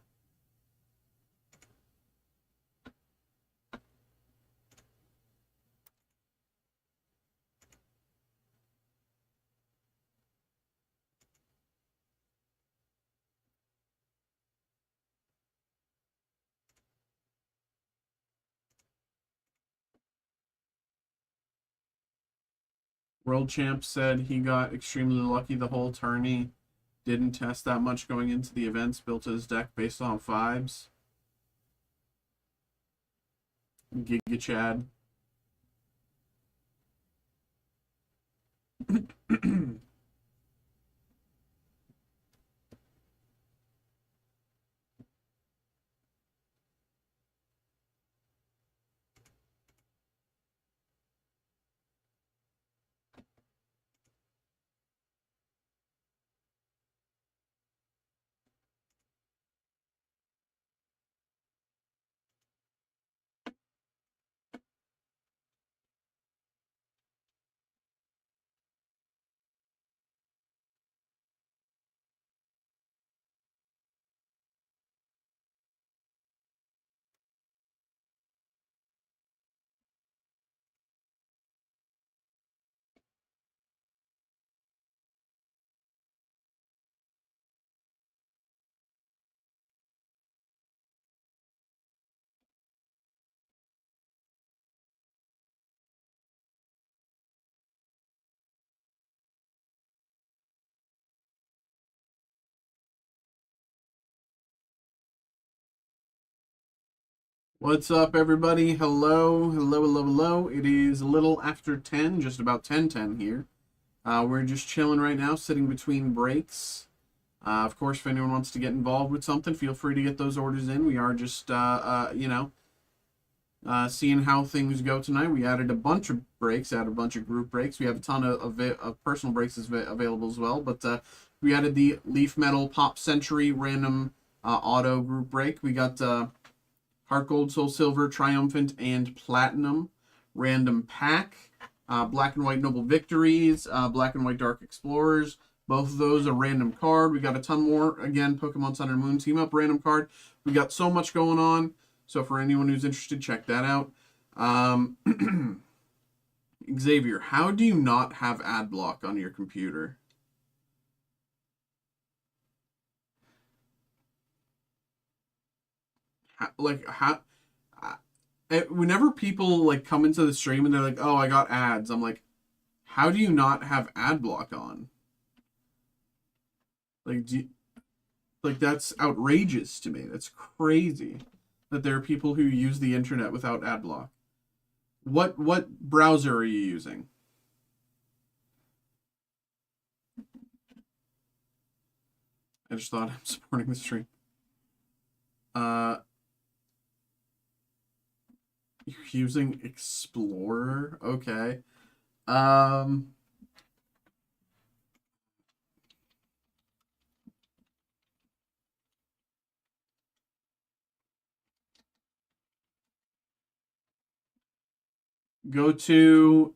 World Champ said he got extremely lucky the whole tourney. Didn't test that much going into the events. Built his deck based on vibes. Giga Chad. What's up, everybody? Hello, hello, hello, hello. It is a little after 10, just about 10:10 here. We're just chilling right now, sitting between breaks. Of course, if anyone wants to get involved with something, feel free to get those orders in. We are just, seeing how things go tonight. We added a bunch of breaks, added a bunch of group breaks. We have a ton of personal breaks available as well. But we added the Leaf Metal Pop Century random auto group break. We got Heart Gold, Soul Silver, Triumphant, and Platinum random pack. Black and White Noble Victories, Black and White Dark Explorers. Both of those a random card. We got a ton more. Again, Pokemon Sun and Moon Team Up random card. We got so much going on. So for anyone who's interested, check that out. Xavier, how do you not have ad block on your computer? Whenever people like come into the stream and they're like, "Oh, I got ads," I'm like, "How do you not have ad block on?" Like, that's outrageous to me. That's crazy that there are people who use the internet without ad block. What browser are you using? I just thought I'm supporting the stream. You're using Explorer? Okay. Go to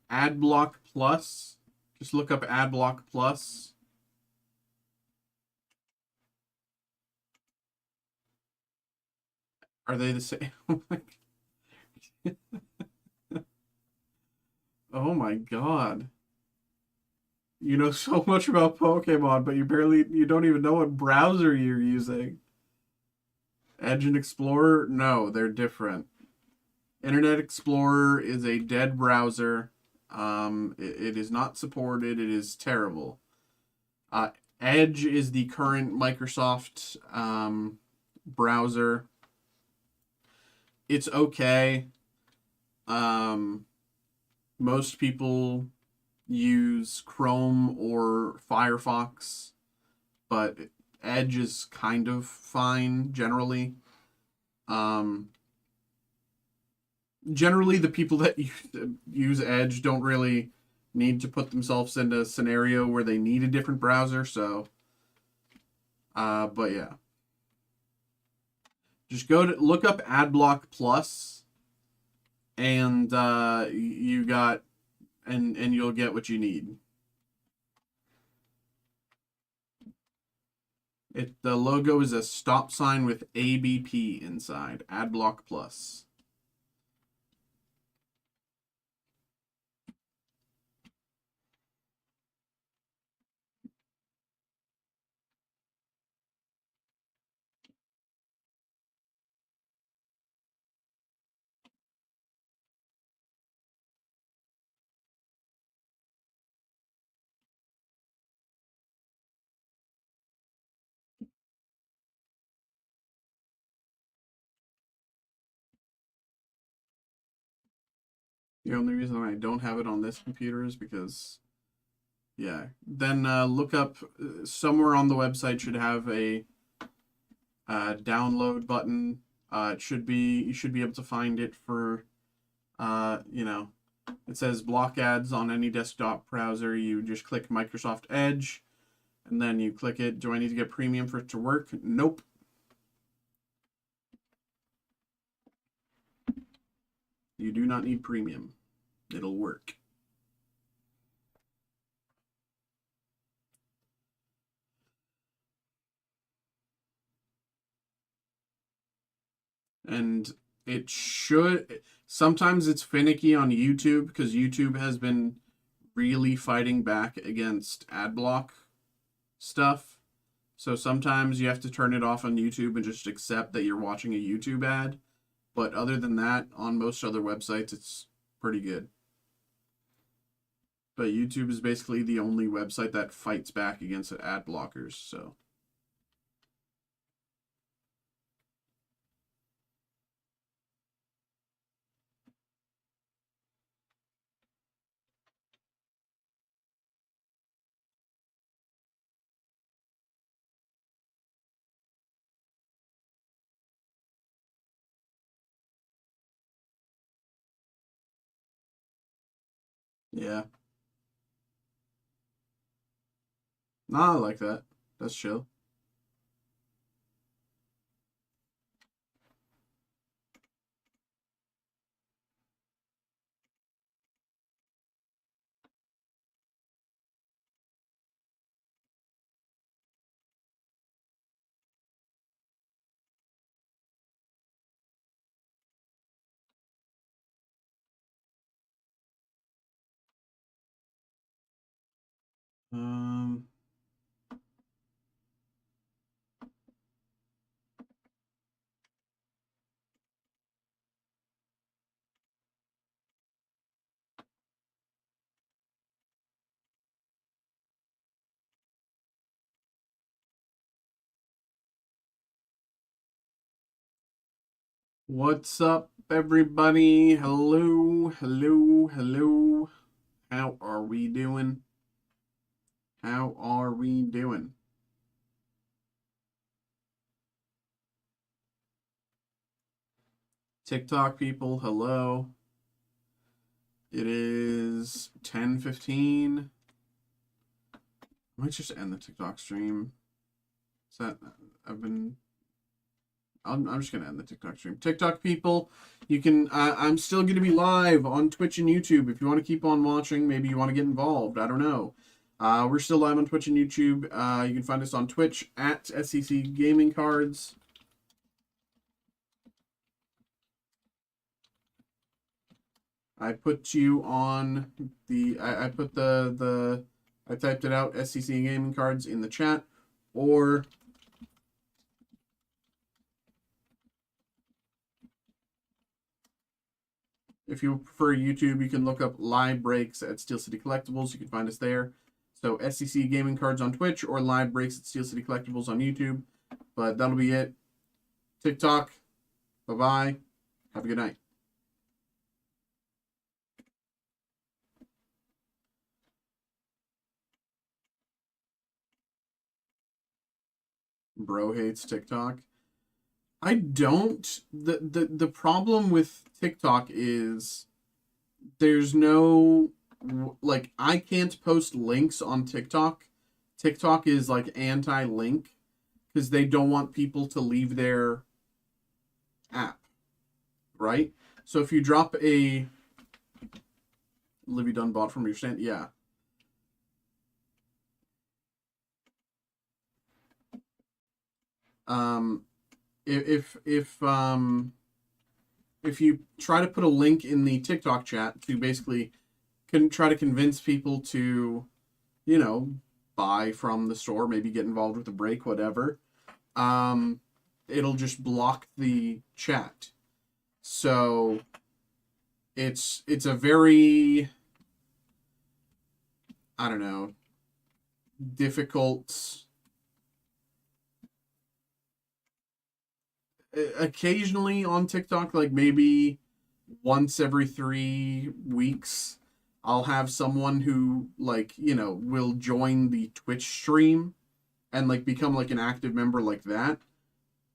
AdBlock Plus. Just look up AdBlock Plus. Are they the same? Oh my god. You know so much about Pokemon, but you don't even know what browser you're using. Edge and Explorer? No, they're different. Internet Explorer is a dead browser. It is not supported. It is terrible. Edge is the current Microsoft browser. It's okay. Most people use Chrome or Firefox, but Edge is kind of fine generally. Generally, the people that use Edge don't really need to put themselves in a scenario where they need a different browser. So, but yeah, just go to look up AdBlock Plus, and you got and you'll get what you need. The logo is a stop sign with ABP inside. AdBlock Plus. The only reason I don't have it on this computer is because, yeah. Then look up somewhere on the website should have a download button. It should be you should be able to find it for you know, it says block ads on any desktop browser. You just click Microsoft Edge, and then you click it. Do I need to get premium for it to work? Nope. You do not need premium. It'll work. And it should, sometimes it's finicky on YouTube because YouTube has been really fighting back against ad block stuff. So sometimes you have to turn it off on YouTube and just accept that you're watching a YouTube ad. But other than that, on most other websites, it's pretty good. But YouTube is basically the only website that fights back against ad blockers, so. Yeah. Nah, I like that. That's chill. Um, what's up, everybody? Hello, hello, hello. How are we doing? How are we doing? TikTok people, hello. It is 10:15. I might just end the TikTok stream. Is that I'm just gonna end the TikTok stream. TikTok people, you can. I'm still gonna be live on Twitch and YouTube. If you want to keep on watching, maybe you want to get involved. I don't know. We're still live on Twitch and YouTube. You can find us on Twitch at SCC Gaming Cards. I put you on the. I put the. I typed it out. SCC Gaming Cards in the chat, or if you prefer YouTube, you can look up live breaks at Steel City Collectibles. You can find us there. So SCC Gaming Cards on Twitch or live breaks at Steel City Collectibles on YouTube. But that'll be it. TikTok. Bye-bye. Have a good night. Bro hates TikTok. I don't. The problem with TikTok is there's no, like, I can't post links on TikTok. TikTok is like anti-link because they don't want people to leave their app, right? So if you drop a Livy Dunn bought from your stand, yeah. Um, if you try to put a link in the TikTok chat to basically can try to convince people to, you know, buy from the store, maybe get involved with the break, whatever, it'll just block the chat. So it's a very, I don't know, difficult. Occasionally on TikTok, like maybe once every 3 weeks, I'll have someone who, like, will join the Twitch stream and, like, become, like, an active member like that.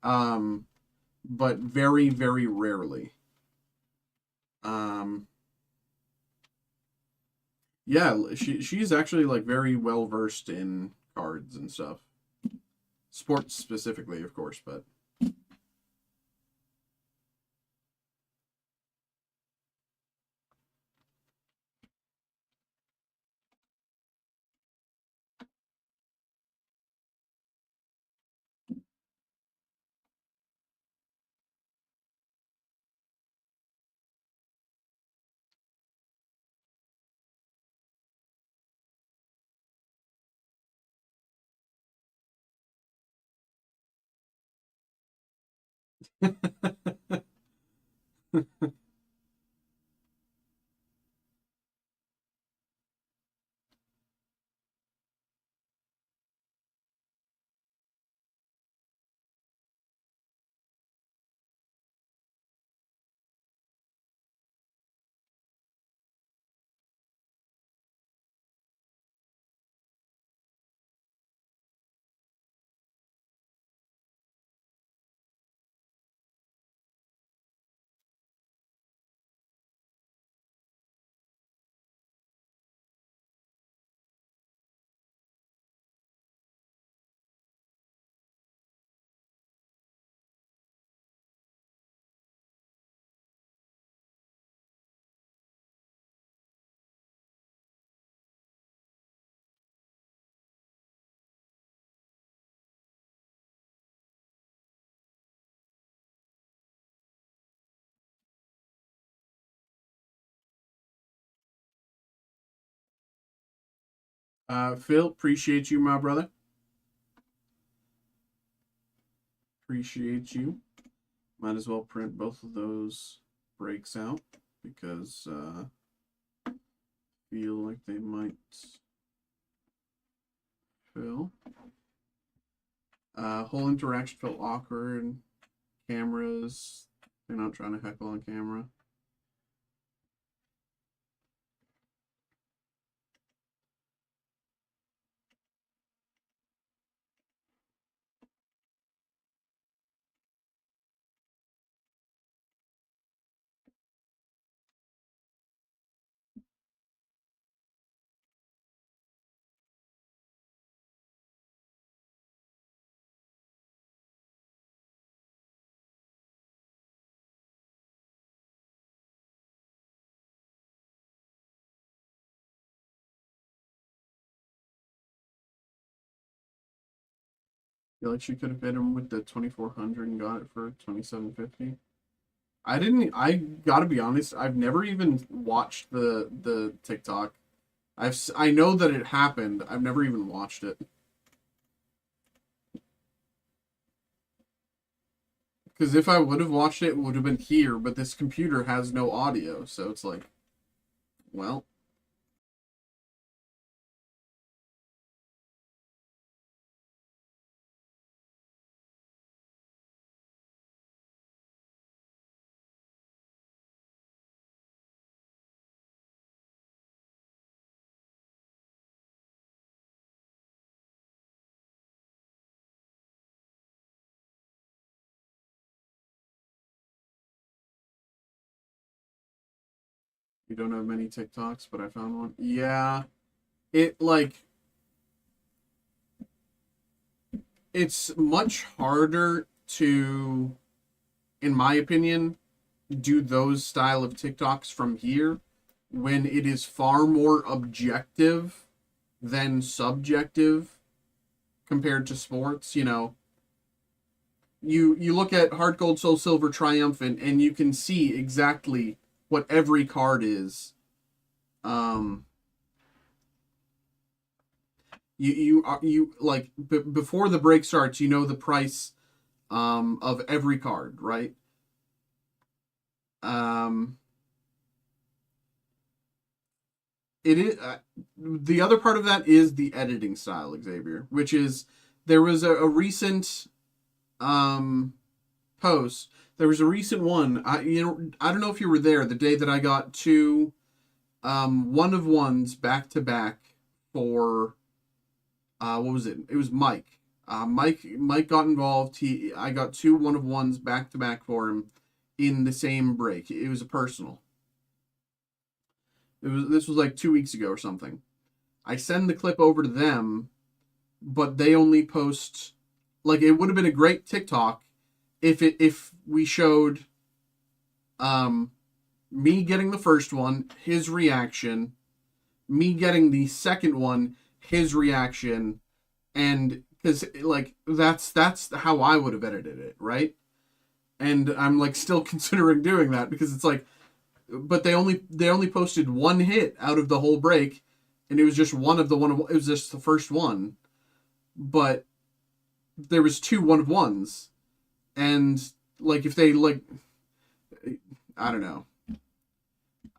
But very, very rarely. Yeah, she's actually, like, very well versed in cards and stuff. Sports specifically, of course, but Phil, appreciate you, my brother. Appreciate you. Might as well print both of those breaks out because feel like they might fill. Whole interaction felt awkward. Cameras, they're not trying to heckle on camera. Feel like she could have hit him with the 2400 and got it for 2750. I gotta be honest, I've never even watched the TikTok. I know that it happened. I've never even watched it. Because if I would have watched it, it would have been here, but this computer has no audio, so it's like, well. You don't have many TikToks, but I found one. Yeah. It, like, it's much harder to, in my opinion, do those style of TikToks from here when it is far more objective than subjective compared to sports. You look at Heart Gold Soul Silver Triumphant and you can see exactly what every card is. You like before the break starts, you know the price of every card, right? It is the other part of that is the editing style, Xavier, which is there was a recent post There was a recent one. I don't know if you were there the day that I got two one of ones back to back for what was it? It was Mike. Mike got involved. I got two one of ones back to back for him in the same break. It was a personal. This was like 2 weeks ago or something. I send the clip over to them, but they only post, like, it would have been a great TikTok if we showed me getting the first one, his reaction, me getting the second one, his reaction, and because like that's how I would have edited it, right? And I'm like still considering doing that because it's like, but they only posted one hit out of the whole break, and it was just it was just the first one, but there was two one of ones, and like if they like, I don't know,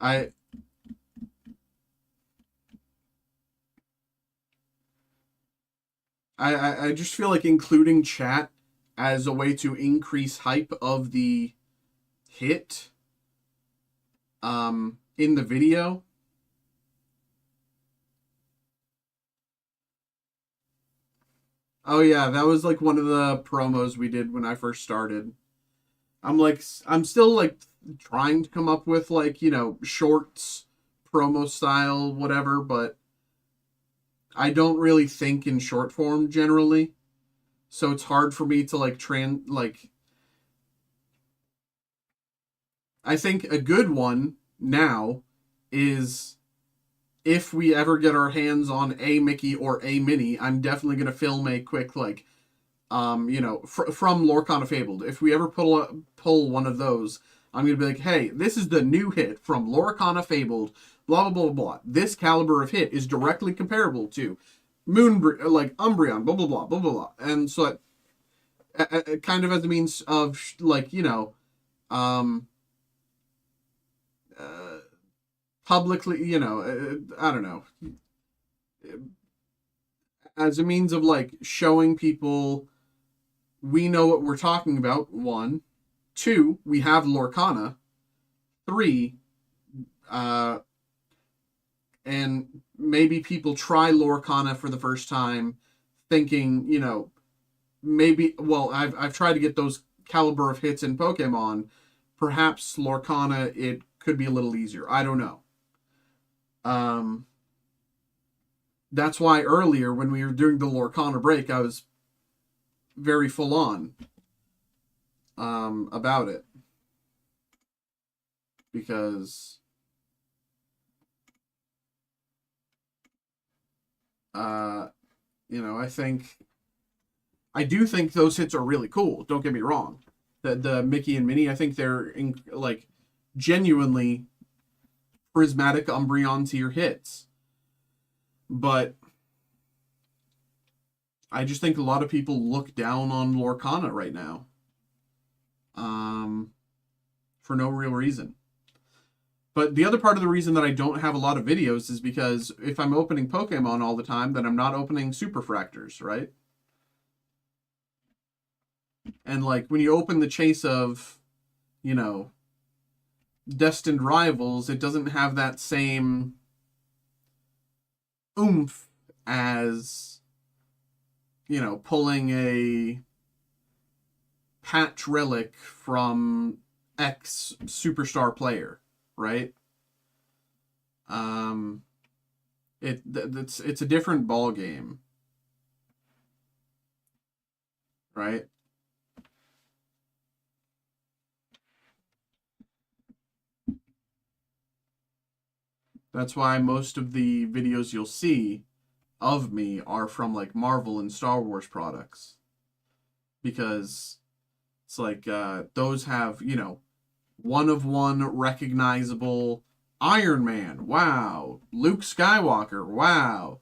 I I just feel like including chat as a way to increase hype of the hit in the video. Oh yeah, that was like one of the promos we did when I first started. I'm still like trying to come up with like, shorts, promo style, whatever, but I don't really think in short form generally. So it's hard for me to like I think a good one now is if we ever get our hands on a Mickey or a Minnie, I'm definitely going to film a quick like from Lorcana Fabled. If we ever pull one of those, I'm going to be like, hey, this is the new hit from Lorcana Fabled, blah, blah, blah, blah. This caliber of hit is directly comparable to like Umbreon, blah, blah, blah, blah, blah, blah. And so kind of as a means of like, publicly, I don't know, as a means of like showing people we know what we're talking about. 1, 2, we have Lorcana. 3, and maybe people try Lorcana for the first time, thinking, maybe. Well, I've tried to get those caliber of hits in Pokemon. Perhaps Lorcana, it could be a little easier. I don't know. That's why earlier when we were doing the Lorcana break, I was very full on about it, because I do think those hits are really cool. Don't get me wrong. The Mickey and Minnie, I think they're like genuinely prismatic Umbreon tier hits. But I just think a lot of people look down on Lorcana right now. For no real reason. But the other part of the reason that I don't have a lot of videos is because if I'm opening Pokemon all the time, then I'm not opening Super Fractors, right? And like when you open the chase of, Destined Rivals, it doesn't have that same oomph as, pulling a patch relic from X superstar player, right? It's a different ball game, right? That's why most of the videos you'll see of me are from like Marvel and Star Wars products, because it's like those have, one of one recognizable Iron Man, wow, Luke Skywalker, wow,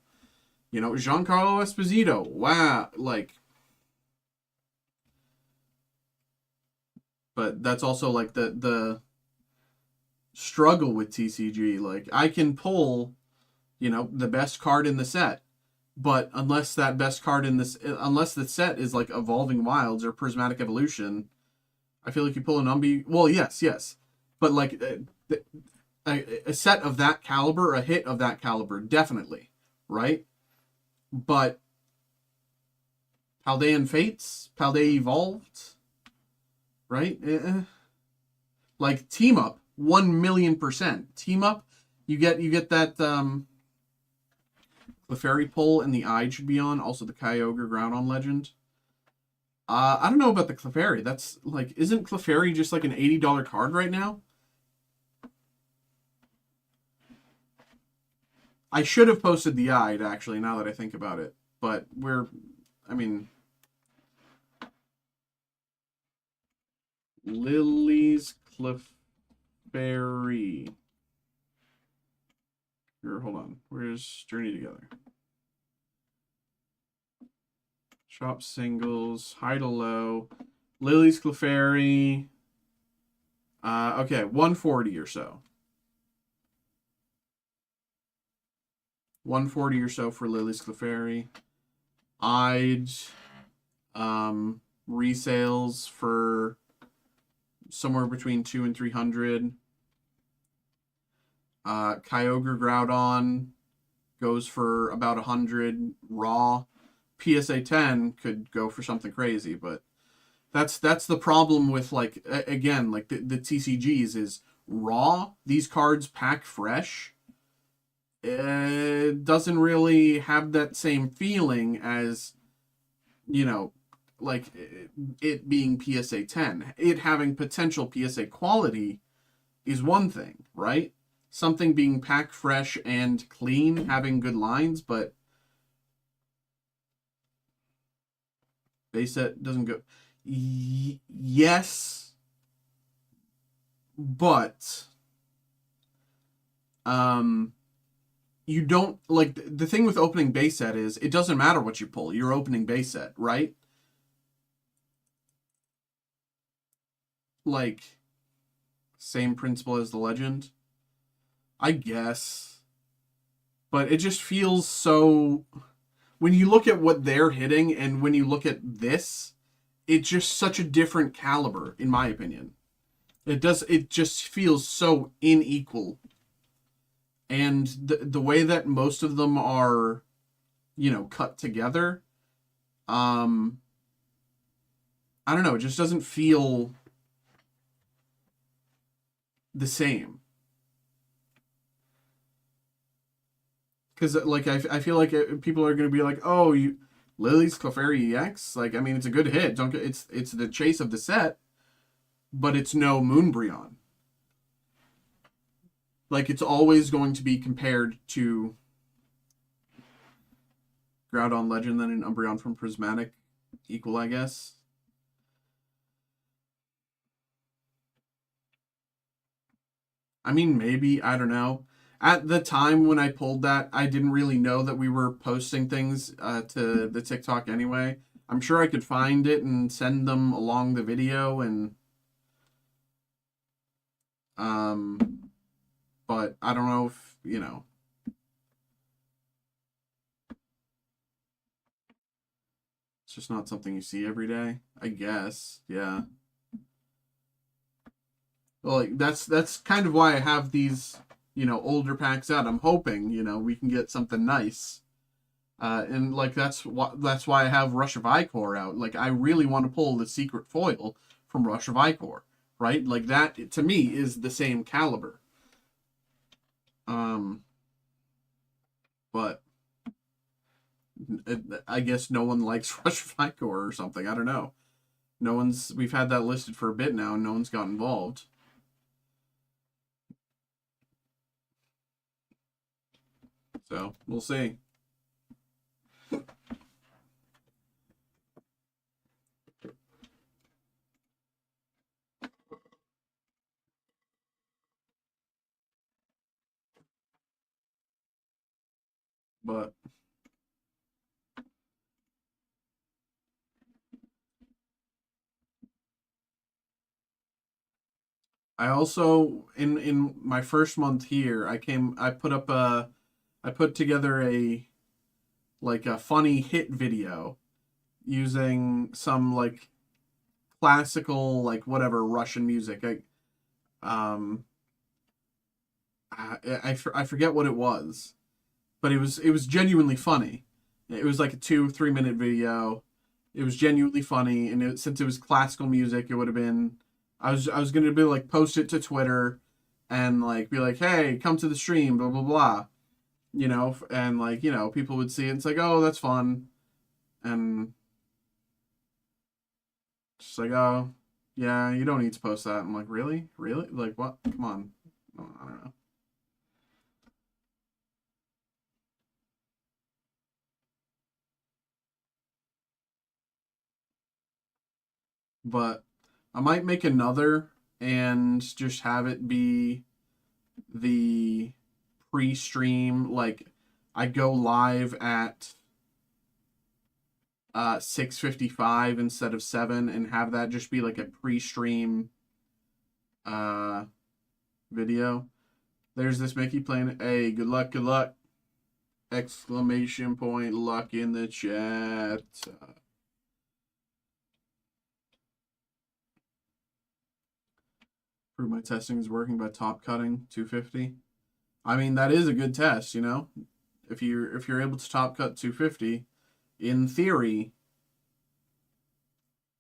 Giancarlo Esposito, wow, like. But that's also like the struggle with TCG. Like I can pull, the best card in the set, but unless the set is like Evolving Wilds or Prismatic Evolution, I feel like you pull an Umbi. Well, yes, but like a set of that caliber, a hit of that caliber, definitely, right? But Paldean Fates, Paldea Evolved, right? Like Team Up, 1,000,000%. Team Up, you get that Clefairy pull, and the Eye should be on. Also the Kyogre Groudon Legend. I don't know about the Clefairy. That's like, isn't Clefairy just like an $80 card right now? I should have posted the Eye, actually, now that I think about it. But I mean, Lily's Clefairy. Here, hold on. Where's Journey Together? Shop singles, high to low. Lily's Clefairy. Okay, 140 or so. 140 or so for Lily's Clefairy. I'd resales for somewhere between 200 and 300. Kyogre Groudon goes for about 100 raw. PSA 10 could go for something crazy, but that's the problem with, like, again, like the TCGs is raw. These cards pack fresh. It doesn't really have that same feeling as, you know, like it being PSA 10. It having potential PSA quality is one thing, right? Something being packed fresh and clean, having good lines, but base set doesn't go. Yes, but you don't, like, the thing with opening base set is it doesn't matter what you pull. You're opening base set, right? Like, same principle as the Legend, I guess, but it just feels so. When you look at what they're hitting and when you look at this, it's just such a different caliber, in my opinion. It just feels so unequal. And the way that most of them are, you know, cut together, I don't know, it just doesn't feel the same. Because, like, I feel like people are going to be like, oh, Lily's Clefairy EX? Like, I mean, it's a good hit. It's the chase of the set, but it's no Moonbreon. Like, it's always going to be compared to Groudon Legend, then an Umbreon from Prismatic equal, I guess. I mean, maybe, I don't know. At the time when I pulled that, I didn't really know that we were posting things to the TikTok anyway. I'm sure I could find it and send them along the video, and but I don't know if, you know, it's just not something you see every day, I guess. Yeah. Well, like, that's kind of why I have these, you know, older packs out. I'm hoping, you know, we can get something nice. And like that's why I have Rush of Icor out. Like, I really want to pull the secret foil from Rush of Icor, right? Like, that to me is the same caliber. But I guess no one likes Rush of Icor or something. I don't know. We've had that listed for a bit now, and no one's got involved. So we'll see. But I also, in my first month here, I put together a funny hit video using some, like, classical, like whatever Russian music. I forget what it was, but it was genuinely funny. It was like a 2 3 minute video. It was genuinely funny, and since it was classical music, it would have been. I was gonna be like post it to Twitter, and like be like, hey, come to the stream, blah blah blah, and like people would see it. And it's like, oh, that's fun, and just like, oh, yeah, you don't need to post that. I'm like, really, really, like what? Come on, I don't know. But I might make another and just have it be the pre-stream. Like I go live at 6:55 instead of 7, and have that just be like a pre-stream uh video. There's this Mickey playing it. Hey, good luck, good luck! Exclamation point luck in the chat. Prove my testing is working by top cutting 250. I mean, that is a good test, If you're able to top cut 250, in theory,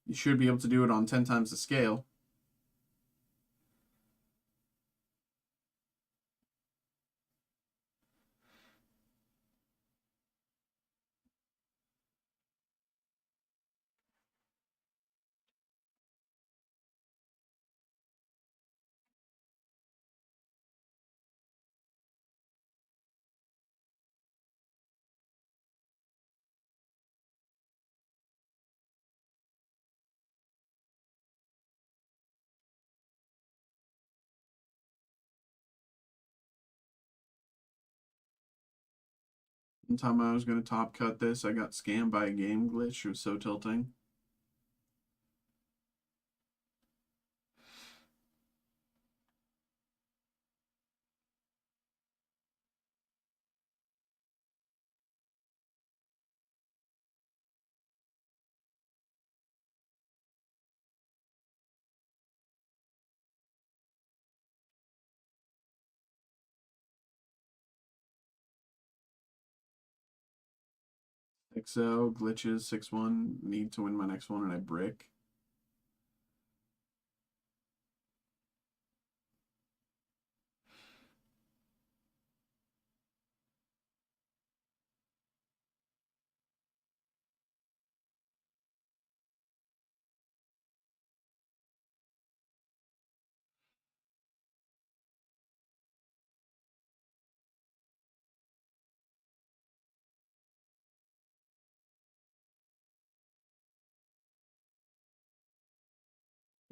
you should be able to do it on 10 times the scale. One time I was going to top cut this, I got scammed by a game glitch. It was so tilting. XO, glitches, 6-1, need to win my next one, and I brick.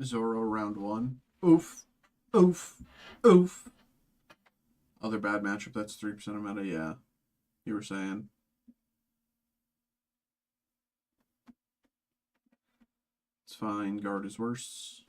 Zoro round 1. Oof. Oof. Oof. Other bad matchup, that's 3% of meta, yeah. You were saying. It's fine, guard is worse.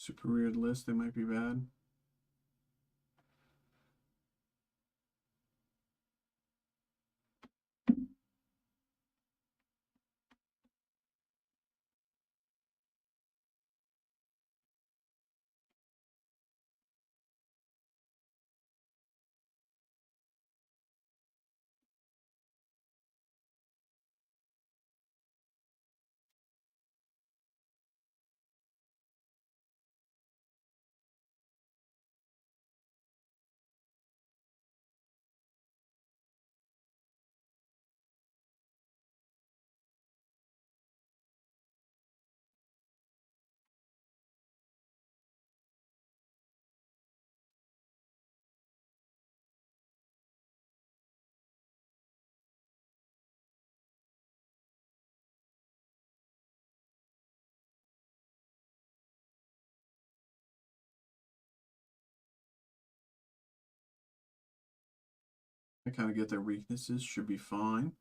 Super weird list, they might be bad. I kind of get their weaknesses. Should be fine.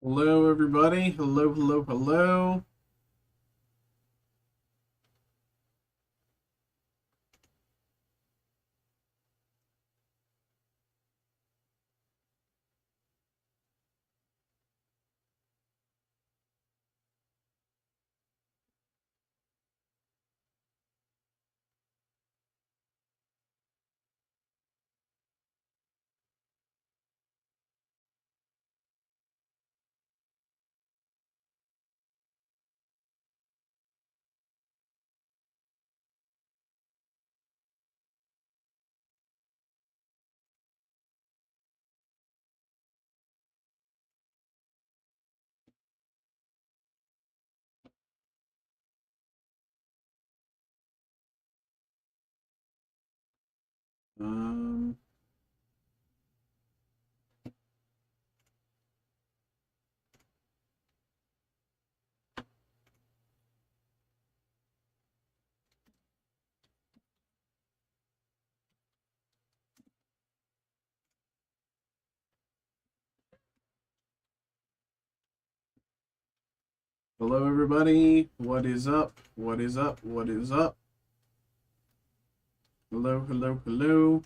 Hello, everybody. Hello, hello, hello. Um, Hello, everybody. What is up? What is up? What is up? Hello, hello, hello.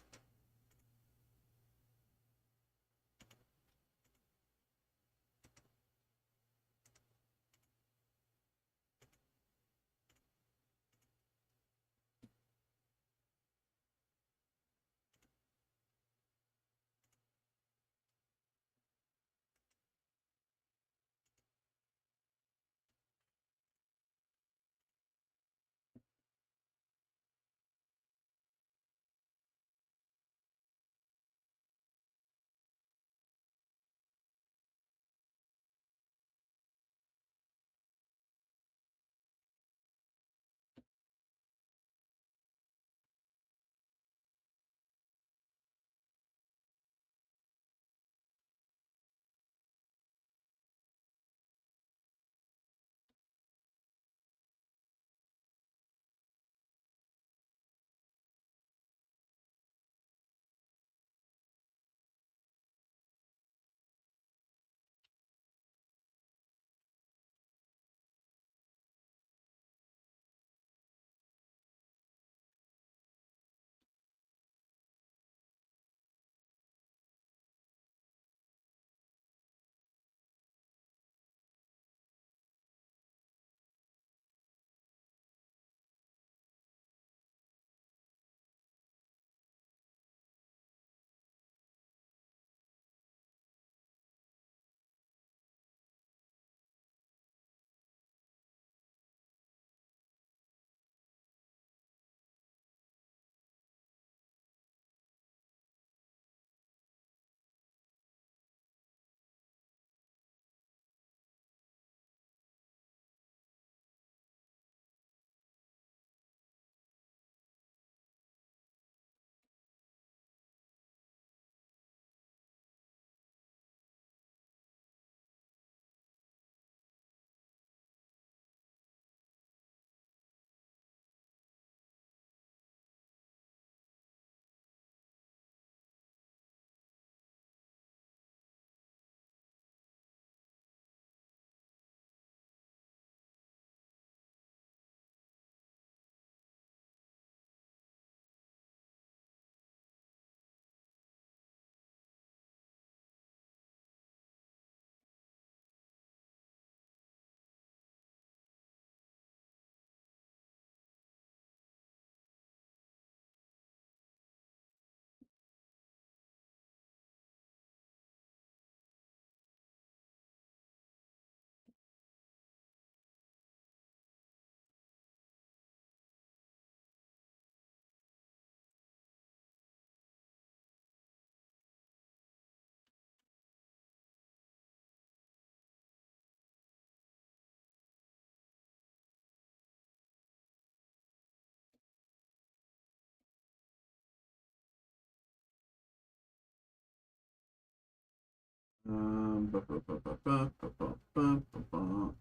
Ba, ba, ba, ba, ba, ba, ba, ba, ba, ba.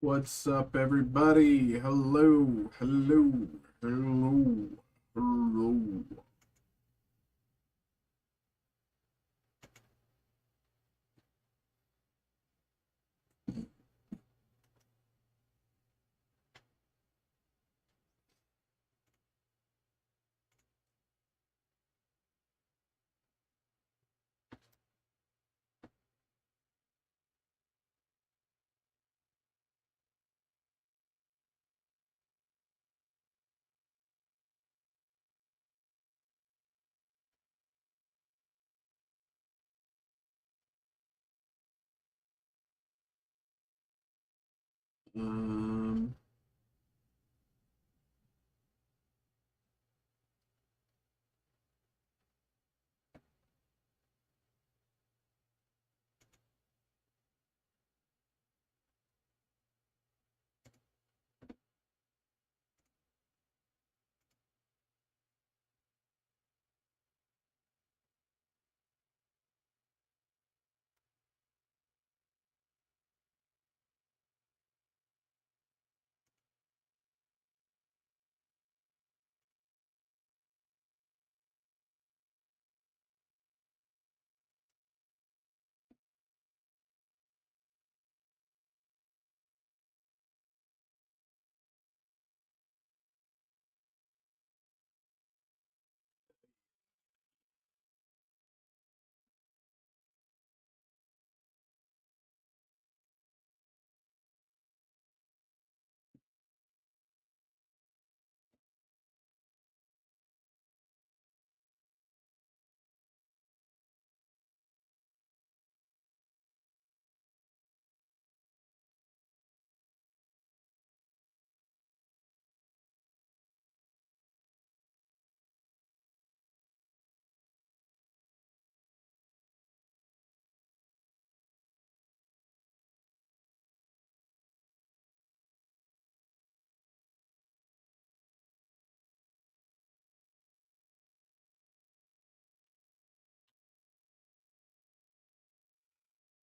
What's up, everybody? Hello, hello, hello, hello. Um,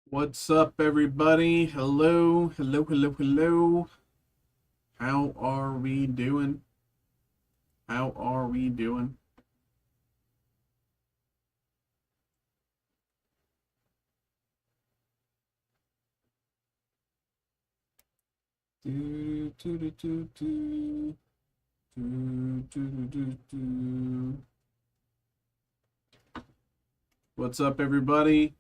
what's up, everybody? Hello, hello, hello, hello. How are we doing? How are we doing? Do, do, do, do, do. Do, do, do, do. What's up, everybody?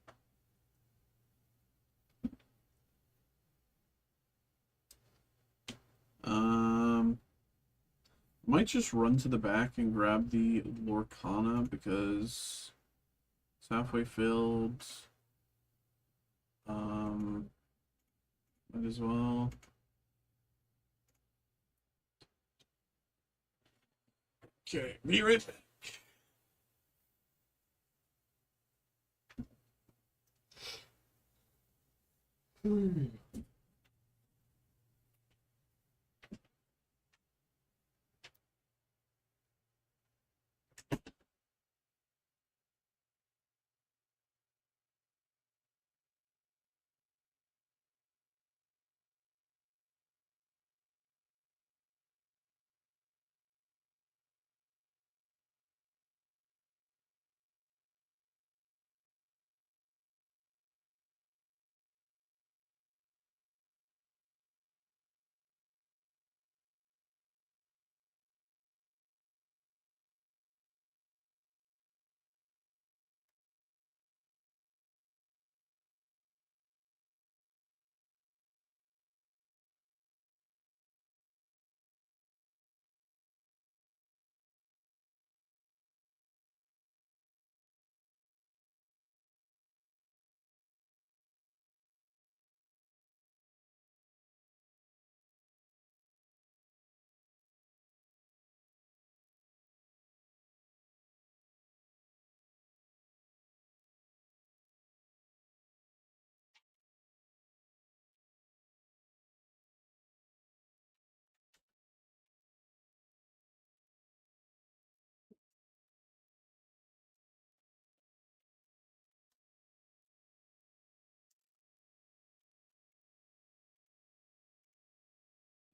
Might just run to the back and grab the Lorcana because it's halfway filled. Might as well. Okay, be right back.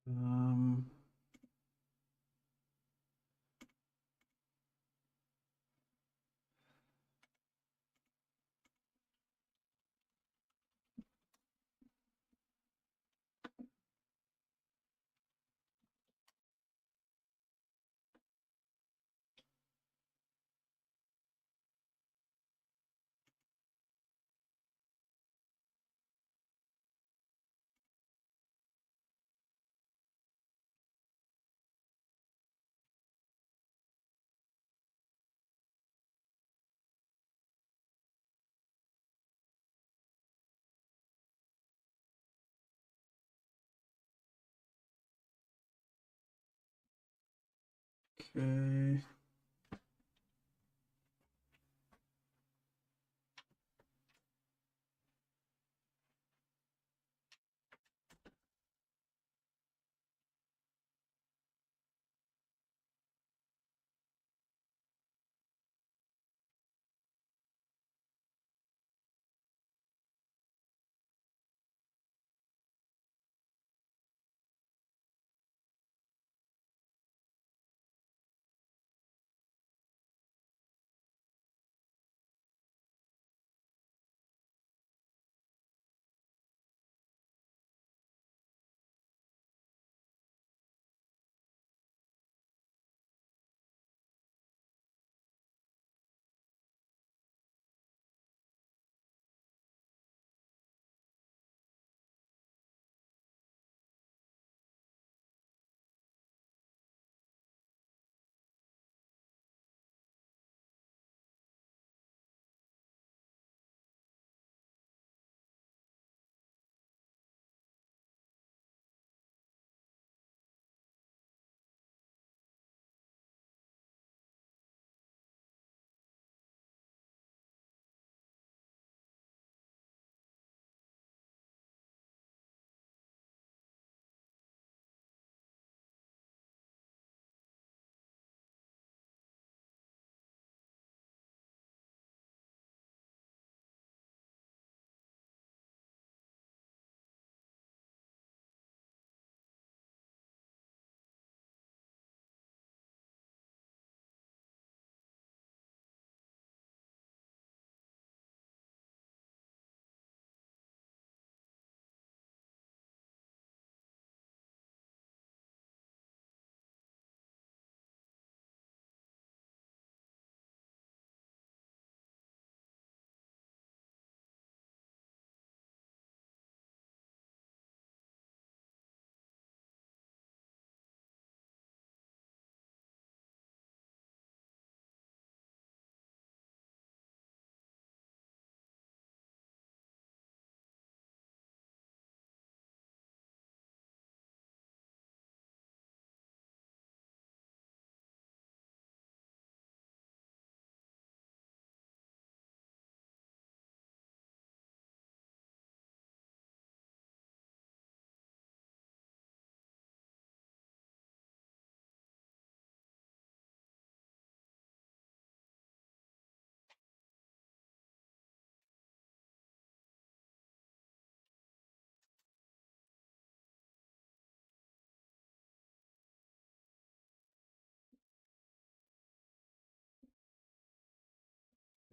Um, okay.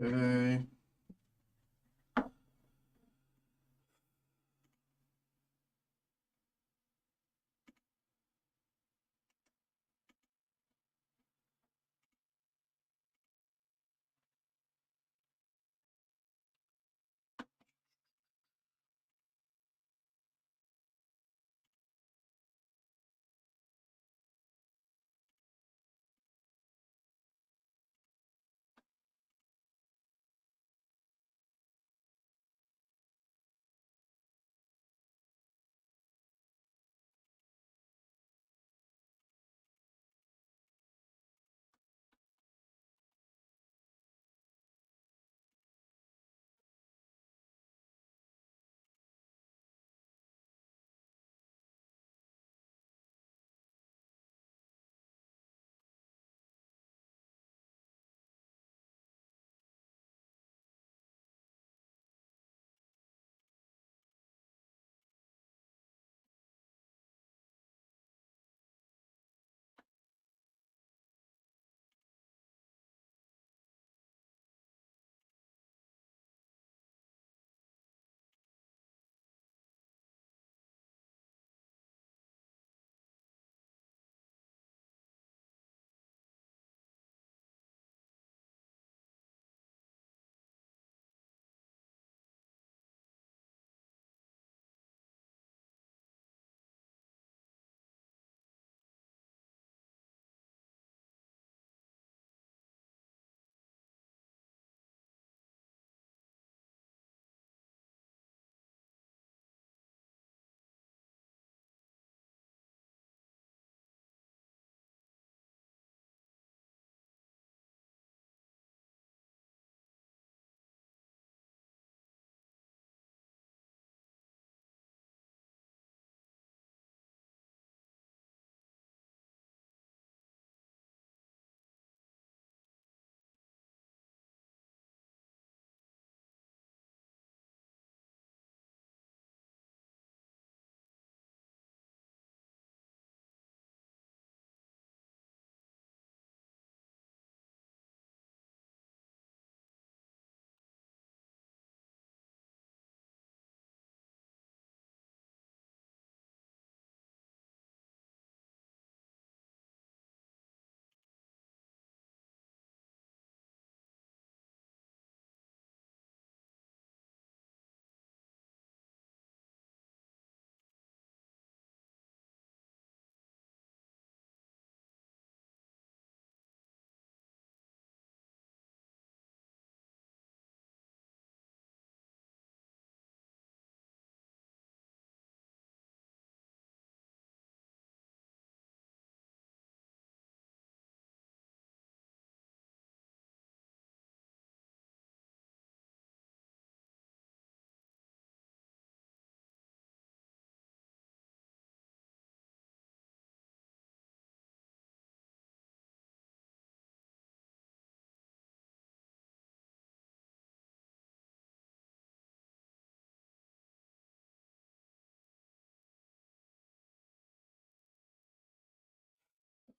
Okay.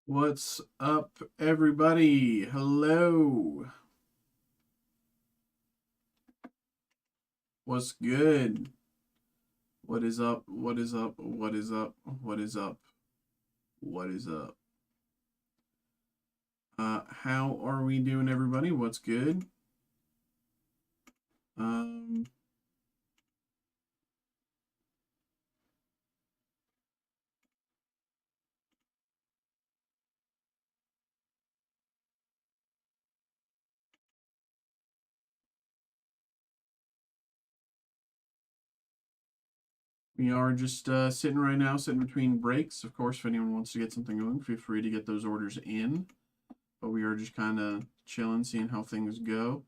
What's up, everybody? Hello. What's good? What is up? What is up? What is up? What is up? What is up? How are we doing, everybody? What's good? Um, we are just sitting right now, sitting between breaks. Of course, if anyone wants to get something going, feel free to get those orders in. But we are just kind of chilling, seeing how things go.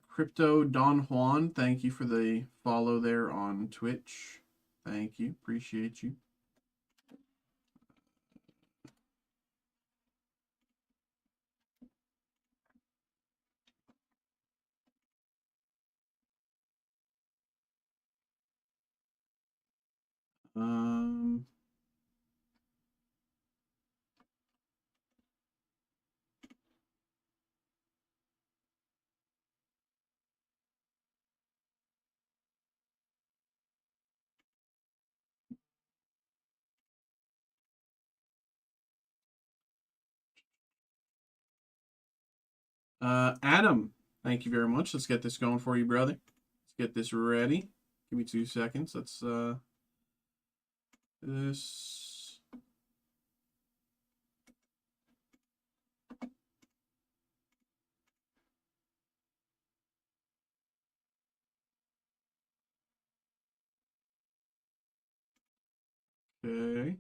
Crypto Don Juan, thank you for the follow there on Twitch. Thank you. Appreciate you. Um, Adam, thank you very much. Let's get this going for you, brother. Let's get this ready. Give me 2 seconds. Let's this. Okay.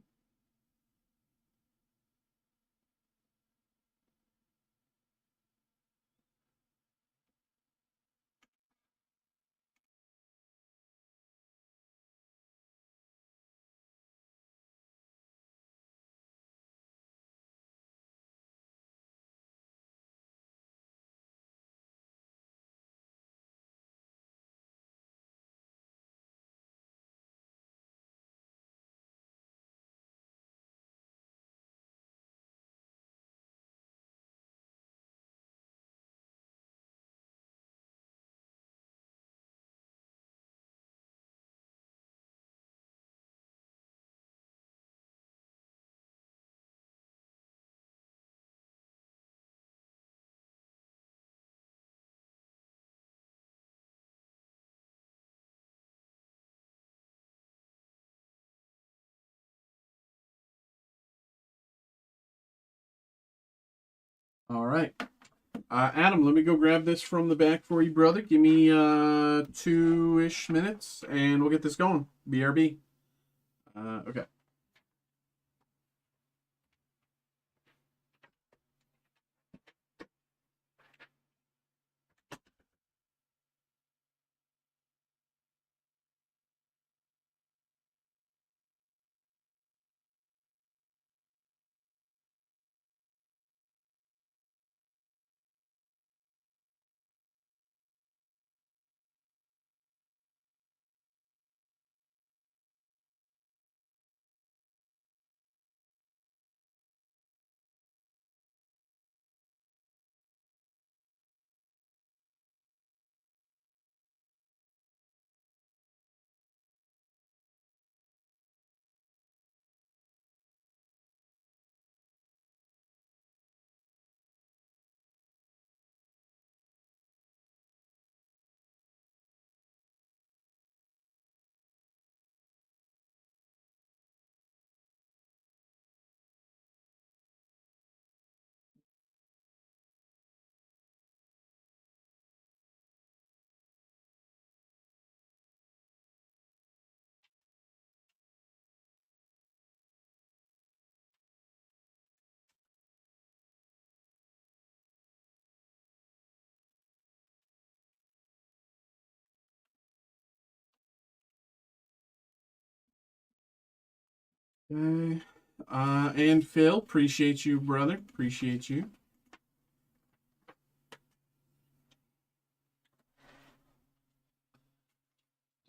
All right. Adam, let me go grab this from the back for you, brother. Give me 2-ish minutes and we'll get this going. BRB. Okay. Okay. And Phil, appreciate you, brother. Appreciate you.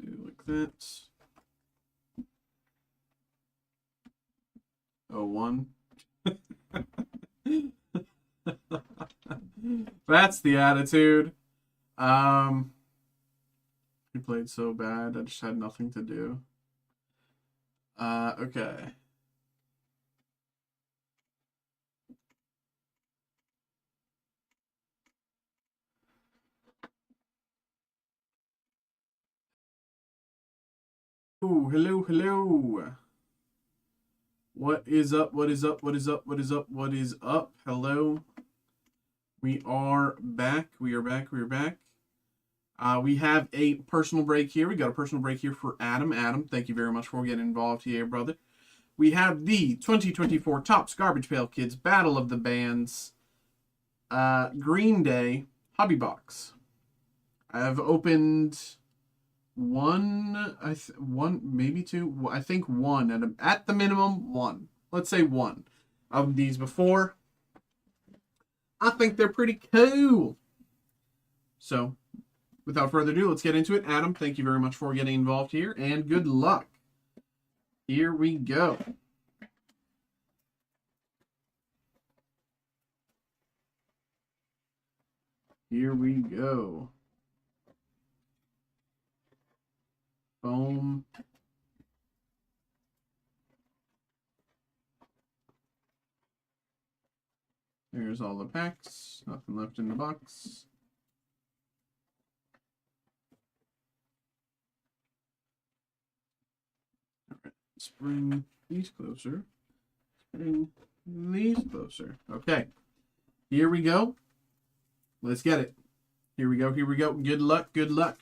Do like that. Oh, one. That's the attitude. He played so bad. I just had nothing to do. Okay. Ooh, hello, hello. What is up? What is up? What is up? What is up? What is up? Hello. We are back. We are back. We are back. We have a personal break here. We got a personal break here for Adam. Adam, thank you very much for getting involved here, brother. We have the 2024 Topps Garbage Pail Kids Battle of the Bands Green Day Hobby Box. I have opened one, maybe two. I think one at the minimum one. Let's say one of these before. I think they're pretty cool. So, without further ado, let's get into it. Adam, thank you very much for getting involved here, and good luck. Here we go. Here we go. Foam. There's all the packs. Nothing left in the box. All right. Let's bring these closer. Bring these closer. Okay. Here we go. Let's get it. Here we go. Here we go. Good luck. Good luck.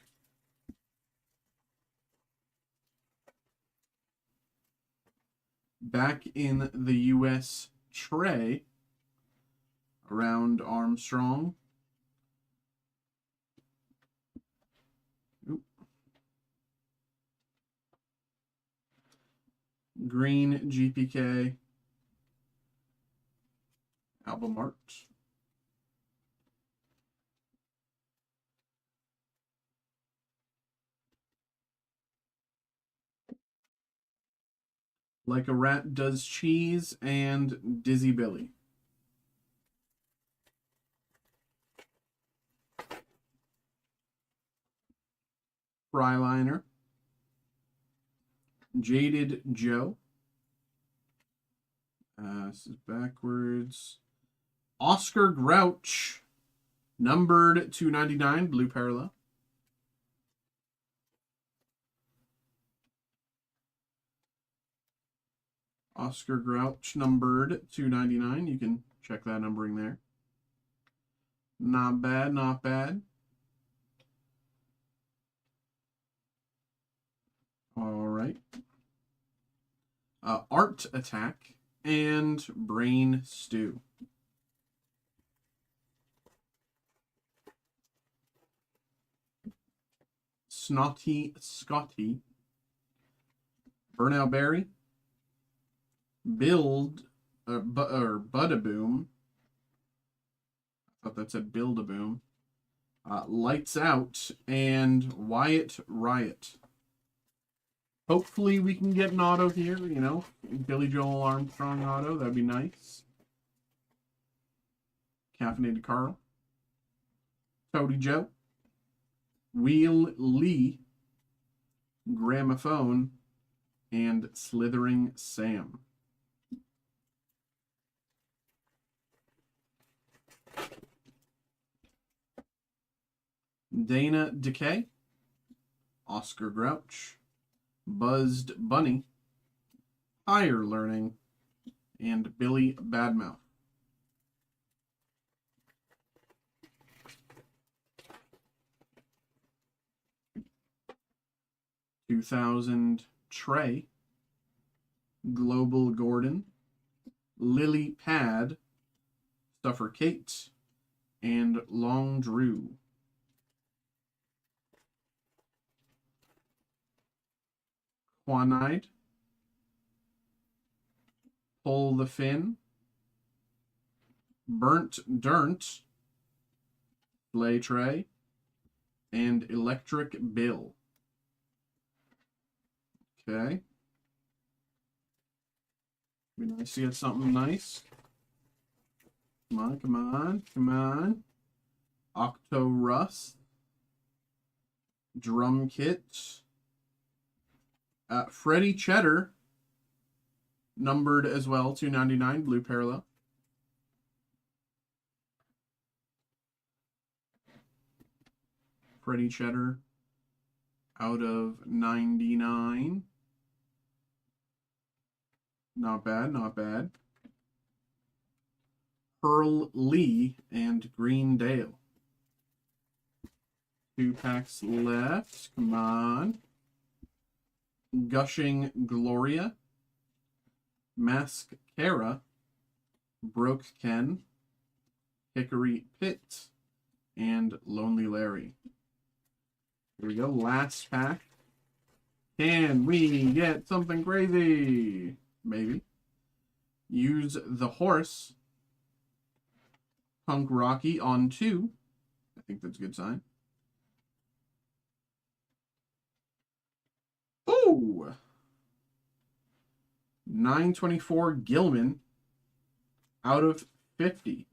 Back in the U.S. tray. Around Armstrong. Oop. Green GPK. Album art. Like a Rat Does Cheese and Dizzy Billy. Fryliner. Jaded Joe. This is backwards. Oscar Grouch. Numbered 299. Blue parallel. Oscar Grouch numbered 299. You can check that numbering there. Not bad, not bad. All right. Art Attack and Brain Stew. Snotty Scotty. Burnout Berry. Budaboom. I thought that said Build-A-Boom. Lights Out and Wyatt Riot. Hopefully we can get an auto here, you know. Billy Joel Armstrong auto. That'd be nice. Caffeinated Carl. Toady Joe. Wheel Lee. Gramophone. And Slithering Sam. Dana Decay. Oscar Grouch. Buzzed Bunny, Higher Learning, and Billy Badmouth. $2,000 Trey, Global Gordon, Lily Pad, Stuffer Kate, and Long Drew. Quanide, Pull the Fin, Burnt Durnt, Play Tray, and Electric Bill. Okay. Be nice to get something nice. Come on, come on, come on. Octorust. Drum Kit. Freddie Cheddar. Numbered as well, 299, blue parallel. Freddie Cheddar out of 99. Not bad, not bad. Pearl Lee and Greendale. 2 packs left. Come on. Gushing Gloria. Mascara. Broke Ken. Hickory Pit. And Lonely Larry. Here we go. Last pack. Can we get something crazy? Maybe. Use the Horse. Punk Rocky on 2. I think that's a good sign. Ooh! 924 Gilman out of 50.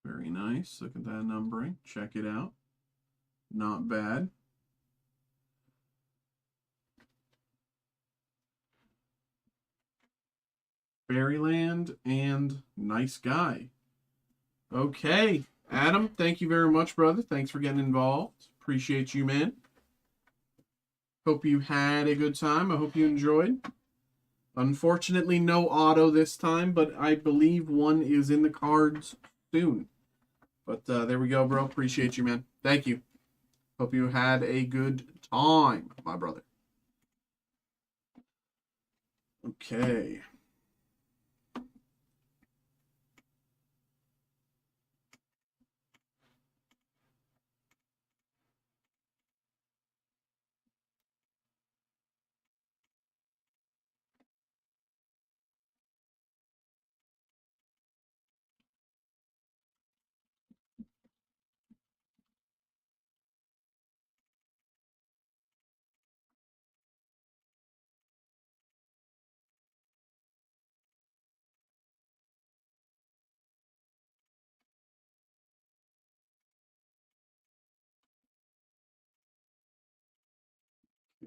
Very nice. Look at that numbering. Check it out. Not bad. Fairyland and Nice Guy. Okay. Adam, thank you very much, brother. Thanks for getting involved. Appreciate you, man. Hope you had a good time. I hope you enjoyed. Unfortunately, no auto this time, but I believe one is in the cards soon. But there we go, bro. Appreciate you, man. Thank you. Hope you had a good time, my brother. Okay.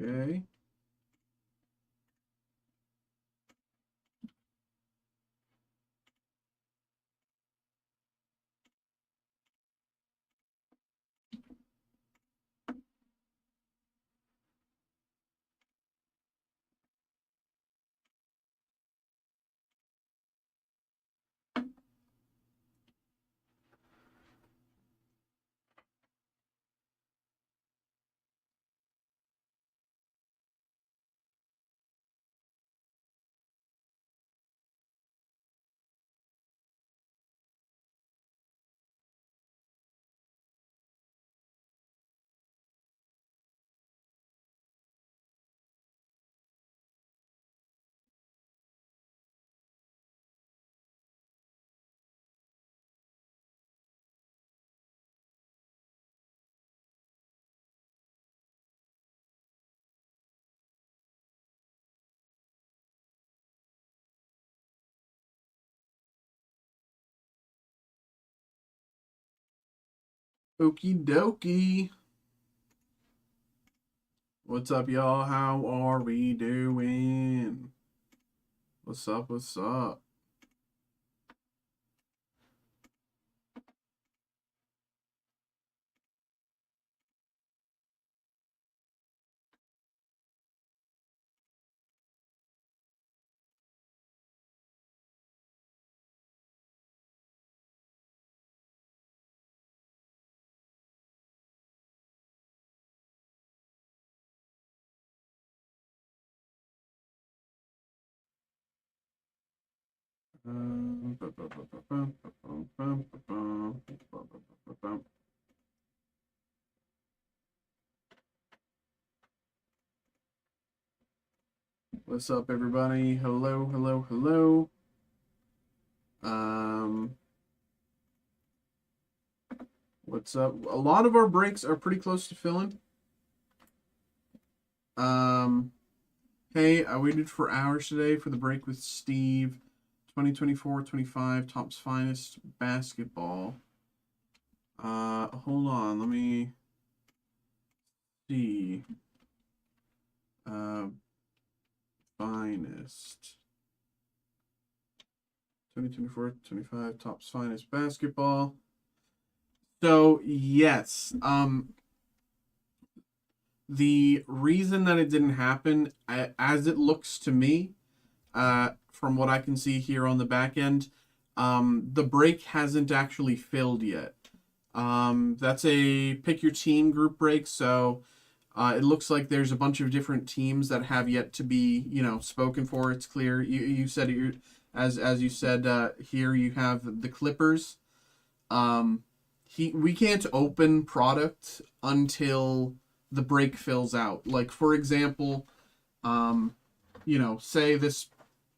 Okay. Okie dokie. What's up, y'all? How are we doing? What's up? What's up? What's up, everybody? Hello, hello, hello. What's up? A lot of our breaks are pretty close to filling. Hey, I waited for hours today for the break with Steve. 2024-25 Topps Finest Basketball. Hold on, let me see. Uh, Finest. 2024-25 Topps Finest Basketball. So, yes, the reason that it didn't happen, as it looks to me, from what I can see here on the back end, the break hasn't actually filled yet. That's a pick your team group break, so it looks like there's a bunch of different teams that have yet to be, spoken for. It's clear. You said it, as you said here, you have the Clippers. We can't open product until the break fills out. Like for example, say this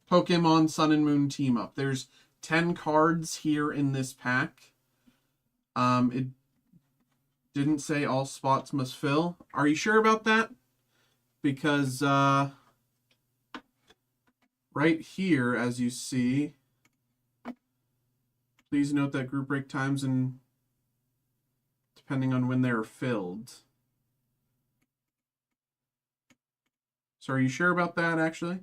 Pokemon Sun and Moon team up. There's 10 cards here in this pack. It didn't say all spots must fill. Are you sure about that? Because right here, as you see, please note that group break times and depending on when they're filled. So are you sure about that, actually?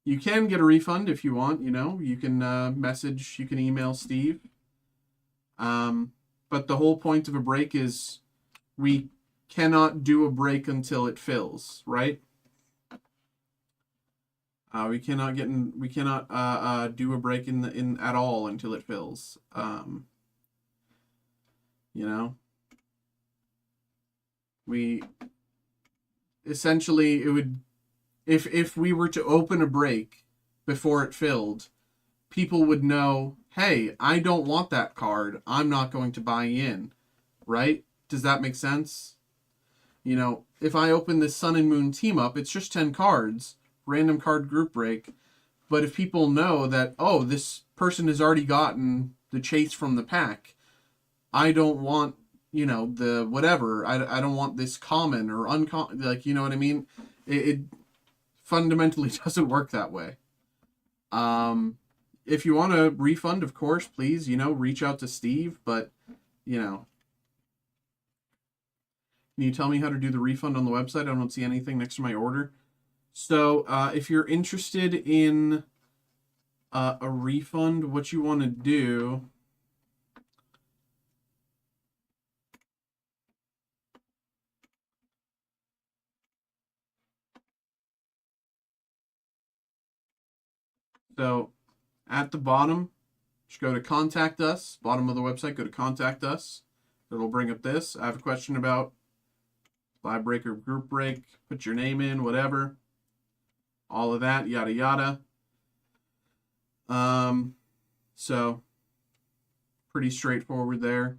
You can get a refund if you want, You can you can email Steve. But the whole point of a break is we cannot do a break until it fills, right? We cannot do a break in at all until it fills. We essentially it would if we were to open a break before it filled, people would know, hey, I don't want that card. I'm not going to buy in, right? Does that make sense? If I open this Sun and Moon team up, it's just 10 cards, random card group break. But if people know that, oh, this person has already gotten the chase from the pack, I don't want, the whatever. I don't want this common or uncommon. Like, you know what I mean? It fundamentally doesn't work that way. If you want a refund, of course, please, reach out to Steve. But, can you tell me how to do the refund on the website? I don't see anything next to my order. So if you're interested in a refund, what you want to do... So at the bottom, just go to Contact Us. Bottom of the website, go to Contact Us. It'll bring up this. I have a question about live break or group break. Put your name in, whatever. All of that, yada yada. So pretty straightforward there.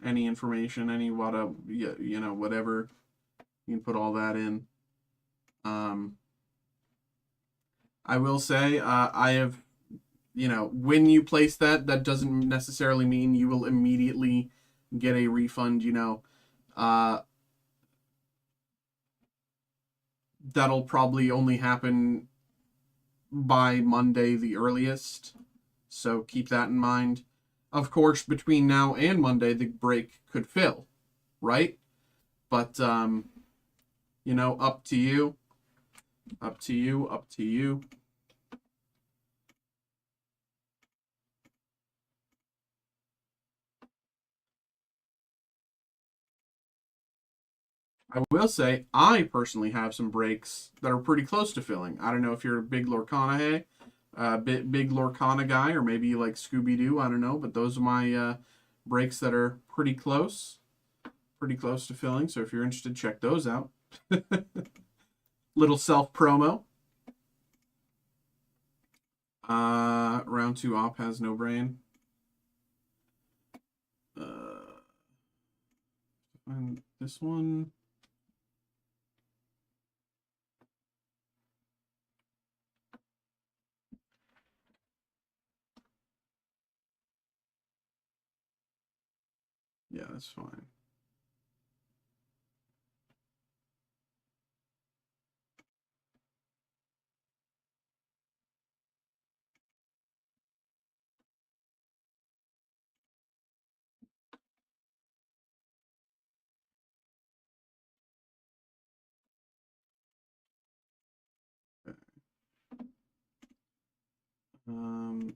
Any information, any whatever. You can put all that in. I will say, I have, when you place that doesn't necessarily mean you will immediately get a refund. That'll probably only happen by Monday, the earliest. So keep that in mind. Of course, between now and Monday, the break could fill, right? But, up to you. Up to you. Up to you. I will say, I personally have some breaks that are pretty close to filling. I don't know if you're a big Lorcana big Lorcana guy, or maybe you like Scooby Doo. I don't know, but those are my breaks that are pretty close to filling. So if you're interested, check those out. Little self promo. Round 2 op has no brain. And this one. Yeah, that's fine. Um,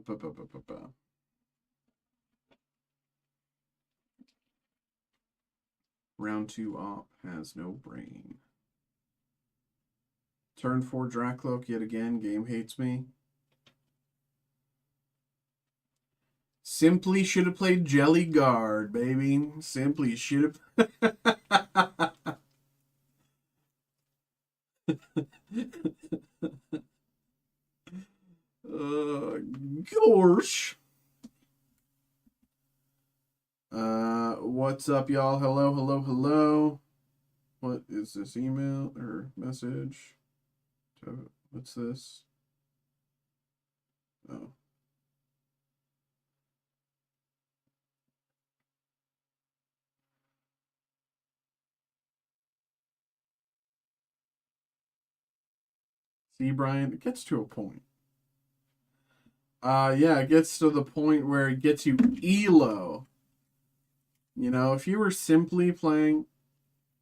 ba, ba, ba, ba, ba. Round 2 op has no brain. Turn 4 Dracloak yet again. Game hates me. Simply should have played Jelly Guard, baby. Simply should have. Gosh. What's up, y'all? Hello, hello, hello. What is this email or message? What's this? Oh. See, Brian, it gets to a point. Yeah, it gets to the point where it gets you elo. You know, if you were simply playing,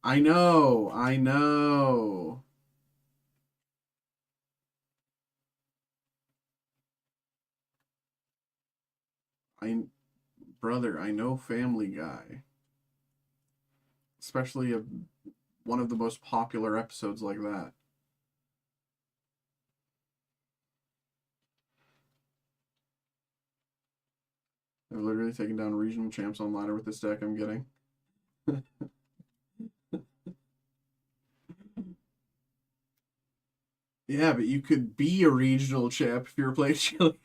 I know, I know. Brother, I know Family Guy, especially one of the most popular episodes like that. I've literally taken down regional champs on ladder with this deck I'm getting. Yeah, but you could be a regional champ if you were playing Chile.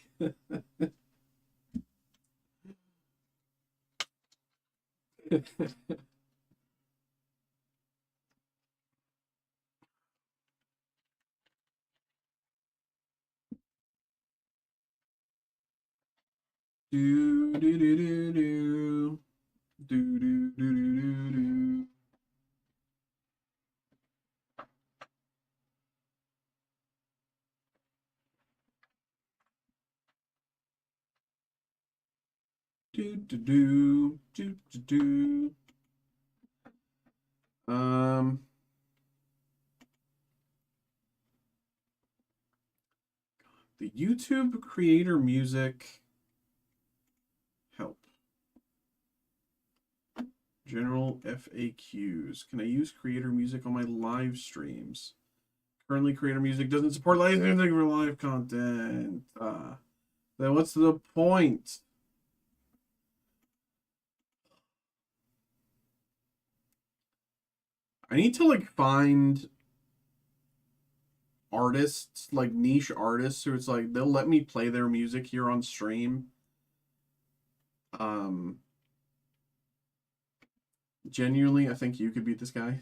Do do do do do do do do do do. Do do do do do do. The YouTube creator music help. General FAQs. Can I use creator music on my live streams? Currently, creator music doesn't support live music for live content. Then what's the point? I need to like find artists, like niche artists, who it's like they'll let me play their music here on stream. Um, Genuinely, I think you could beat this guy.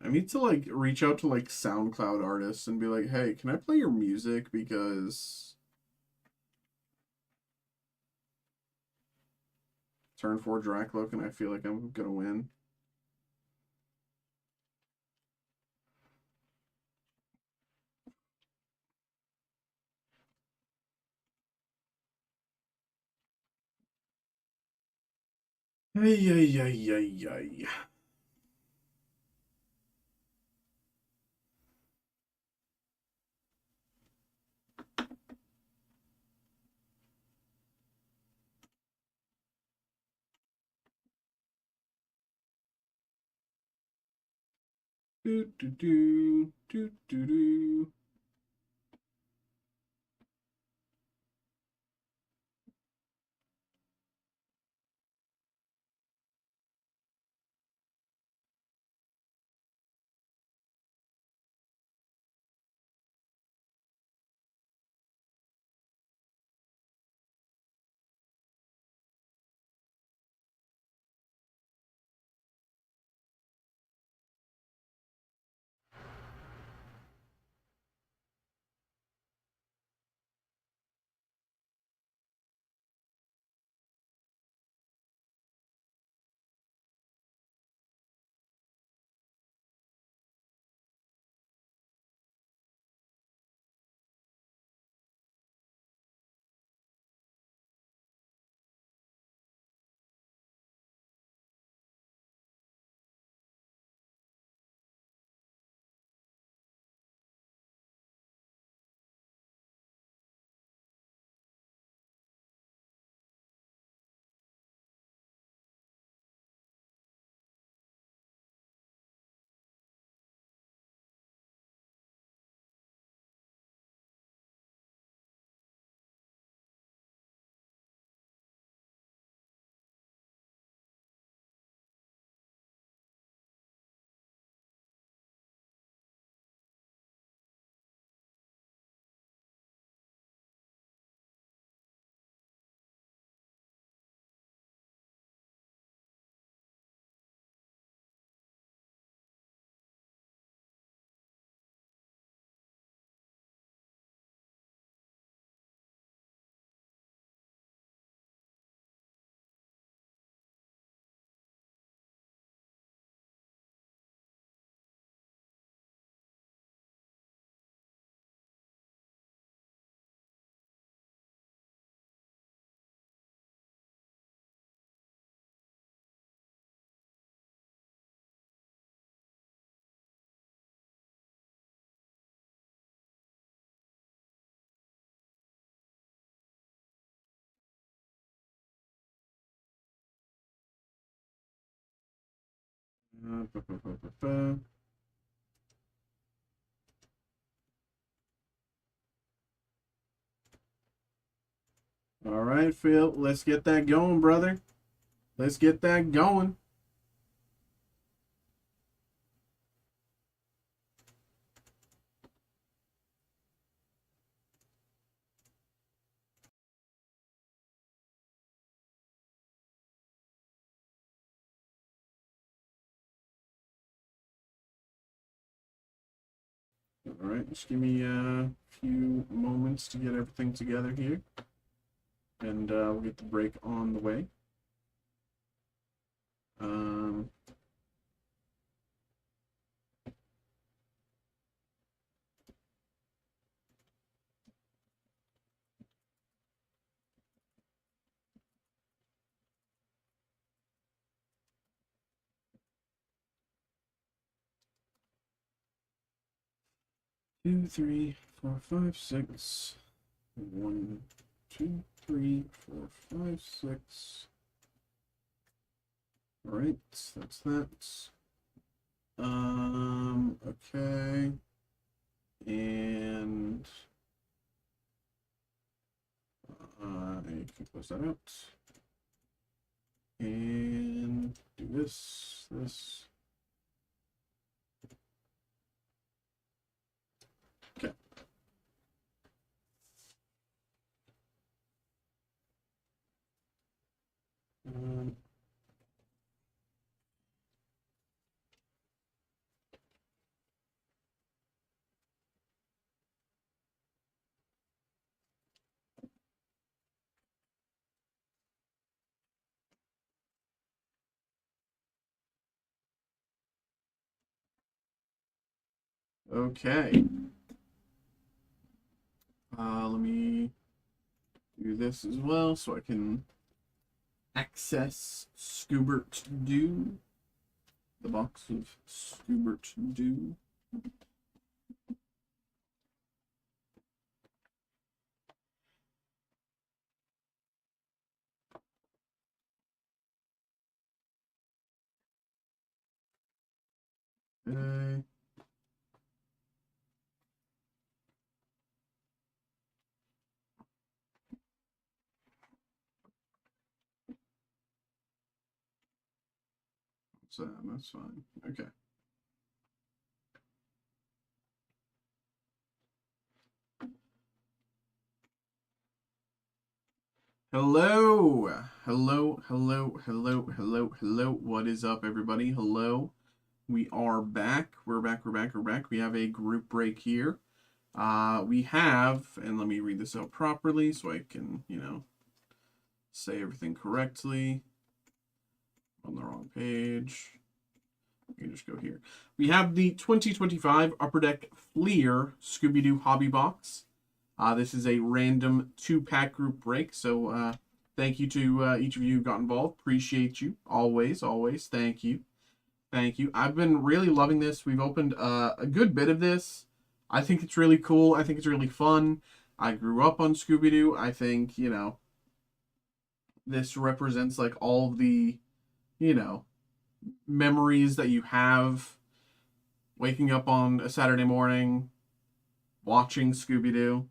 I need to like reach out to like SoundCloud artists and be like, hey, can I play your music? Because turn 4 Dracloak and I feel like I'm gonna win. Ay, ay, ay, ay, ay. Do, do, do, do, do, do. Ba, ba, ba, ba, ba. All right, Phil, let's get that going, brother. Let's get that going. All right, just give me a few moments to get everything together here, and we'll get the break on the way. 2, 3, 4, 5, 6. 1, 2, 3, 4, 5, 6. All right, that's that. Okay, and I can close that out, and do this. Okay. Okay. Let me do this as well so I can access Scoobert Do, the box of Scoobert Do. Okay. So that's fine. Okay. Hello. Hello. What is up, everybody? Hello. We are back. We're back. We have a group break here. We have, and let me read this out properly so I can, say everything correctly. On the wrong page. You can just go here. We have the 2025 Upper Deck Fleer Scooby-Doo Hobby Box. This is a random 2-pack group break, so thank you to each of you who got involved. Appreciate you. Always. Thank you. I've been really loving this. We've opened a good bit of this. I think it's really cool. I think it's really fun. I grew up on Scooby-Doo. I think, this represents like all the, memories that you have waking up on a Saturday morning, watching Scooby-Doo.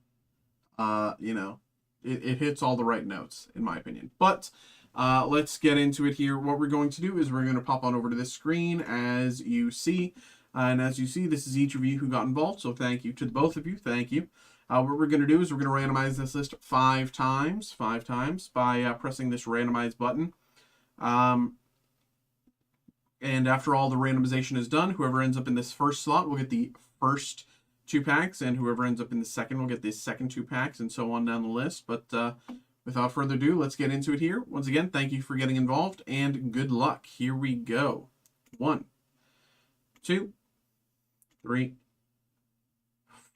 It hits all the right notes, in my opinion. But let's get into it here. What we're going to do is we're going to pop on over to this screen, as you see. And as you see, this is each of you who got involved. So thank you to both of you. Thank you. What we're going to do is we're going to randomize this list 5 times by pressing this randomize button. And after all the randomization is done, whoever ends up in this first slot will get the first 2 packs, and whoever ends up in the second will get the second 2 packs, and so on down the list. But without further ado, let's get into it here. Once again, thank you for getting involved, and good luck. Here we go. 1, 2, 3,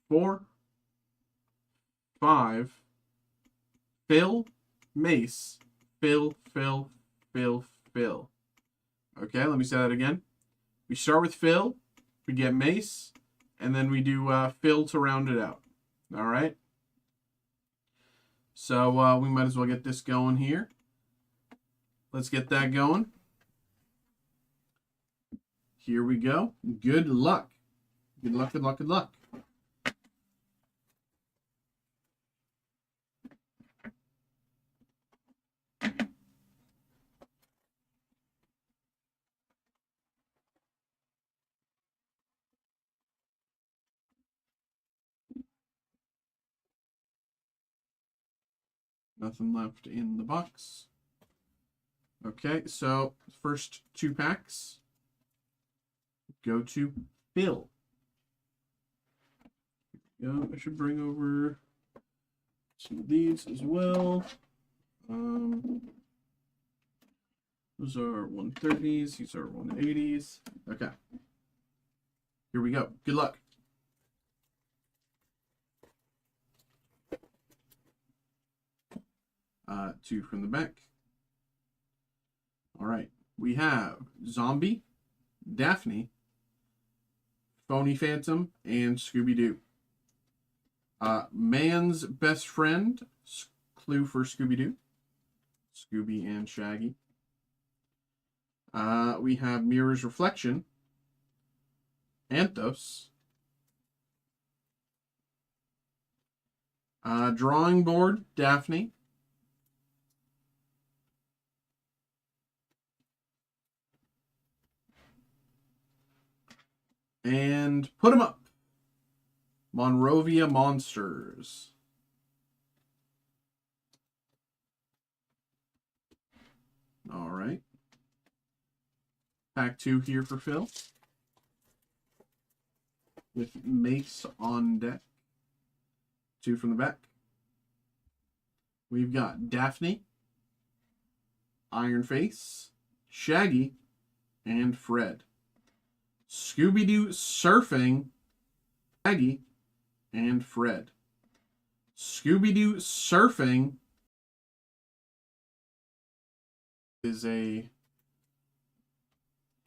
4, 5. Phil, Mace, Phil. Okay, let me say that again. We start with Phil, we get Mace, and then we do Phil to round it out. All right? So we might as well get this going here. Let's get that going. Here we go. Good luck. Good luck, good luck, good luck. Nothing left in the box. Okay, so first 2 packs go to Phil. Yeah, I should bring over some of these as well. Those are 130s. These are 180s. Okay. Here we go. Good luck. Two from the back. All right. We have Zombie, Daphne, Phony Phantom, and Scooby-Doo. Man's Best Friend, clue for Scooby-Doo. Scooby and Shaggy. We have Mirror's Reflection, Anthos. Drawing Board, Daphne. And Put 'em Up, Monrovia Monsters. All right. Pack 2 here for Phil. With Mace on deck. 2 from the back. We've got Daphne, Iron Face, Shaggy, and Fred. Scooby-Doo Surfing, Shaggy, and Fred. Scooby-Doo Surfing is a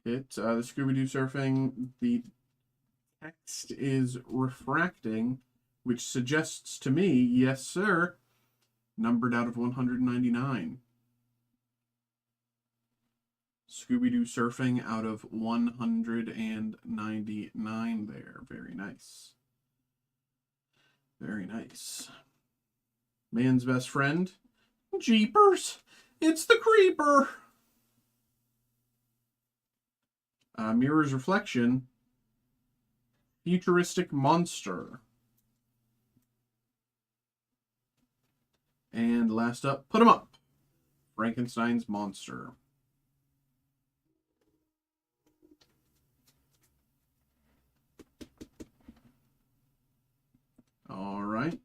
hit. The Scooby-Doo Surfing, the text is refracting, which suggests to me, yes, sir, numbered out of 199. Scooby-Doo Surfing out of 199 there. Very nice. Very nice. Man's Best Friend. Jeepers! It's the Creeper! Mirror's Reflection. Futuristic Monster. And last up, Put 'em Up. Frankenstein's Monster. All right.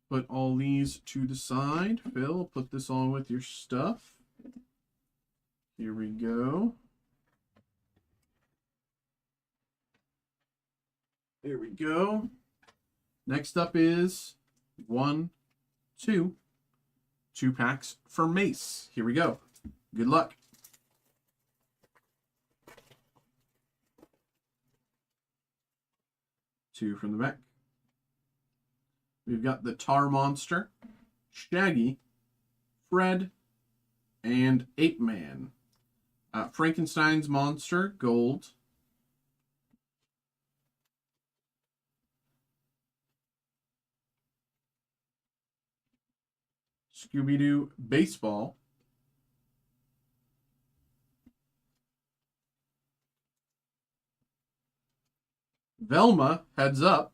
Put all these to the side. Phil, put this on with your stuff. Here we go. There we go. Next up is 1, 2 packs for Mace. Here we go. Good luck. Two from the back. We've got the Tar Monster, Shaggy, Fred, and Ape Man. Frankenstein's Monster, gold. Scooby-Doo Baseball. Velma, Heads Up.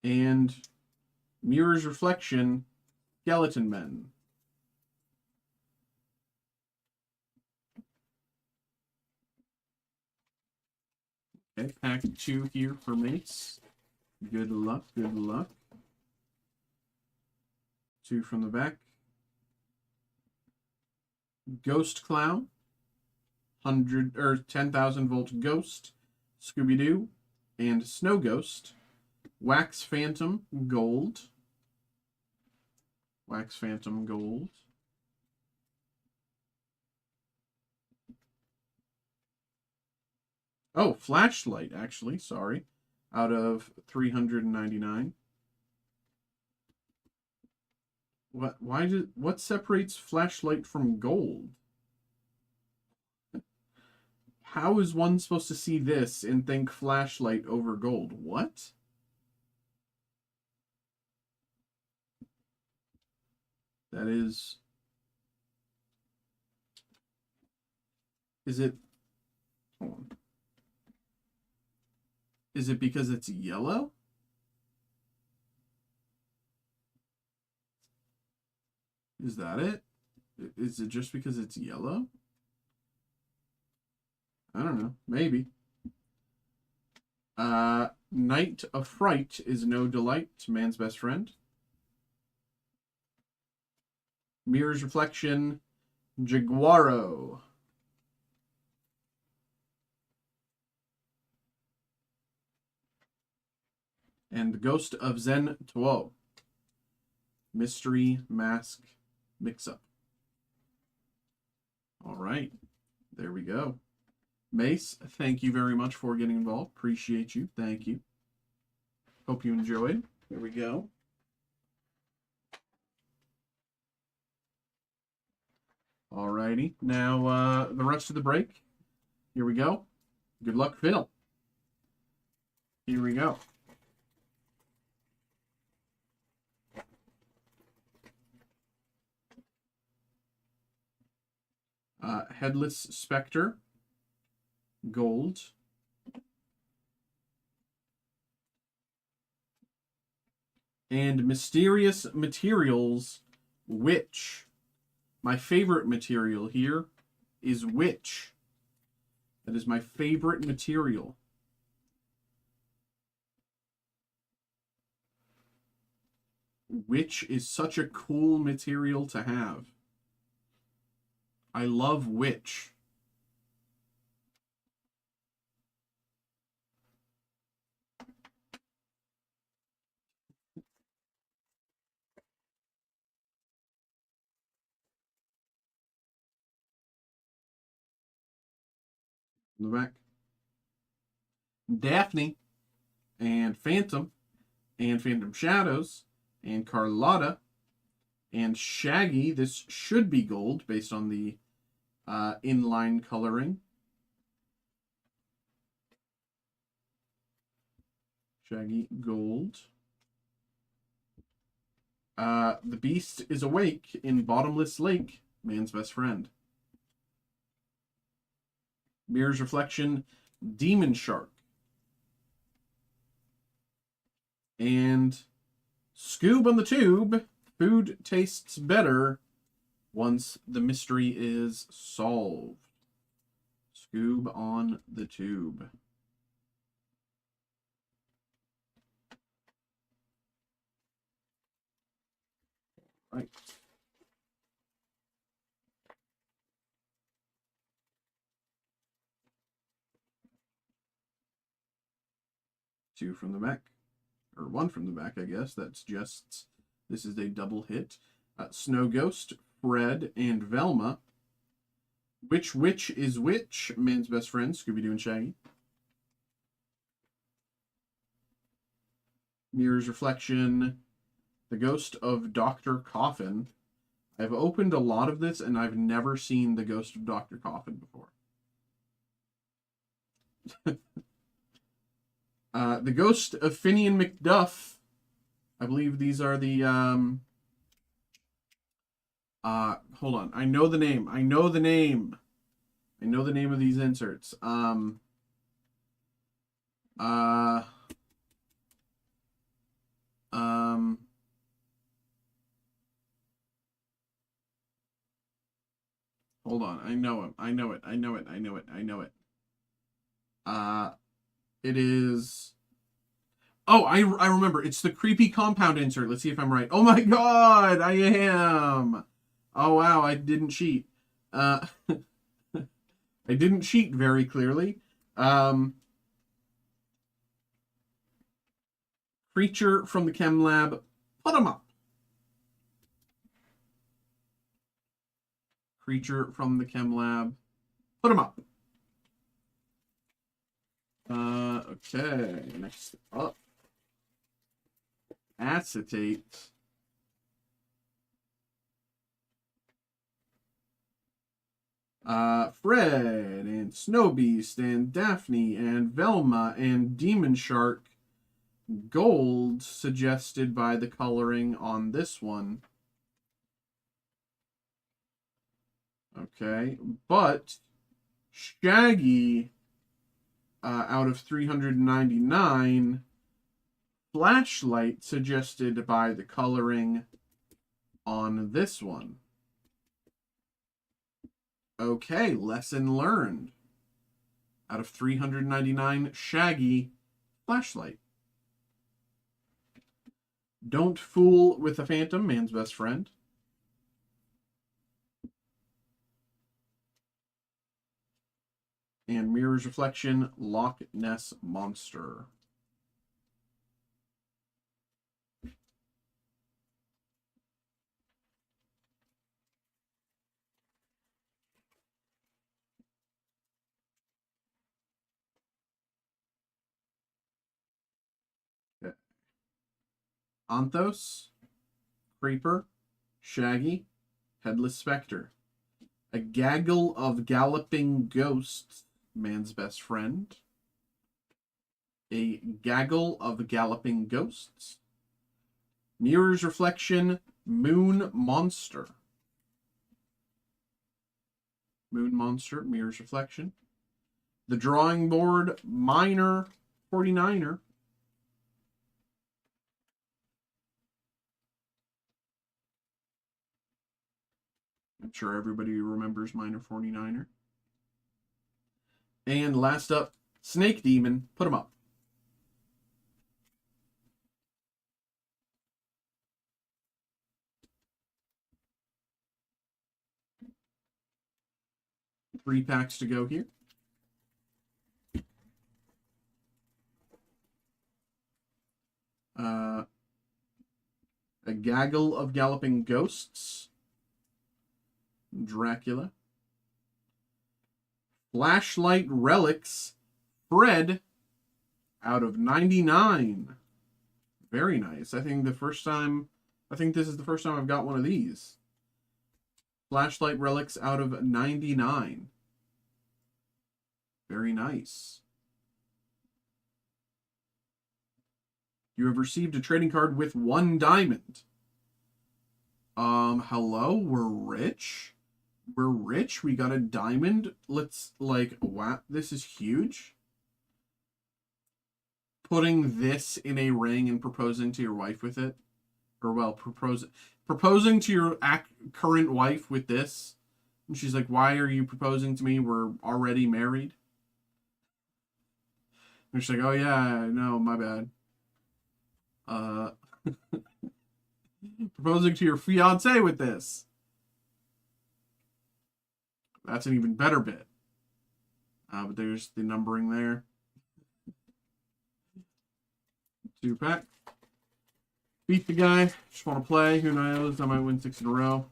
And Mirror's Reflection, Skeleton Men. Okay, pack 2 here for Mace. Good luck, good luck. 2 from the back. Ghost Clown, 10,000 volt Ghost, Scooby-Doo, and Snow Ghost. Wax Phantom, gold. Wax Phantom, gold. Oh, Flashlight, actually, sorry. Out of 399. What separates flashlight from gold? How is one supposed to see this and think flashlight over gold? What? That is... Is it... Hold on. Is it because it's yellow? Is that it? Is it just because it's yellow? I don't know. Maybe. Night of Fright is no delight. Man's best friend. Mirror's Reflection. Jaguaro. And the Ghost of Zen Tuo. Mystery Mask Mix-Up. All right. There we go. Mace, thank you very much for getting involved. Appreciate you. Thank you. Hope you enjoyed. There we go. Alrighty. Now, the rest of the break. Here we go. Good luck, Phil. Here we go. Headless Spectre. Gold. And Mysterious Materials, Witch. My favorite material here is Witch. That is my favorite material. Witch is such a cool material to have. I love Witch. In the back. Daphne and Phantom and Phantom Shadows and Carlotta and Shaggy. This should be gold based on the inline coloring. Shaggy gold. The Beast is awake in Bottomless Lake. Man's best friend. Mirror's Reflection, Demon Shark. And Scoob on the Tube. Food tastes better once the mystery is solved. Scoob on the Tube. Right. Two from the back. Or one from the back, I guess. That's just... This is a double hit. Snow Ghost, Fred, and Velma. Which Witch is which? Man's best friend, Scooby-Doo and Shaggy. Mirror's Reflection, The Ghost of Dr. Coffin. I've opened a lot of this, and I've never seen The Ghost of Dr. Coffin before. The Ghost of Finian McDuff. I believe these are the, hold on. I know the name. I know the name. I know the name of these inserts. Hold on. I know him. I know it. I know it. I know it. I know it. It is... Oh, I remember. It's the creepy compound insert. Let's see if I'm right. Oh my god, I am. Oh wow, I didn't cheat. I didn't cheat very clearly. Creature from the Chem Lab. Put 'em up. Creature from the Chem Lab. Put 'em up. Okay, next up. Acetate. Fred and Snow Beast and Daphne and Velma and Demon Shark. Gold suggested by the coloring on this one. Okay, but Shaggy out of 399. Flashlight suggested by the coloring on this one. Okay, lesson learned. Out of 399, Shaggy, Flashlight. Don't fool with the Phantom, man's best friend. And Mirror's Reflection, Loch Ness Monster. Okay. Anthos, Creeper, Shaggy, Headless Spectre. A gaggle of galloping ghosts, man's best friend. A gaggle of galloping ghosts. Mirror's Reflection, Moon Monster. Moon Monster, Mirror's Reflection. The Drawing Board, Minor 49er. I'm sure everybody remembers Minor 49er. And last up, Snake Demon. Put him up. Three packs to go here. A Gaggle of Galloping Ghosts. Dracula. Flashlight Relics. Fred out of 99. Very nice. I think this is the first time I've got one of these. Flashlight Relics out of 99. Very nice. You have received a trading card with 1 diamond. Hello? We're rich? We're rich? We got a diamond? Let's, wow, this is huge. Putting this in a ring and proposing to your wife with it. Or, well, proposing to your current wife with this. And she's like, why are you proposing to me? We're already married. And she's like, oh yeah, no, my bad. Proposing to your fiance with this. That's an even better bit. But there's the numbering there. 2-pack. Beat the guy. Just want to play. Who knows? I might win 6 in a row.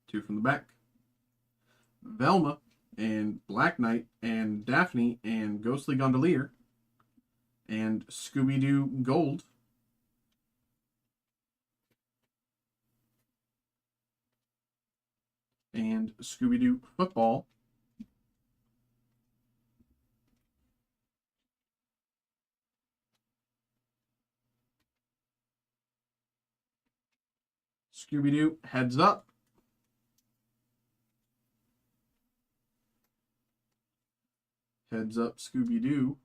2 from the back. Velma and Black Knight and Daphne and Ghostly Gondolier and Scooby-Doo Gold. And Scooby-Doo Football. Scooby-Doo Heads Up. Heads Up Scooby-Doo.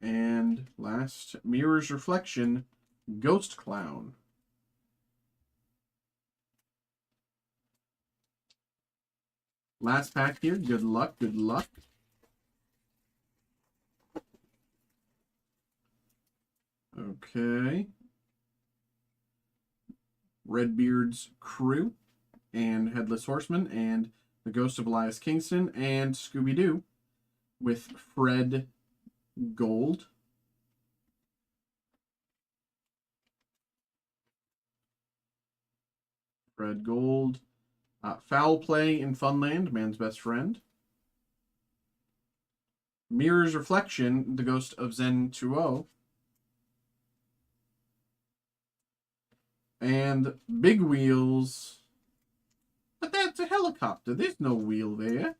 And last, Mirror's Reflection, Ghost Clown. Last pack here. Good luck, good luck. Okay. Redbeard's Crew and Headless Horseman and the Ghost of Elias Kingston and Scooby-Doo with Fred Gold. Fred Gold. Foul Play in Funland, Man's Best Friend. Mirror's Reflection, the Ghost of Zen 2-0. And Big Wheels, That's a helicopter. There's no wheel there.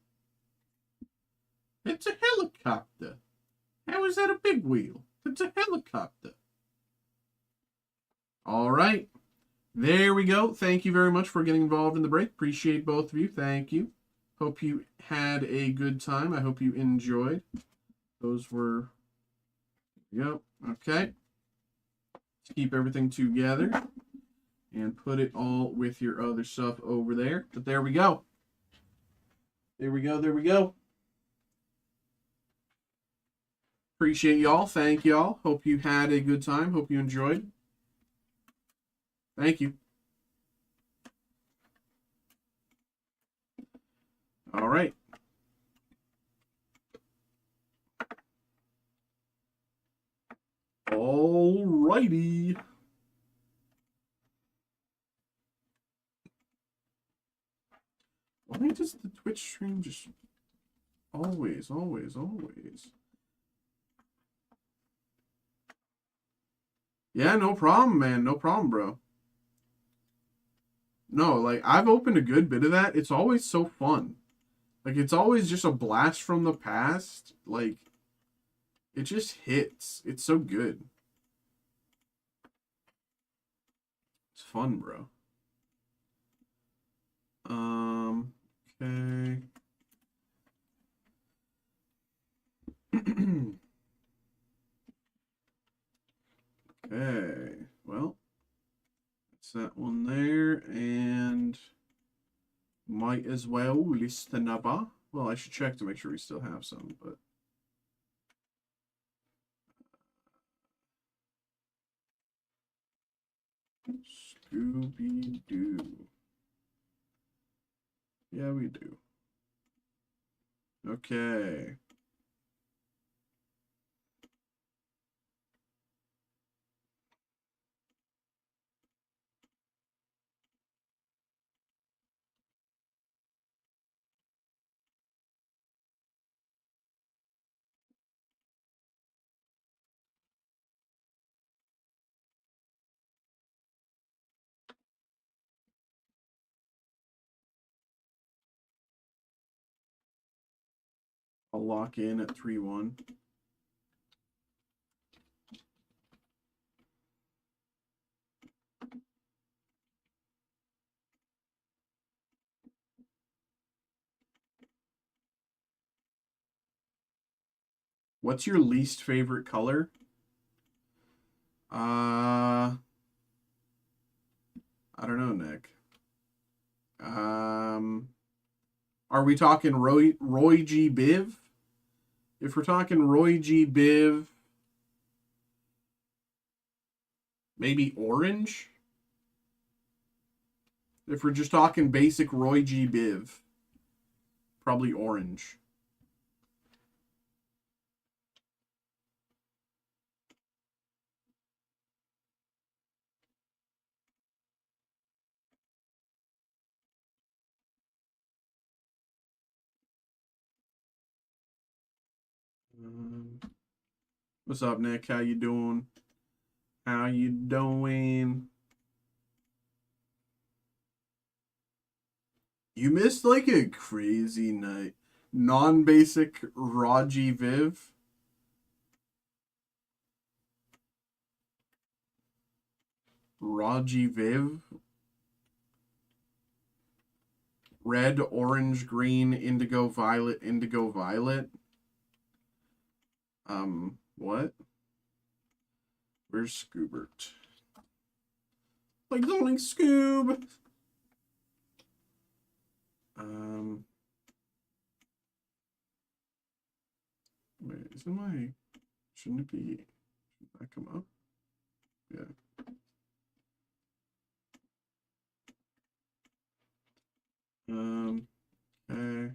It's a helicopter. How is that a big wheel? It's a helicopter. All right. There we go. Thank you very much for getting involved in the break. Appreciate both of you. Thank you. Hope you had a good time. I hope you enjoyed. Those were... Yep. Okay. Let's keep everything together. And put it all with your other stuff over there. But there we go. There we go. There we go. Appreciate y'all. Thank y'all. Hope you had a good time. Hope you enjoyed. Thank you. All right. All righty. Why does the Twitch stream just always? Yeah, no problem, man. No problem, bro. No, like, I've opened a good bit of that. It's always so fun. Like, it's always just a blast from the past. Like, it just hits. It's so good. It's fun, bro. Okay. Okay. Well, that's that one there, and might as well list another. Well, I should check to make sure we still have some, but Scooby-Doo. Yeah, we do. Okay. I'll lock in at 3-1. What's your least favorite color? I don't know, Nick. Are we talking Roy G. Biv? If we're talking Roy G. Biv, maybe orange? If we're just talking basic Roy G. Biv, probably orange. What's up, Nick? How you doing? How you doing? You missed like a crazy night. Non-basic Raji Viv. Raji Viv. Red, orange, green, indigo, violet, indigo, violet. What? Where's Scoobert? Like going Scoob. Wait, isn't my... Shouldn't it be... Should that come up? Yeah. Okay.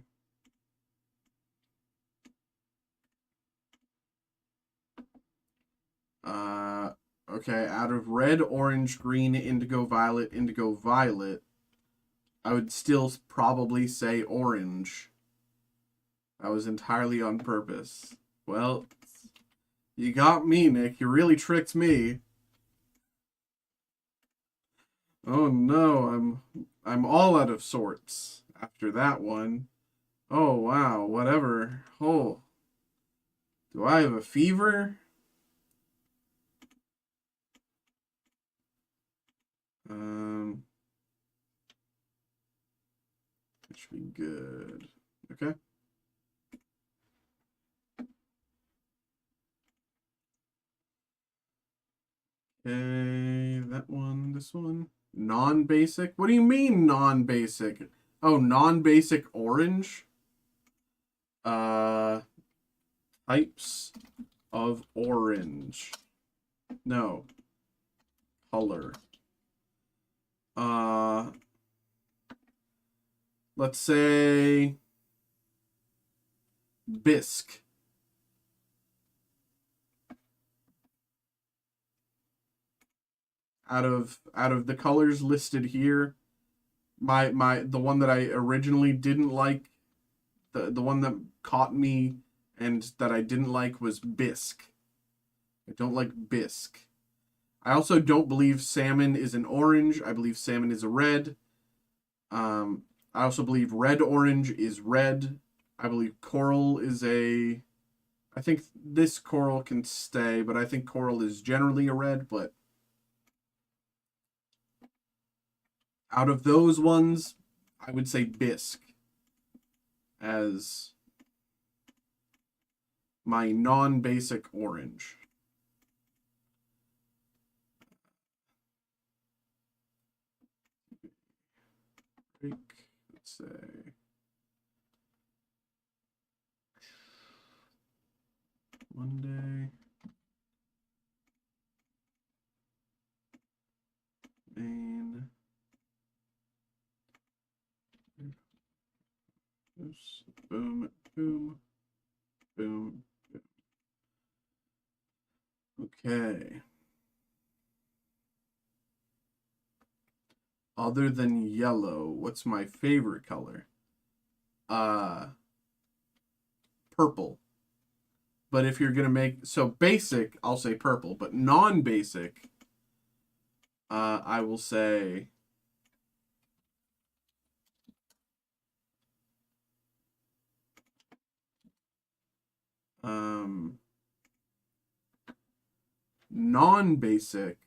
Okay, out of red, orange, green, indigo, violet, I would still probably say orange. That was entirely on purpose. Well, you got me, Nick. You really tricked me. Oh no, I'm all out of sorts. after that one. Oh, wow, whatever. Oh, do I have a fever? That should be good. Okay. Okay, that one, this one. Non-basic? What do you mean non-basic? Oh, non-basic orange? Uh, types of orange. No. Color. Uh, let's say bisque. Out of the colors listed here, the one that I originally didn't like, the one that caught me and that I didn't like was bisque. I don't like bisque. I also don't believe salmon is an orange. I believe salmon is a red. I also believe red orange is red. I believe coral is a. I think this coral can stay, but I think coral is generally a red. But out of those ones, I would say bisque as my non-basic orange. Let's say Monday. Main. Oops. Boom, boom, boom, boom. Okay. Other than yellow, what's my favorite color? Purple. But if you're gonna make so basic, I'll say purple. But non-basic, I will say non-basic.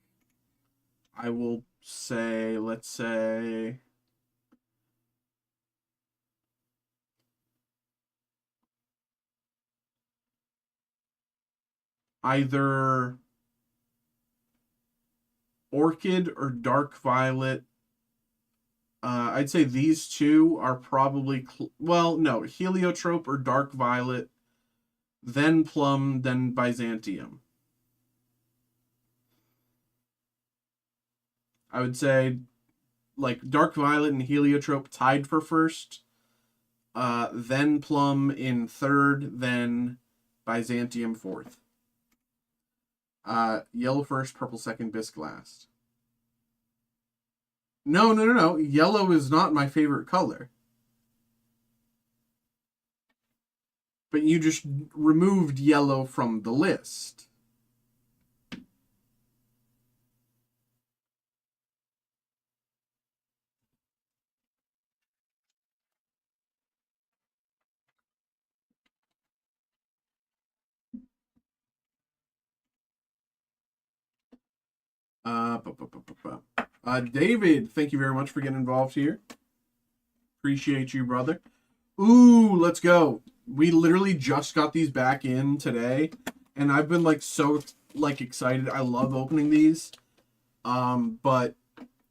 I will say, let's say either orchid or dark violet. I'd say these two are probably well, no, heliotrope or dark violet, then plum, then Byzantium. I would say like dark violet and heliotrope tied for first, then plum in third, then Byzantium fourth. Yellow first, purple second, bisque last. No, no, no, no. Yellow is not my favorite color. But you just removed yellow from the list. David, thank you very much for getting involved here. Appreciate you, brother. Ooh, let's go. We literally just got these back in today, and I've been like so like excited. I love opening these. But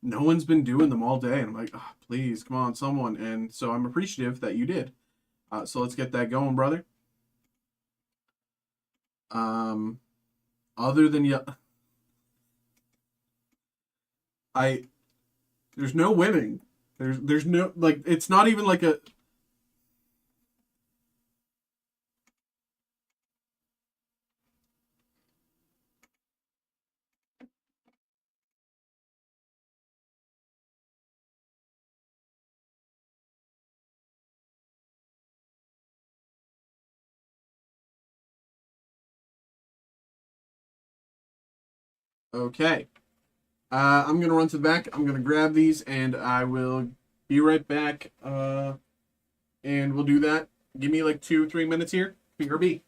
no one's been doing them all day, and I'm like, oh, please, come on, someone. And so I'm appreciative that you did. So let's get that going, brother. Other than I there's no winning. There's no like it's not even like a okay. I'm gonna run to the back. I'm gonna grab these and I will Be right back. And we'll do that. Give me like 2-3 minutes here. BRB.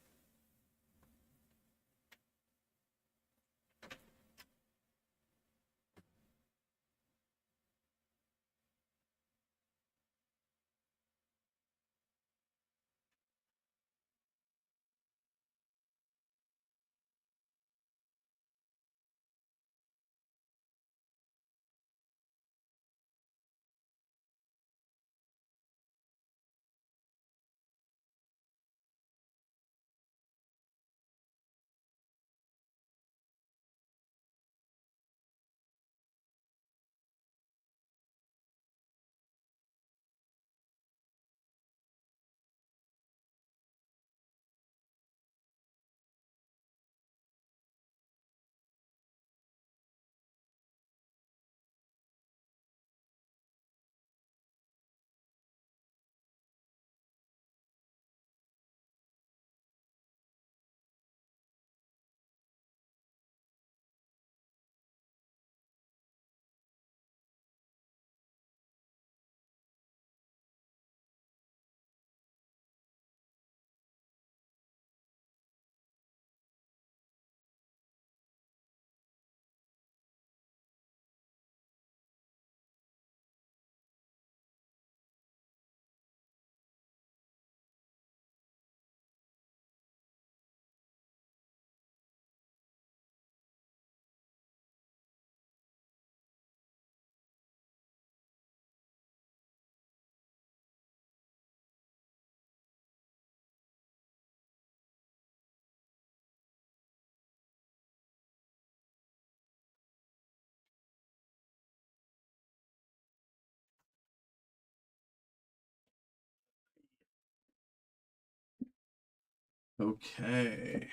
Okay.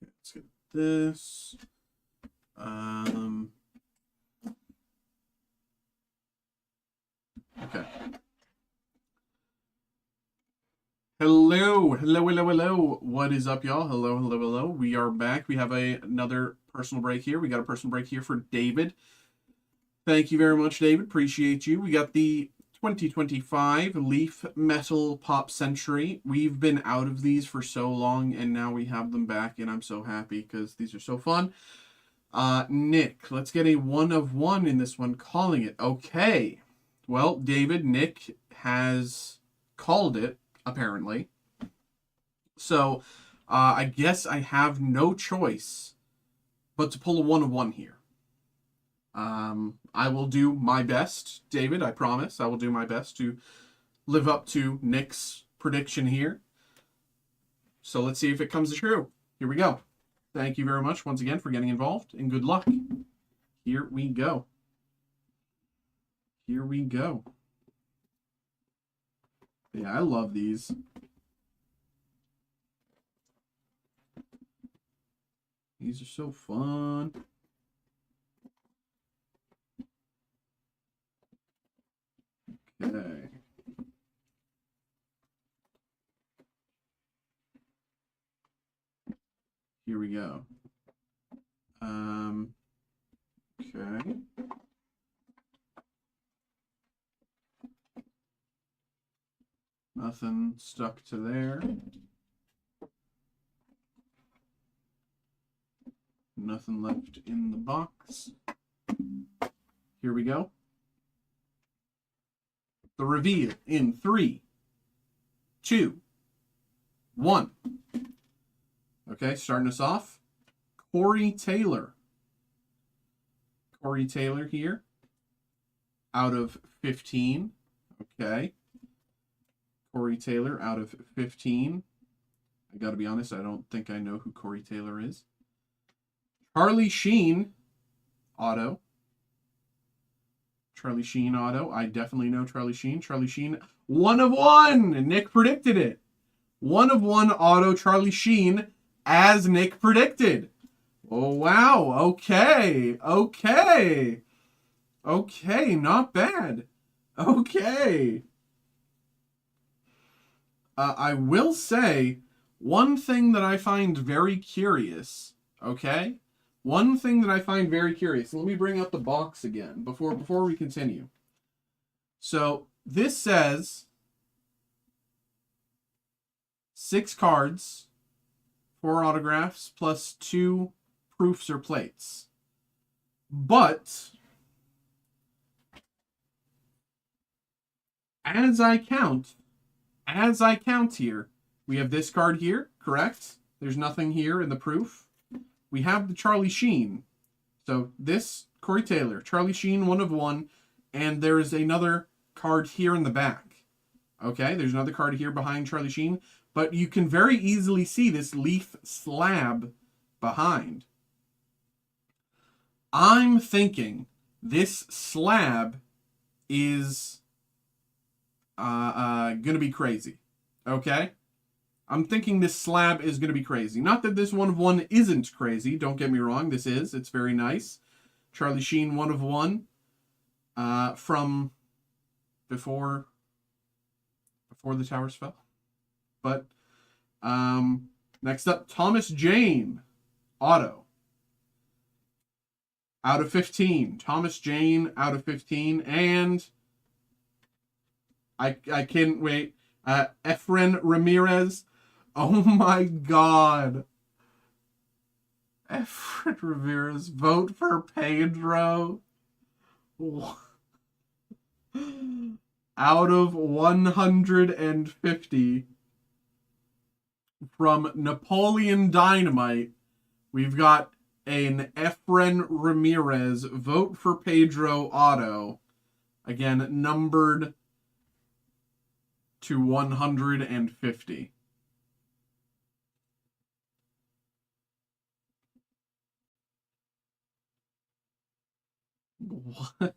Let's get this. Okay. Hello. What is up, y'all? Hello. We are back. We have another personal break here. We got a personal break here for David. Thank you very much, David. Appreciate you. We got the 2025 Leaf Metal Pop Century. We've been out of these for so long, and now we have them back, and I'm so happy because these are so fun. Nick, let's get a 1 of 1 in this one, calling it. Okay. Well, David, Nick has called it, apparently. So, I guess I have no choice but to pull a 1 of 1 here. I will do my best, David, I promise. I will do my best to live up to Nick's prediction here. So let's see if it comes true. Here we go. Thank you very much once again for getting involved, and good luck. Here we go. Here we go. Yeah, I love these. These are so fun. Okay. Here we go. Okay. Nothing stuck to there. Nothing left in the box. Here we go. The reveal in 3, 2, 1. Okay, starting us off. Corey Taylor. Corey Taylor here. Out of 15. Okay. Corey Taylor out of 15. I gotta be honest, I don't think I know who Corey Taylor is. Charlie Sheen. Auto. Charlie Sheen auto. I definitely know Charlie Sheen. Charlie Sheen, 1 of 1. Nick predicted it. 1 of 1 auto Charlie Sheen, as Nick predicted. Oh, wow. Okay. Not bad. Okay. I will say one thing that I find very curious. Okay? One thing that I find very curious. Let me bring up the box again before we continue. So this says 6 cards, 4 autographs, plus 2 proofs or plates. But as I count here, we have this card here, correct? There's nothing here in the proof. We have the Charlie Sheen. So this, Corey Taylor, Charlie Sheen, 1 of 1, and there is another card here in the back. Okay, there's another card here behind Charlie Sheen, but you can very easily see this leaf slab behind. I'm thinking this slab is gonna be crazy. Okay? I'm thinking this slab is gonna be crazy. Not that this 1 of 1 isn't crazy, don't get me wrong, this is. It's very nice. Charlie Sheen, 1 of 1. From before the towers fell. But next up, Thomas Jane, auto. Out of 15. Thomas Jane, out of 15. And I can't wait. Efren Ramirez. Oh my God. Efren Ramirez. Vote for Pedro. Out of 150. From Napoleon Dynamite, we've got an Efren Ramirez vote for Pedro auto. Again, numbered to 150. What?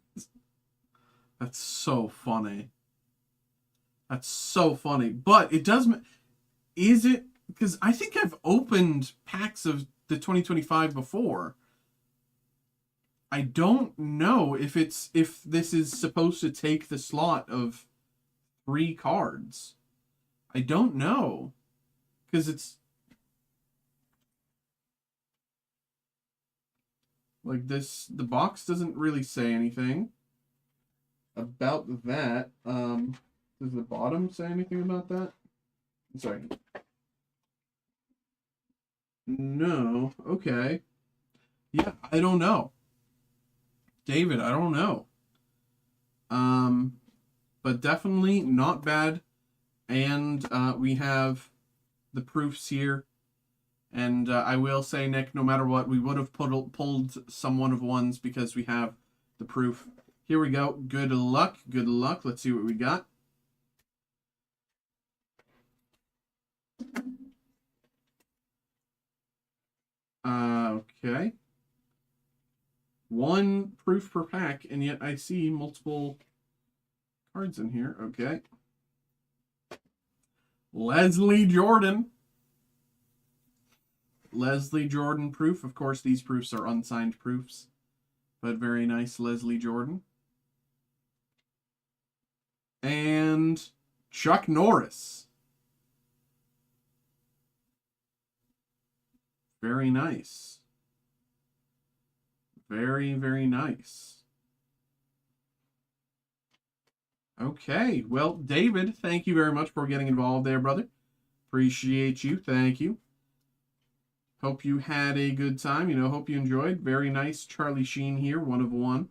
That's so funny. That's so funny. But it does... Is it... Because I think I've opened packs of the 2025 before. I don't know if this is supposed to take the slot of 3 cards. I don't know. Because it's... Like this... The box doesn't really say anything about that. Does the bottom say anything about that? Sorry. No. Okay. Yeah, I don't know. David, I don't know. But definitely not bad. And we have the proofs here. And I will say, Nick, no matter what, we would have pulled some 1 of 1s because we have the proof. Here we go. Good luck. Good luck. Let's see what we got. Okay. 1 proof per pack, and yet I see multiple cards in here. Okay. Leslie Jordan. Leslie Jordan proof. Of course, these proofs are unsigned proofs, but very nice Leslie Jordan. And Chuck Norris. Very nice. Very, very nice. Okay. Well, David, thank you very much for getting involved there, brother. Appreciate you. Thank you. Hope you had a good time. Hope you enjoyed. Very nice Charlie Sheen here. 1 of 1.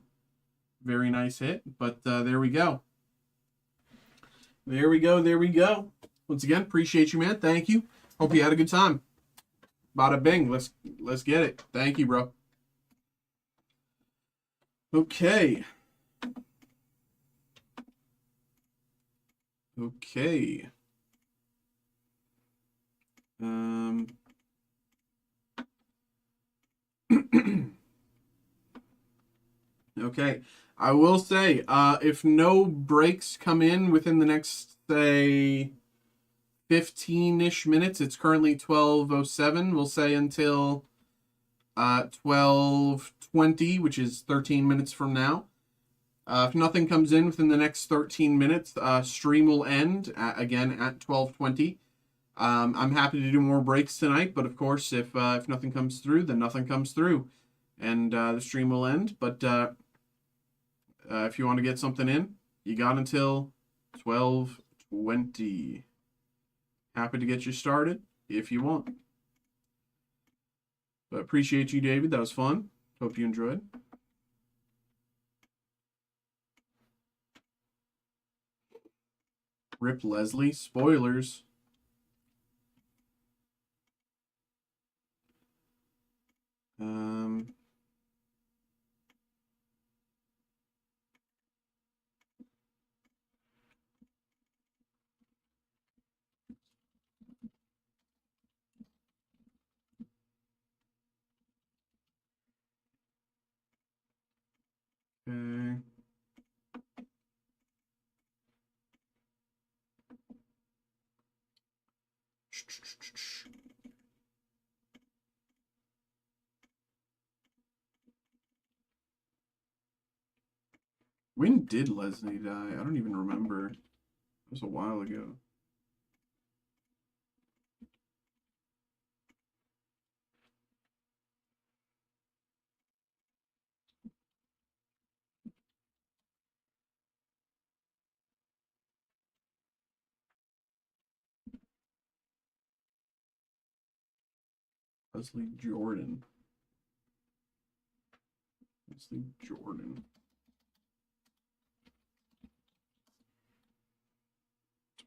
Very nice hit. But there we go. There we go. There we go. Once again, appreciate you, man. Thank you. Hope you had a good time. Bada bing. Let's get it. Thank you, bro. Okay. Okay. Okay. I will say, if no breaks come in within the next, say, 15-ish minutes, it's currently 12:07. We'll say until 12:20, which is 13 minutes from now. If nothing comes in within the next 13 minutes, stream will end again at 12:20. I'm happy to do more breaks tonight, but of course, if nothing comes through, then nothing comes through, and the stream will end. But if you want to get something in, You got until 12:20. Happy to get you started if you want. But appreciate you, David. That was fun. Hope you enjoyed. Rip Leslie. Spoilers. Okay. When did Leslie die? I don't even remember. It was a while ago. Leslie Jordan. Leslie Jordan.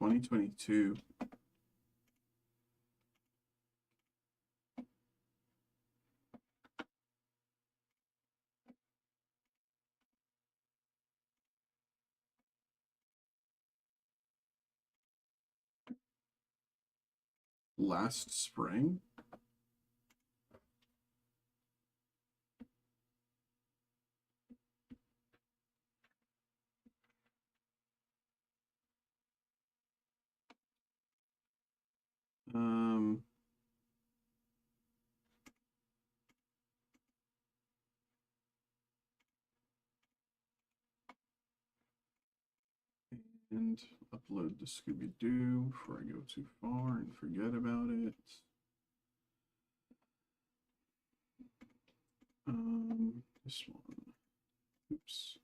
2022. Last spring? Um, and upload the Scooby-Doo before I go too far and forget about it. This one. Oops.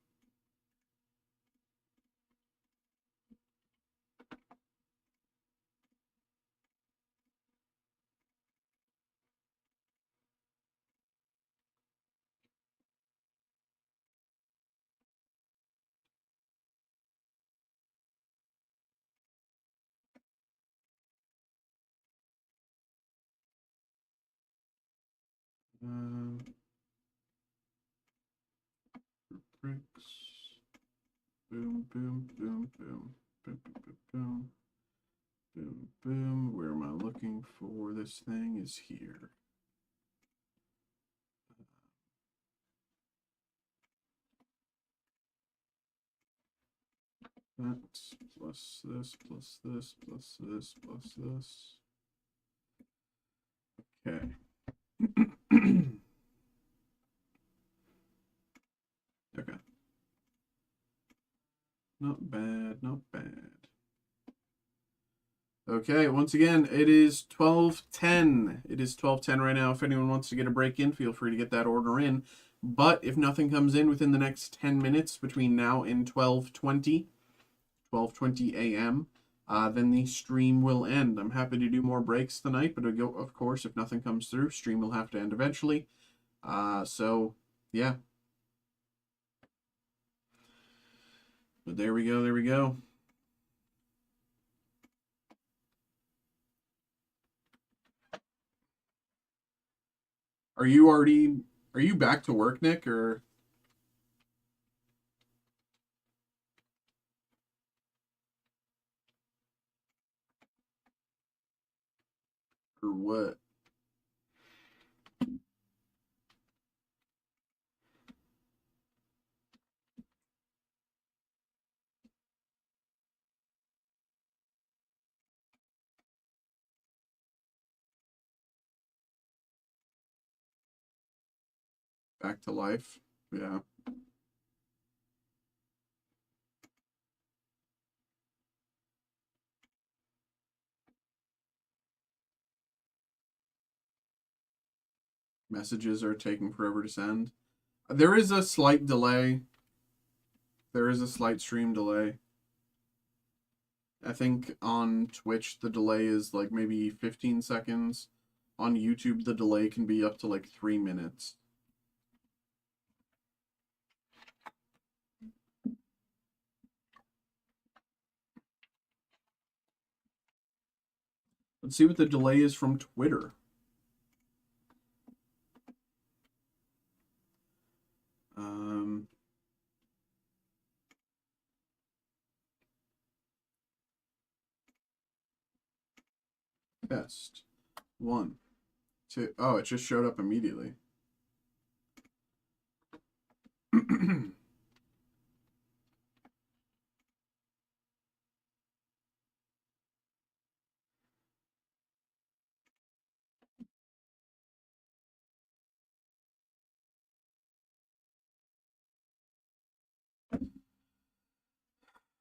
Bricks. Boom, boom, boom, boom. Boom, boom, boom, boom. Boom, boom. Where am I looking for? This thing is here. That plus this, plus this, plus this, plus this. Okay. Okay. Not bad, not bad. Okay, once again, it is 12:10. It is 12:10 right now. If anyone wants to get a break in, feel free to get that order in. But if nothing comes in within the next 10 minutes between now and 12:20 a.m., then the stream will end. I'm happy to do more breaks tonight, but of course, if nothing comes through, stream will have to end eventually. So, yeah. But there we go, there we go. Are you back to work, Nick, or what? Back to life? Yeah. Messages are taking forever to send. There is a slight delay. There is a slight stream delay. I think on Twitch the delay is like maybe 15 seconds. On YouTube the delay can be up to like 3 minutes. Let's see what the delay is from Twitter. Test. 1, 2. Oh, it just showed up immediately.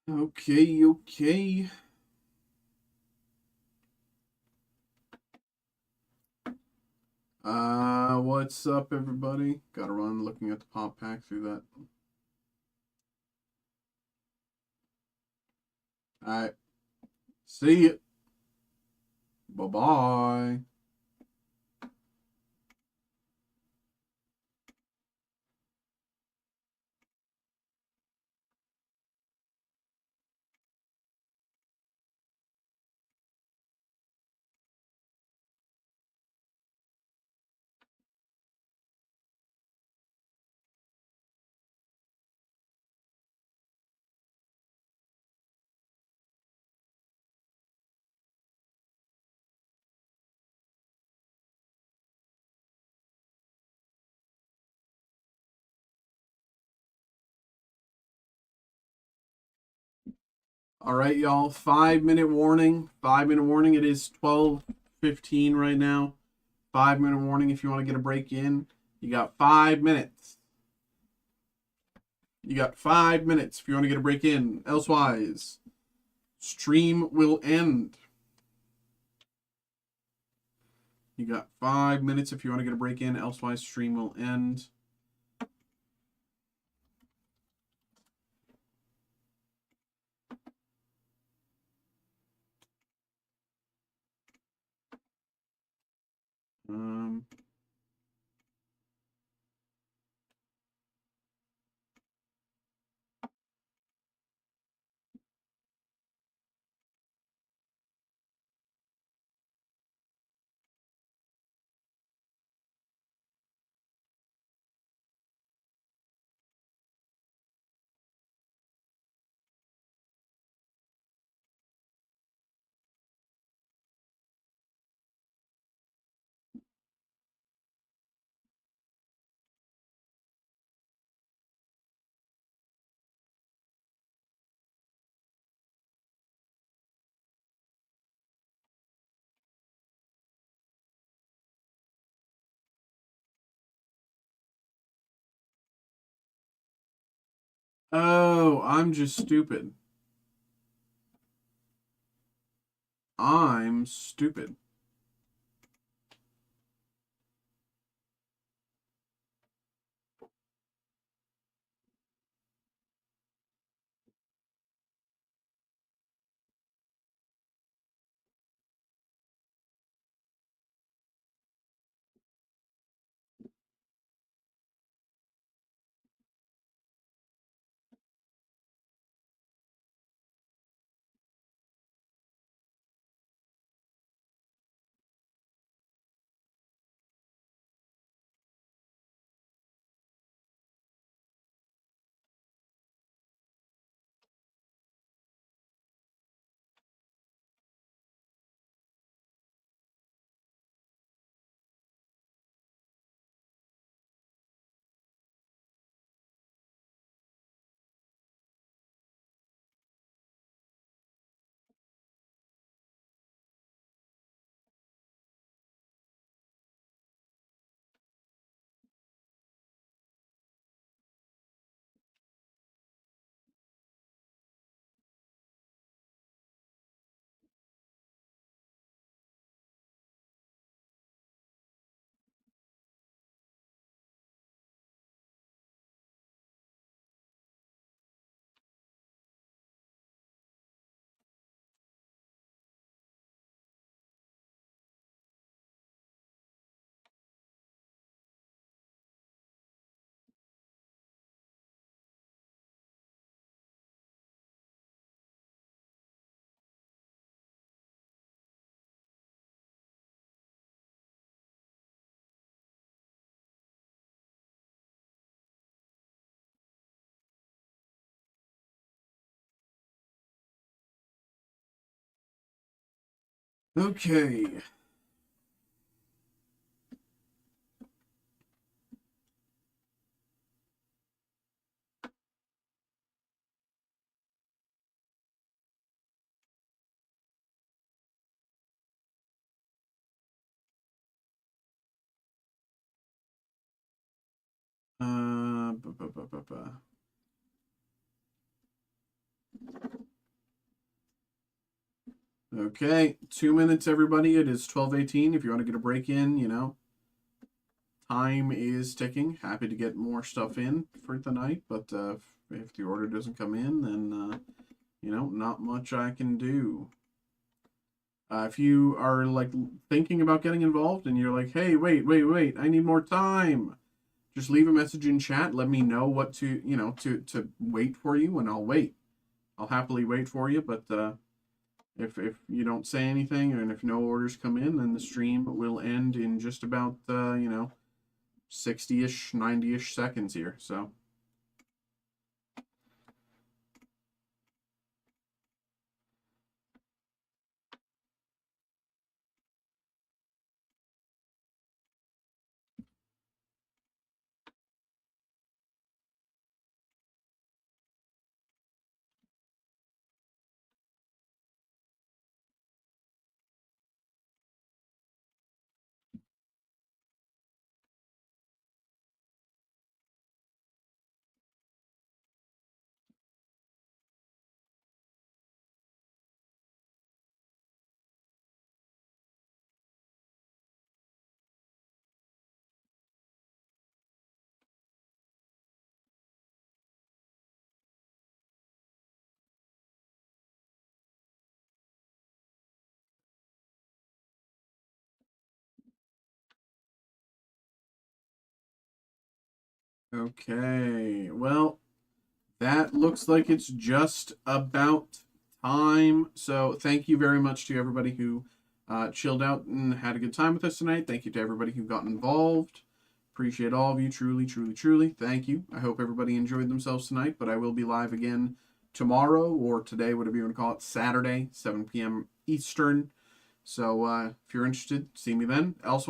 Okay. What's up, everybody? Gotta run looking at the pop pack through that. Alright. See ya. Bye-bye. All right, y'all. 5-minute warning. 5-minute warning. It is 12:15 right now. 5-minute warning if you want to get a break in. You got 5 minutes. You got 5 minutes if you want to get a break in. Elsewise, stream will end. You got 5 minutes if you want to get a break in. Elsewise, stream will end. Oh, I'm just stupid. I'm stupid. Okay. Ba, ba, ba, ba, ba. Okay, 2 minutes, everybody. It is 12:18. If you want to get a break in, time is ticking. Happy to get more stuff in for the night, but if the order doesn't come in, then not much I can do. If you are like thinking about getting involved and you're like, hey, wait, I need more time, just leave a message in chat. Let me know what to wait for you, and I'll wait. I'll happily wait for you. But if you don't say anything and if no orders come in, then the stream will end in just about 60-ish, 90-ish seconds here. So. Okay, well, that looks like it's just about time. So thank you very much to everybody who chilled out and had a good time with us tonight. Thank you to everybody who got involved. Appreciate all of you. Truly, truly, truly. Thank you. I hope everybody enjoyed themselves tonight, but I will be live again tomorrow or today, whatever you want to call it, Saturday, 7 p.m. Eastern. So if you're interested, see me then. Elsewhere.